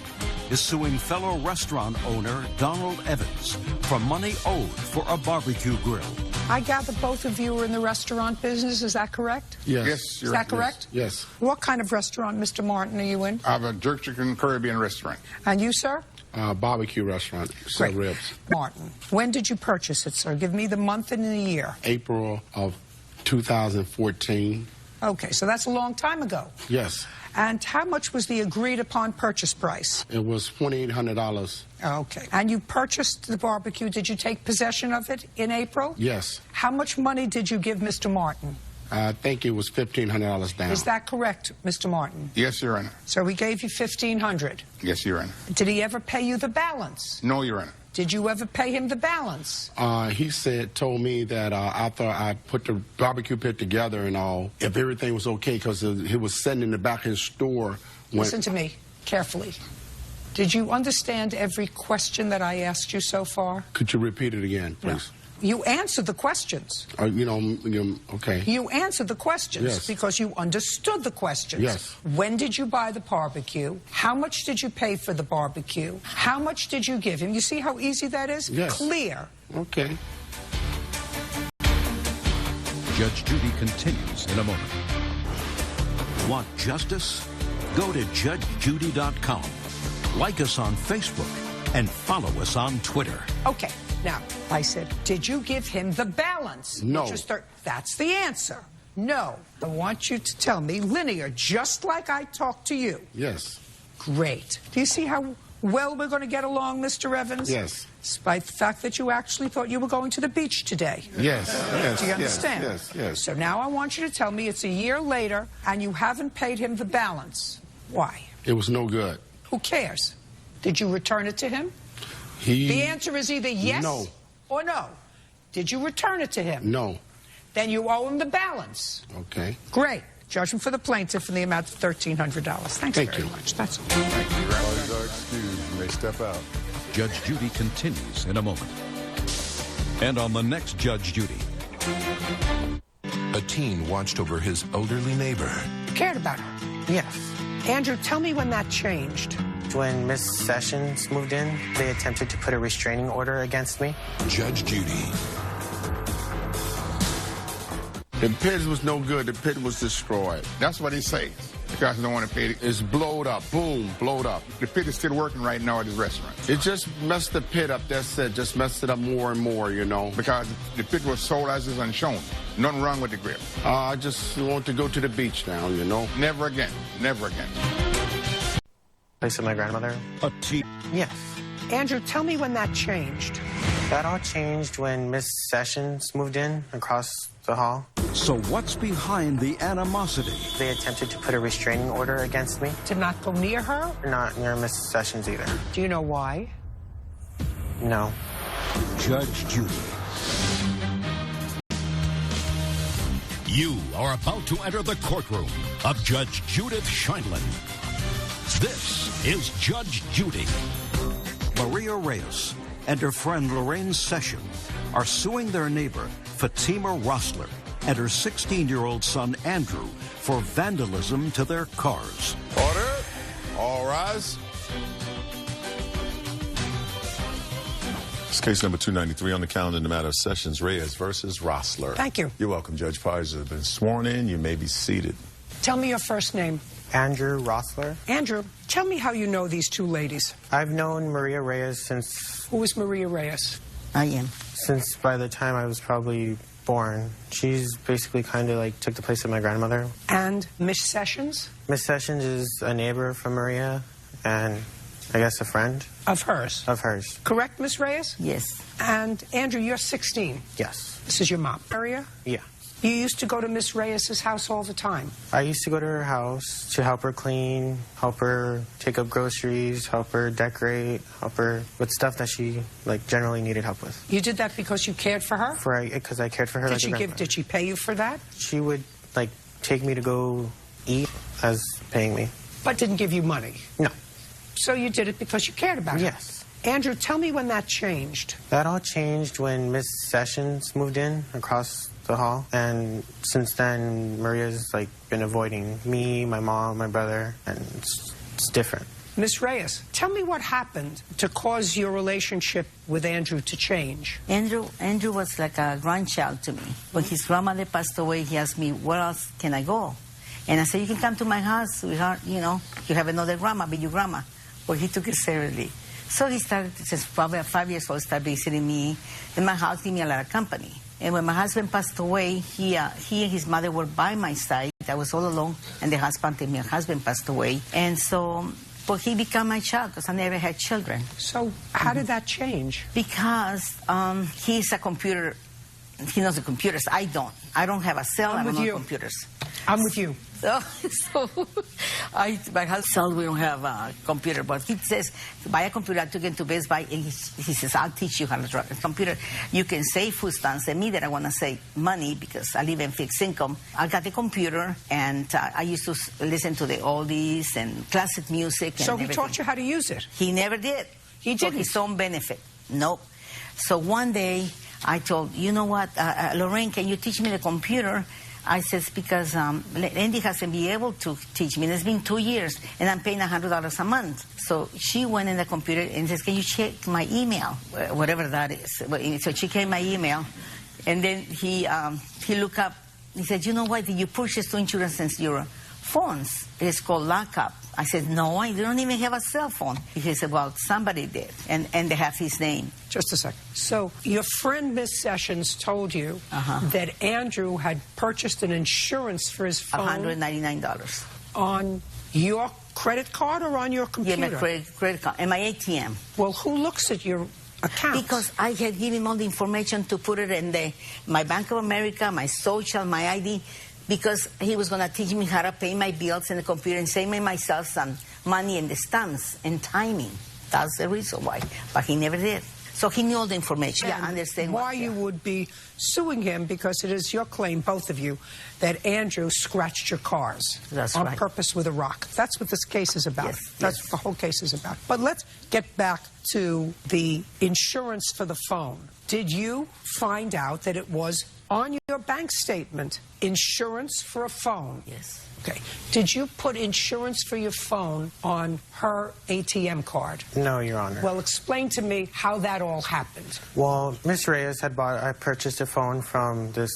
is suing fellow restaurant owner Donald Evans for money owed for a barbecue grill. I gather both of you are in the restaurant business. Is that correct? Yes. Is that correct? Yes. What kind of restaurant, Mr. Martin, are you in? I have a jerk chicken Caribbean restaurant. And you, sir? Barbecue restaurant. Sell Great. ribs. Martin, when did you purchase it, sir? Give me the month and the year. April of 2014. Okay, so that's a long time ago. Yes. And how much was the agreed upon purchase price? It was $2,800. Okay. And you purchased the barbecue. Did you take possession of it in April? Yes. How much money did you give Mr. Martin? I think it was $1,500 down. Is that correct, Mr. Martin? Yes, Your Honor. So he gave you $1,500. Yes, Your Honor. Did he ever pay you the balance? No, Your Honor. Did you ever pay him the balance? He told me that after I put the barbecue pit together and all, if everything was okay, because he was sitting in the back of his store. Listen to me carefully. Did you understand every question that I asked you so far? Could you repeat it again, please? You answered the questions. Okay. You answered the questions Yes. because you understood the questions. Yes. When did you buy the barbecue? How much did you pay for the barbecue? How much did you give him? You see how easy that is? Yes. Clear. Okay. Judge Judy continues in a moment. Want justice? Go to judgejudy.com. Like us on Facebook and follow us on Twitter. Okay. Now, I said, did you give him the balance? No. That's the answer. No. I want you to tell me linear, just like I talked to you. Yes. Great. Do you see how well we're going to get along, Mr. Evans? Yes. Despite the fact that you actually thought you were going to the beach today. Yes. Yes. Do you understand? Yes. Yes. So now I want you to tell me it's a year later and you haven't paid him the balance. Why? It was no good. Who cares? Did you return it to him? The answer is either yes or no. Did you return it to him? No. Then you owe him the balance. Okay. Great. Judgment for the plaintiff in the amount of $1,300. Thanks very much. That's all. Thank you. Parties are excused. You may step out. Judge Judy continues in a moment. And on the next Judge Judy. A teen watched over his elderly neighbor. Cared about her. Yes. Andrew, tell me when that changed. When Miss Sessions moved in, they attempted to put a restraining order against me. Judge Judy. The pit was no good. The pit was destroyed. That's what he says. guys don't want to pay. It's blowed up. Boom, blowed up. The pit is still working right now at his restaurant. It just messed the pit up, that's it. Just messed it up more and more, you know. Because the pit was sold as is unshown. Nothing wrong with the grill. I just want to go to the beach now, you know. Never again. Never again. Place of my grandmother? Yes. Andrew, tell me when that changed. That all changed when Miss Sessions moved in across the hall. So what's behind the animosity? They attempted to put a restraining order against me. To not go near her? Not near Miss Sessions either. Do you know why? No. Judge Judy. You are about to enter the courtroom of Judge Judith Scheindlin. This is Judge Judy. Maria Reyes and her friend Lorraine Session are suing their neighbor, Fatima Rossler, and her 16-year-old son, Andrew, for vandalism to their cars. Order. All rise. It's case number 293 on the calendar in the matter of Sessions Reyes versus Rossler. Thank you. You're welcome, Judge. Parties have been sworn in. You may be seated. Tell me your first name. Andrew Rossler. Andrew, tell me how you know these two ladies. I've known Maria Reyes since... Who is Maria Reyes? I am. Since by the time I was probably born. She's basically kind of like took the place of my grandmother. And Miss Sessions? Miss Sessions is a neighbor from Maria and I guess a friend. Of hers? Of hers. Correct, Miss Reyes? Yes. And Andrew, you're 16? Yes. This is your mom. Maria? Yeah. You used to go to Miss Reyes' house all the time? I used to go to her house to help her clean, help her take up groceries, help her decorate, help her with stuff that she like generally needed help with. You did that because you cared for her? Because I cared for her. Did she pay you for that? She would like take me to go eat as paying me. But didn't give you money? No. So you did it because you cared about her? Yes. Andrew, tell me when that changed. That all changed when Miss Sessions moved in across the hall, and since then Maria's like been avoiding me, my mom, my brother, and it's different. Miss Reyes, tell me what happened to cause your relationship with Andrew to change. Andrew was like a grandchild to me. When his grandmother passed away, he asked me, where else can I go? And I said, you can come to my house, sweetheart. You know, you have another grandma, be your grandma. Well, he took it seriously. So he started, since probably 5 years old, started visiting me in my house, giving me a lot of company. And when my husband passed away, he and his mother were by my side. I was all alone, and the husband passed away. And so, well, he became my child because I never had children. So how did that change? Because he's a computer. He knows the computers. I don't. I don't have a cell. I don't know computers. I'm with you. So my husband, we don't have a computer, but he says, buy a computer. I took him to Best Buy, and he says, I'll teach you how to run a computer. You can save food stamps, and me that I want to save money because I live in fixed income. I got the computer, and I used to listen to the oldies and classic music. And so he everything. taught you how to use it? He never did. He didn't? For his own benefit. Nope. So one day, I told, you know what, Lorraine, can you teach me the computer? I said, because Andy hasn't been able to teach me. And it's been 2 years, and I'm paying $100 a month. So she went in the computer and says, can you check my email, whatever that is. So she came my email, and then he looked up. He said, you know what, did you purchase 2 insurance since your phones? It's called lockup. I said, no, I don't even have a cell phone. He said, well, somebody did, and they have his name. Just a second. So your friend, Miss Sessions, told you that Andrew had purchased an insurance for his phone. $199. On your credit card or on your computer? Yeah, my credit card and my ATM. Well, who looks at your account? Because I had given him all the information to put it in my Bank of America, my social, my ID, because he was going to teach me how to pay my bills in the computer and save me myself some money in the stamps and timing. That's the reason why. But he never did. So he knew all the information. Yeah, understand why you would be suing him, because it is your claim, both of you, that Andrew scratched your cars on purpose with a rock. That's what this case is about. Yes, That's what the whole case is about. But let's get back to the insurance for the phone. Did you find out that it was on your bank statement, insurance for a phone? Yes. Okay. Did you put insurance for your phone on her ATM card? No, Your Honor. Well, explain to me how that all happened. Well, Miss Reyes had I purchased a phone from this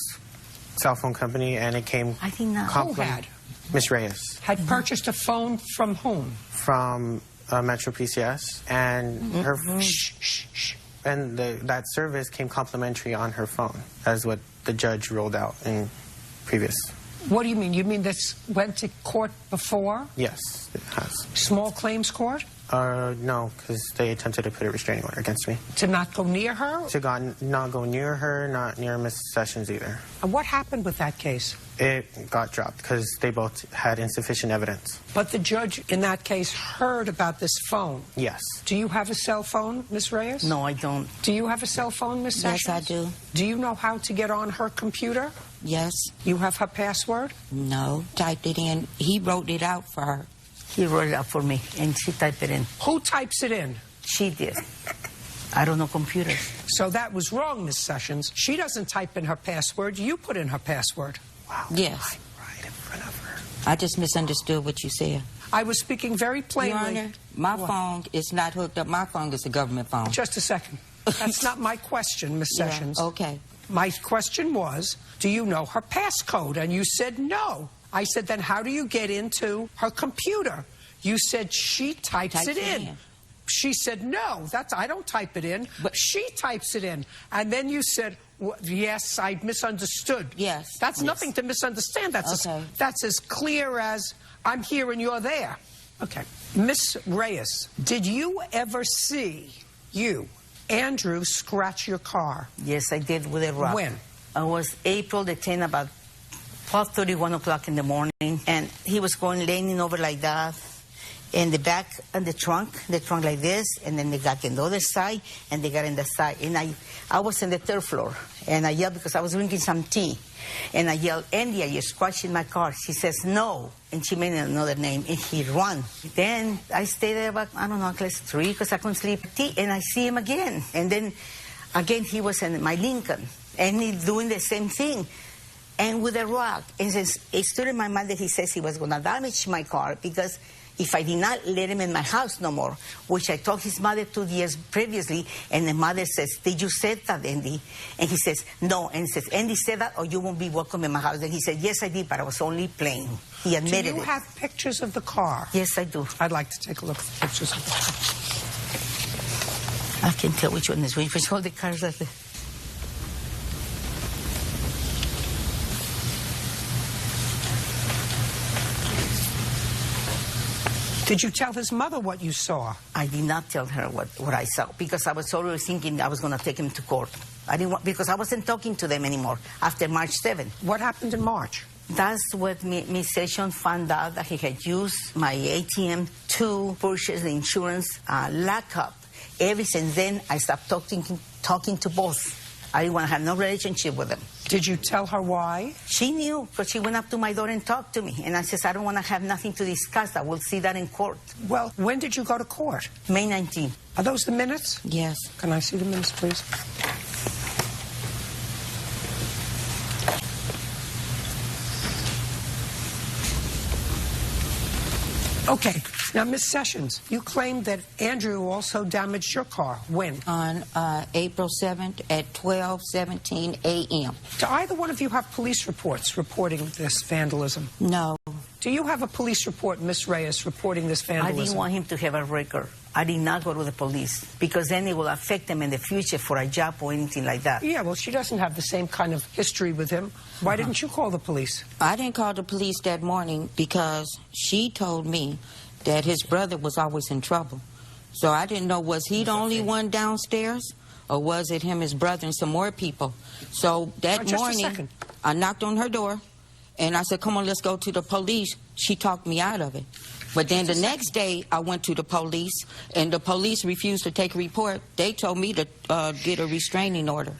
cell phone company, and it came... I think not. Who had? Miss Reyes. Had purchased a phone from whom? From Metro PCS, and her and that service came complimentary on her phone, as what the judge rolled out in previous. What do you mean? You mean this went to court before? Yes, it has. Small claims court? No, because they attempted to put a restraining order against me. To not go near her? To not go near her, not near Miss Sessions either. And what happened with that case? It got dropped because they both had insufficient evidence. But the judge in that case heard about this phone? Yes. Do you have a cell phone, Miss Reyes? No, I don't. Do you have a cell phone, Miss Sessions? Yes, I do. Do you know how to get on her computer? Yes. You have her password? No, typed it in. He wrote it out for her. He wrote it out for me, and she typed it in. Who types it in? She did. I don't know computers. So that was wrong, Miss Sessions. She doesn't type in her password. You put in her password. Wow. Yes. Right in front of her. I just misunderstood what you said. I was speaking very plainly. Your Honor, my phone is not hooked up. My phone is a government phone. Just a second. That's not my question, Miss Sessions. Yeah, okay. My question was, do you know her passcode? And you said no. I said, then how do you get into her computer? You said she types it in. She said, no, I don't type it in. But she types it in. And then you said, well, yes, I misunderstood. Yes. That's nothing to misunderstand. That's as clear as I'm here and you're there. Okay. Miss Reyes, did you ever see Andrew, scratch your car? Yes, I did with a rock. When? It was April the 10th, about 12:30, 1 o'clock in the morning, and he was leaning over like that, in the back of the trunk like this, and then they got in the other side, and they got in the side. And I was in the third floor, and I yelled because I was drinking some tea, and I yelled, Andy, are you scratching my car? She says, no, and she made another name, and he run. Then I stayed there about, I don't know, class 3, because I couldn't sleep, and I see him again. And then, again, he was in my Lincoln, and he doing the same thing. And with a rock. And since it stood in my mind that he says he was going to damage my car because if I did not let him in my house no more, which I told his mother 2 years previously, and the mother says, did you say that, Andy? And he says, no. And he says, Andy said that or you won't be welcome in my house. And he said, yes, I did, but I was only playing. He admitted it. Do you have pictures of the car? Yes, I do. I'd like to take a look at the pictures of the car. I can tell which one is which. All the cars are there. Did you tell his mother what you saw? I did not tell her what I saw because I was already thinking I was going to take him to court. I didn't want, because I wasn't talking to them anymore after March 7th. What happened in March? That's when Miss Sessions found out that he had used my ATM to purchase the insurance lockup. Ever since then, I stopped talking to both. I didn't want to have no relationship with them. Did you tell her why? She knew, because she went up to my door and talked to me. And I says, I don't want to have nothing to discuss. I will see that in court. Well, when did you go to court? May 19th. Are those the minutes? Yes. Can I see the minutes, please? Okay. Now, Miss Sessions, you claimed that Andrew also damaged your car. When? On April 7th at 12:17 a.m. Do either one of you have police reports reporting this vandalism? No. Do you have a police report, Miss Reyes, reporting this vandalism? I didn't want him to have a record. I did not go to the police because then it will affect him in the future for a job or anything like that. Yeah, well, she doesn't have the same kind of history with him. Why didn't you call the police? I didn't call the police that morning because she told me that his brother was always in trouble. So I didn't know, was he the only one downstairs? Or was it him, his brother, and some more people? So that morning, I knocked on her door, and I said, come on, let's go to the police. She talked me out of it. But then the next day, I went to the police, and the police refused to take a report. They told me to get a restraining order.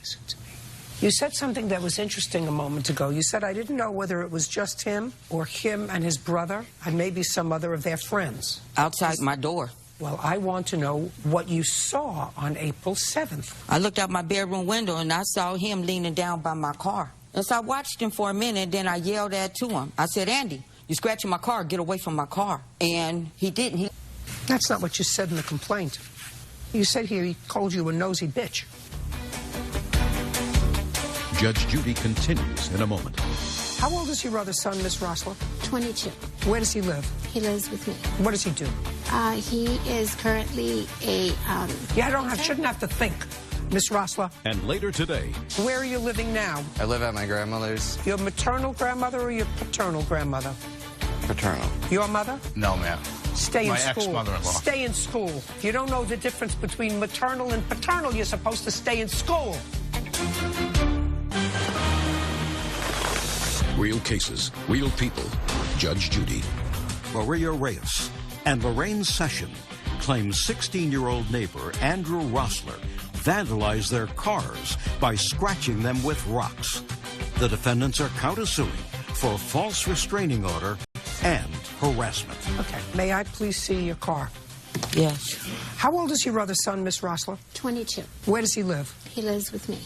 You said something that was interesting a moment ago. You said, I didn't know whether it was just him or him and his brother and maybe some other of their friends. Outside my door. Well, I want to know what you saw on April 7th. I looked out my bedroom window, and I saw him leaning down by my car. And so I watched him for a minute, then I yelled to him. I said, Andy, you're scratching my car. Get away from my car. And he didn't. That's not what you said in the complaint. You said he called you a nosy bitch. Judge Judy continues in a moment. How old is your other son, Miss Rossler? 22. Where does he live? He lives with me. What does he do? He is currently a... shouldn't have to think. Miss Rossler. And later today. Where are you living now? I live at my grandmother's. Your maternal grandmother or your paternal grandmother? Paternal. Your mother? No, ma'am. Stay in My school. ex-mother-in-law. Stay in school. If you don't know the difference between maternal and paternal, you're supposed to stay in school. Real cases, real people. Judge Judy. Maria Reyes and Lorraine Session claim 16-year-old neighbor Andrew Rossler vandalized their cars by scratching them with rocks. The defendants are countersuing for false restraining order and harassment. Okay. May I please see your car? Yes. How old is your other son, Miss Rossler? 22. Where does he live? He lives with me.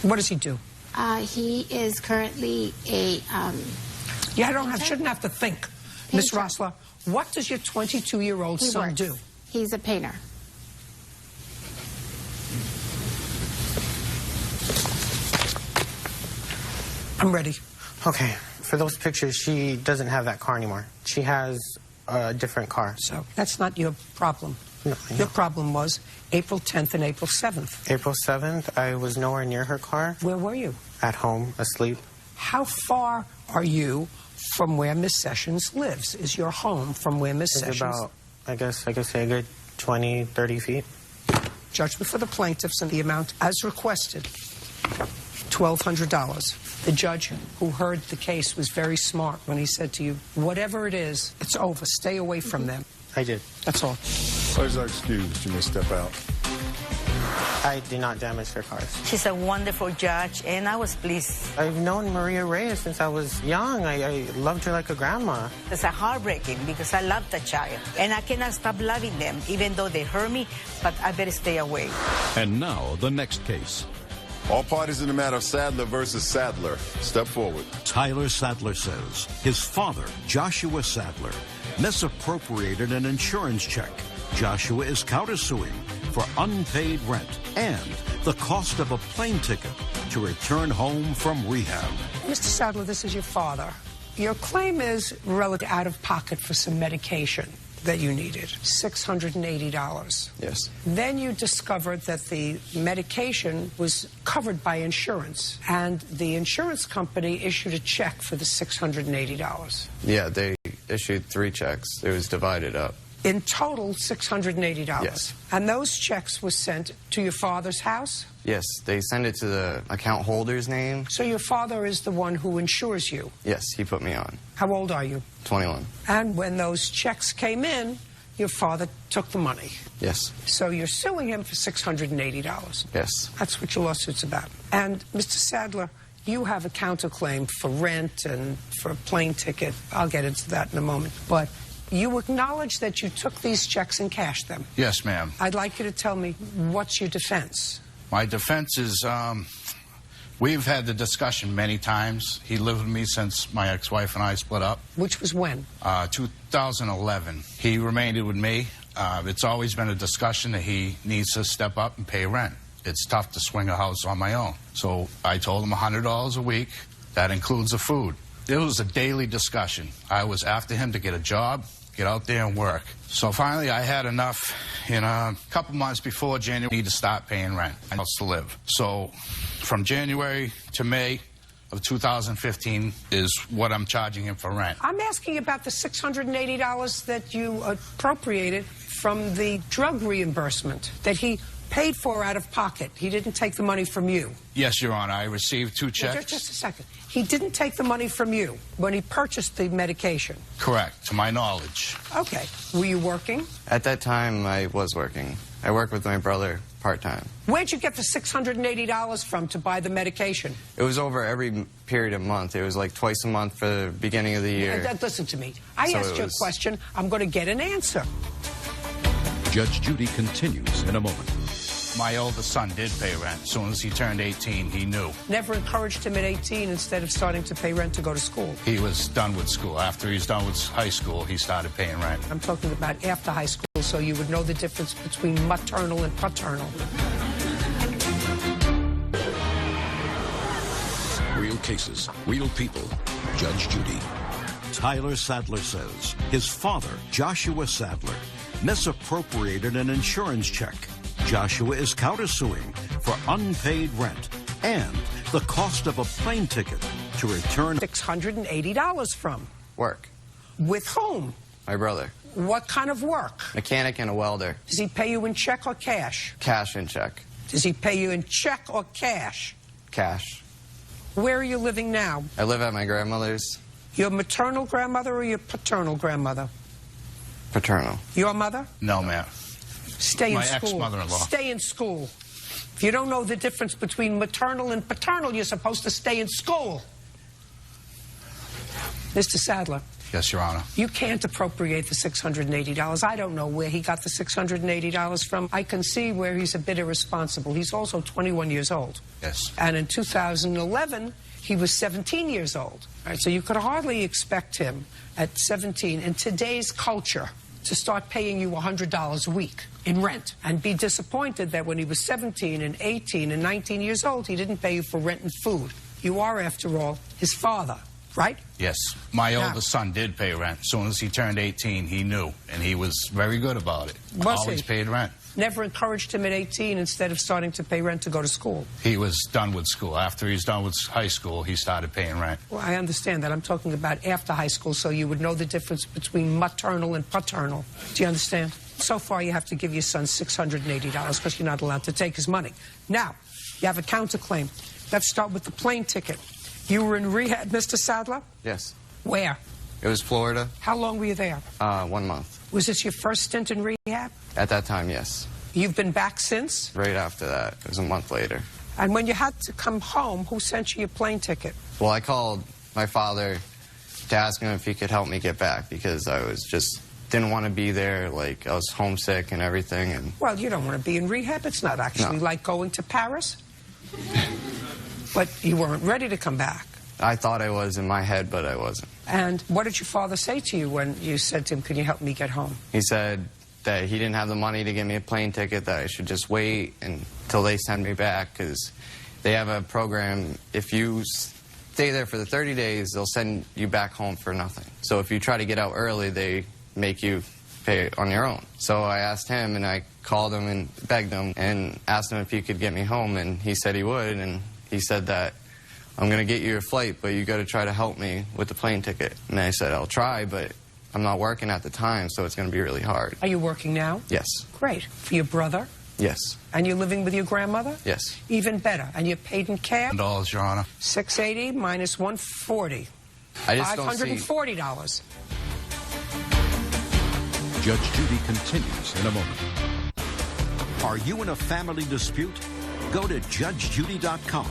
What does he do? He is currently a... shouldn't have to think. Miss Rossler, what does your 22-year-old son do? He's a painter. I'm ready. Okay. For those pictures, she doesn't have that car anymore. She has a different car. So that's not your problem. No, your problem was April 10th and April 7th. April 7th, I was nowhere near her car. Where were you? At home, asleep. How far are you from where Miss Sessions lives? Is your home from where Miss It's Sessions... about, I guess I could say a good 20, 30 feet. Judgment for the plaintiffs and the amount as requested, $1,200. The judge who heard the case was very smart when he said to you, whatever it is, it's over. Stay away from them. I did. That's all. Where's our excuse? You may step out. I did not damage their cars. She's a wonderful judge, and I was pleased. I've known Maria Reyes since I was young. I loved her like a grandma. It's heartbreaking because I love the child, and I cannot stop loving them, even though they hurt me, but I better stay away. And now, the next case. All parties in the matter of Sadler versus Sadler. Step forward. Tyler Sadler says his father, Joshua Sadler, misappropriated an insurance check. Joshua is countersuing for unpaid rent and the cost of a plane ticket to return home from rehab. Mr. Sadler, this is your father. Your claim is relative out of pocket for some medication that you needed, $680. Yes. Then you discovered that the medication was covered by insurance, and the insurance company issued a check for the $680. Yeah, they issued 3 checks. It was divided up. In total, $680. Yes. And those checks were sent to your father's house? Yes, they send it to the account holder's name. So your father is the one who insures you? Yes, he put me on. How old are you? 21. And when those checks came in, your father took the money. Yes. So you're suing him for $680. Yes. That's what your lawsuit's about. And, Mr. Sadler, you have a counterclaim for rent and for a plane ticket. I'll get into that in a moment. But you acknowledge that you took these checks and cashed them. Yes, ma'am. I'd like you to tell me, what's your defense? My defense is, we've had the discussion many times. He lived with me since my ex-wife and I split up. Which was when? 2011. He remained with me. It's always been a discussion that he needs to step up and pay rent. It's tough to swing a house on my own. So I told him $100 a week. That includes the food. It was a daily discussion. I was after him to get a job, get out there and work. So finally I had enough. In a couple months before January, I need to start paying rent. I house to live. So from January to May of 2015 is what I'm charging him for rent. I'm asking about the $680 that you appropriated from the drug reimbursement that he paid for out of pocket. He didn't take the money from you. Yes, Your Honor. I received 2 checks. Just a second. He didn't take the money from you when he purchased the medication. Correct, to my knowledge. Okay. Were you working? At that time, I was working. I worked with my brother part-time. Where'd you get the $680 from to buy the medication? It was over every period of month. It was like twice a month for the beginning of the year. Listen to me. I asked you a question. I'm going to get an answer. Judge Judy continues in a moment. My oldest son did pay rent. As soon as he turned 18, he knew. Never encouraged him at 18 instead of starting to pay rent to go to school. He was done with school. After he's done with high school, he started paying rent. I'm talking about after high school, so you would know the difference between maternal and paternal. Real cases, real people. Judge Judy. Tyler Sadler says his father, Joshua Sadler, misappropriated an insurance check. Joshua is countersuing for unpaid rent and the cost of a plane ticket to return $680 from. Work. With whom? My brother. What kind of work? Mechanic and a welder. Does he pay you in check or cash? Cash and check. Does he pay you in check or cash? Cash. Where are you living now? I live at my grandmother's. Your maternal grandmother or your paternal grandmother? Paternal. Your mother? No, ma'am. Stay in My school. ex-mother-in-law. Stay in school. If you don't know the difference between maternal and paternal, you're supposed to stay in school. Mr. Sadler. Yes, Your Honor. You can't appropriate the $680. I don't know where he got the $680 from. I can see where he's a bit irresponsible. He's also 21 years old. Yes. And in 2011, he was 17 years old. All right, so you could hardly expect him at 17 in today's culture to start paying you $100 a week in rent and be disappointed that when he was 17 and 18 and 19 years old, he didn't pay you for rent and food. You are, after all, his father. Right? Yes. My oldest son did pay rent. As soon as he turned 18, he knew, and he was very good about it. Always paid rent. Never encouraged him at 18, instead of starting to pay rent, to go to school. He was done with school. After he's done with high school, he started paying rent. Well, I understand that. I'm talking about after high school, so you would know the difference between maternal and paternal. Do you understand? So far, you have to give your son $680 because you're not allowed to take his money. Now, you have a counterclaim. Let's start with the plane ticket. You were in rehab, Mr. Sadler? Yes. Where? It was Florida. How long were you there? 1 month. Was this your first stint in rehab? At that time, yes. You've been back since? Right after that. It was a month later. And when you had to come home, who sent you your plane ticket? Well, I called my father to ask him if he could help me get back because I was just didn't want to be there. Like, I was homesick and everything. And well, you don't want to be in rehab. It's not actually like going to Paris. But you weren't ready to come back. I thought I was in my head, but I wasn't. And what did your father say to you when you said to him, can you help me get home? He said that he didn't have the money to get me a plane ticket, that I should just wait until they send me back, because they have a program. If you stay there for the 30 days, they'll send you back home for nothing. So if you try to get out early, they make you pay on your own. So I asked him, and I called him and begged him and asked him if he could get me home, and he said he would, and he said that I'm going to get you a flight, but you got to try to help me with the plane ticket. And I said, I'll try, but I'm not working at the time, so it's going to be really hard. Are you working now? Yes. Great. For your brother? Yes. And you're living with your grandmother? Yes. Even better. And you're paid in cash? $100, Your Honor. $680 minus $140. I just don't see... $540. Judge Judy continues in a moment. Are you in a family dispute? Go to judgejudy.com,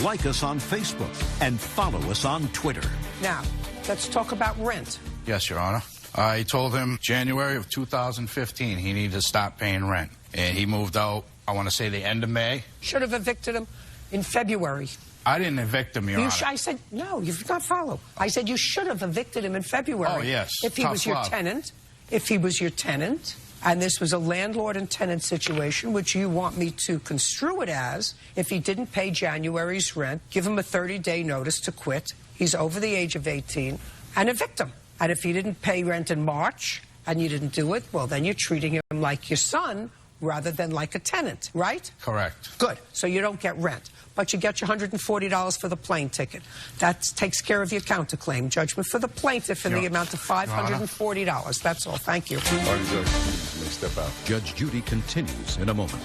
like us on Facebook, and follow us on Twitter. Now, let's talk about rent. Yes, Your Honor. I told him January of 2015 he needed to stop paying rent. And he moved out, I want to say the end of May. Should have evicted him in February. I didn't evict him, Your Honor. I said, no, you've not followed. I said you should have evicted him in February. Oh, yes. If he was your tenant. If he was your tenant. And this was a landlord and tenant situation, which you want me to construe it as. If he didn't pay January's rent, give him a 30-day notice to quit. He's over the age of 18, and evict him. And if he didn't pay rent in March and you didn't do it, well, then you're treating him like your son rather than like a tenant, right? Correct. Good. So you don't get rent. But you get your $140 for the plane ticket. That takes care of your counterclaim judgment for the plaintiff in the amount of $540. That's all. Thank you. Step out. Judge Judy continues in a moment.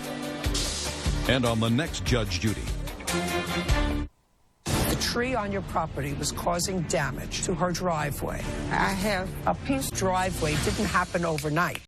And on the next Judge Judy. The tree on your property was causing damage to her driveway. I have a piece driveway. Didn't happen overnight.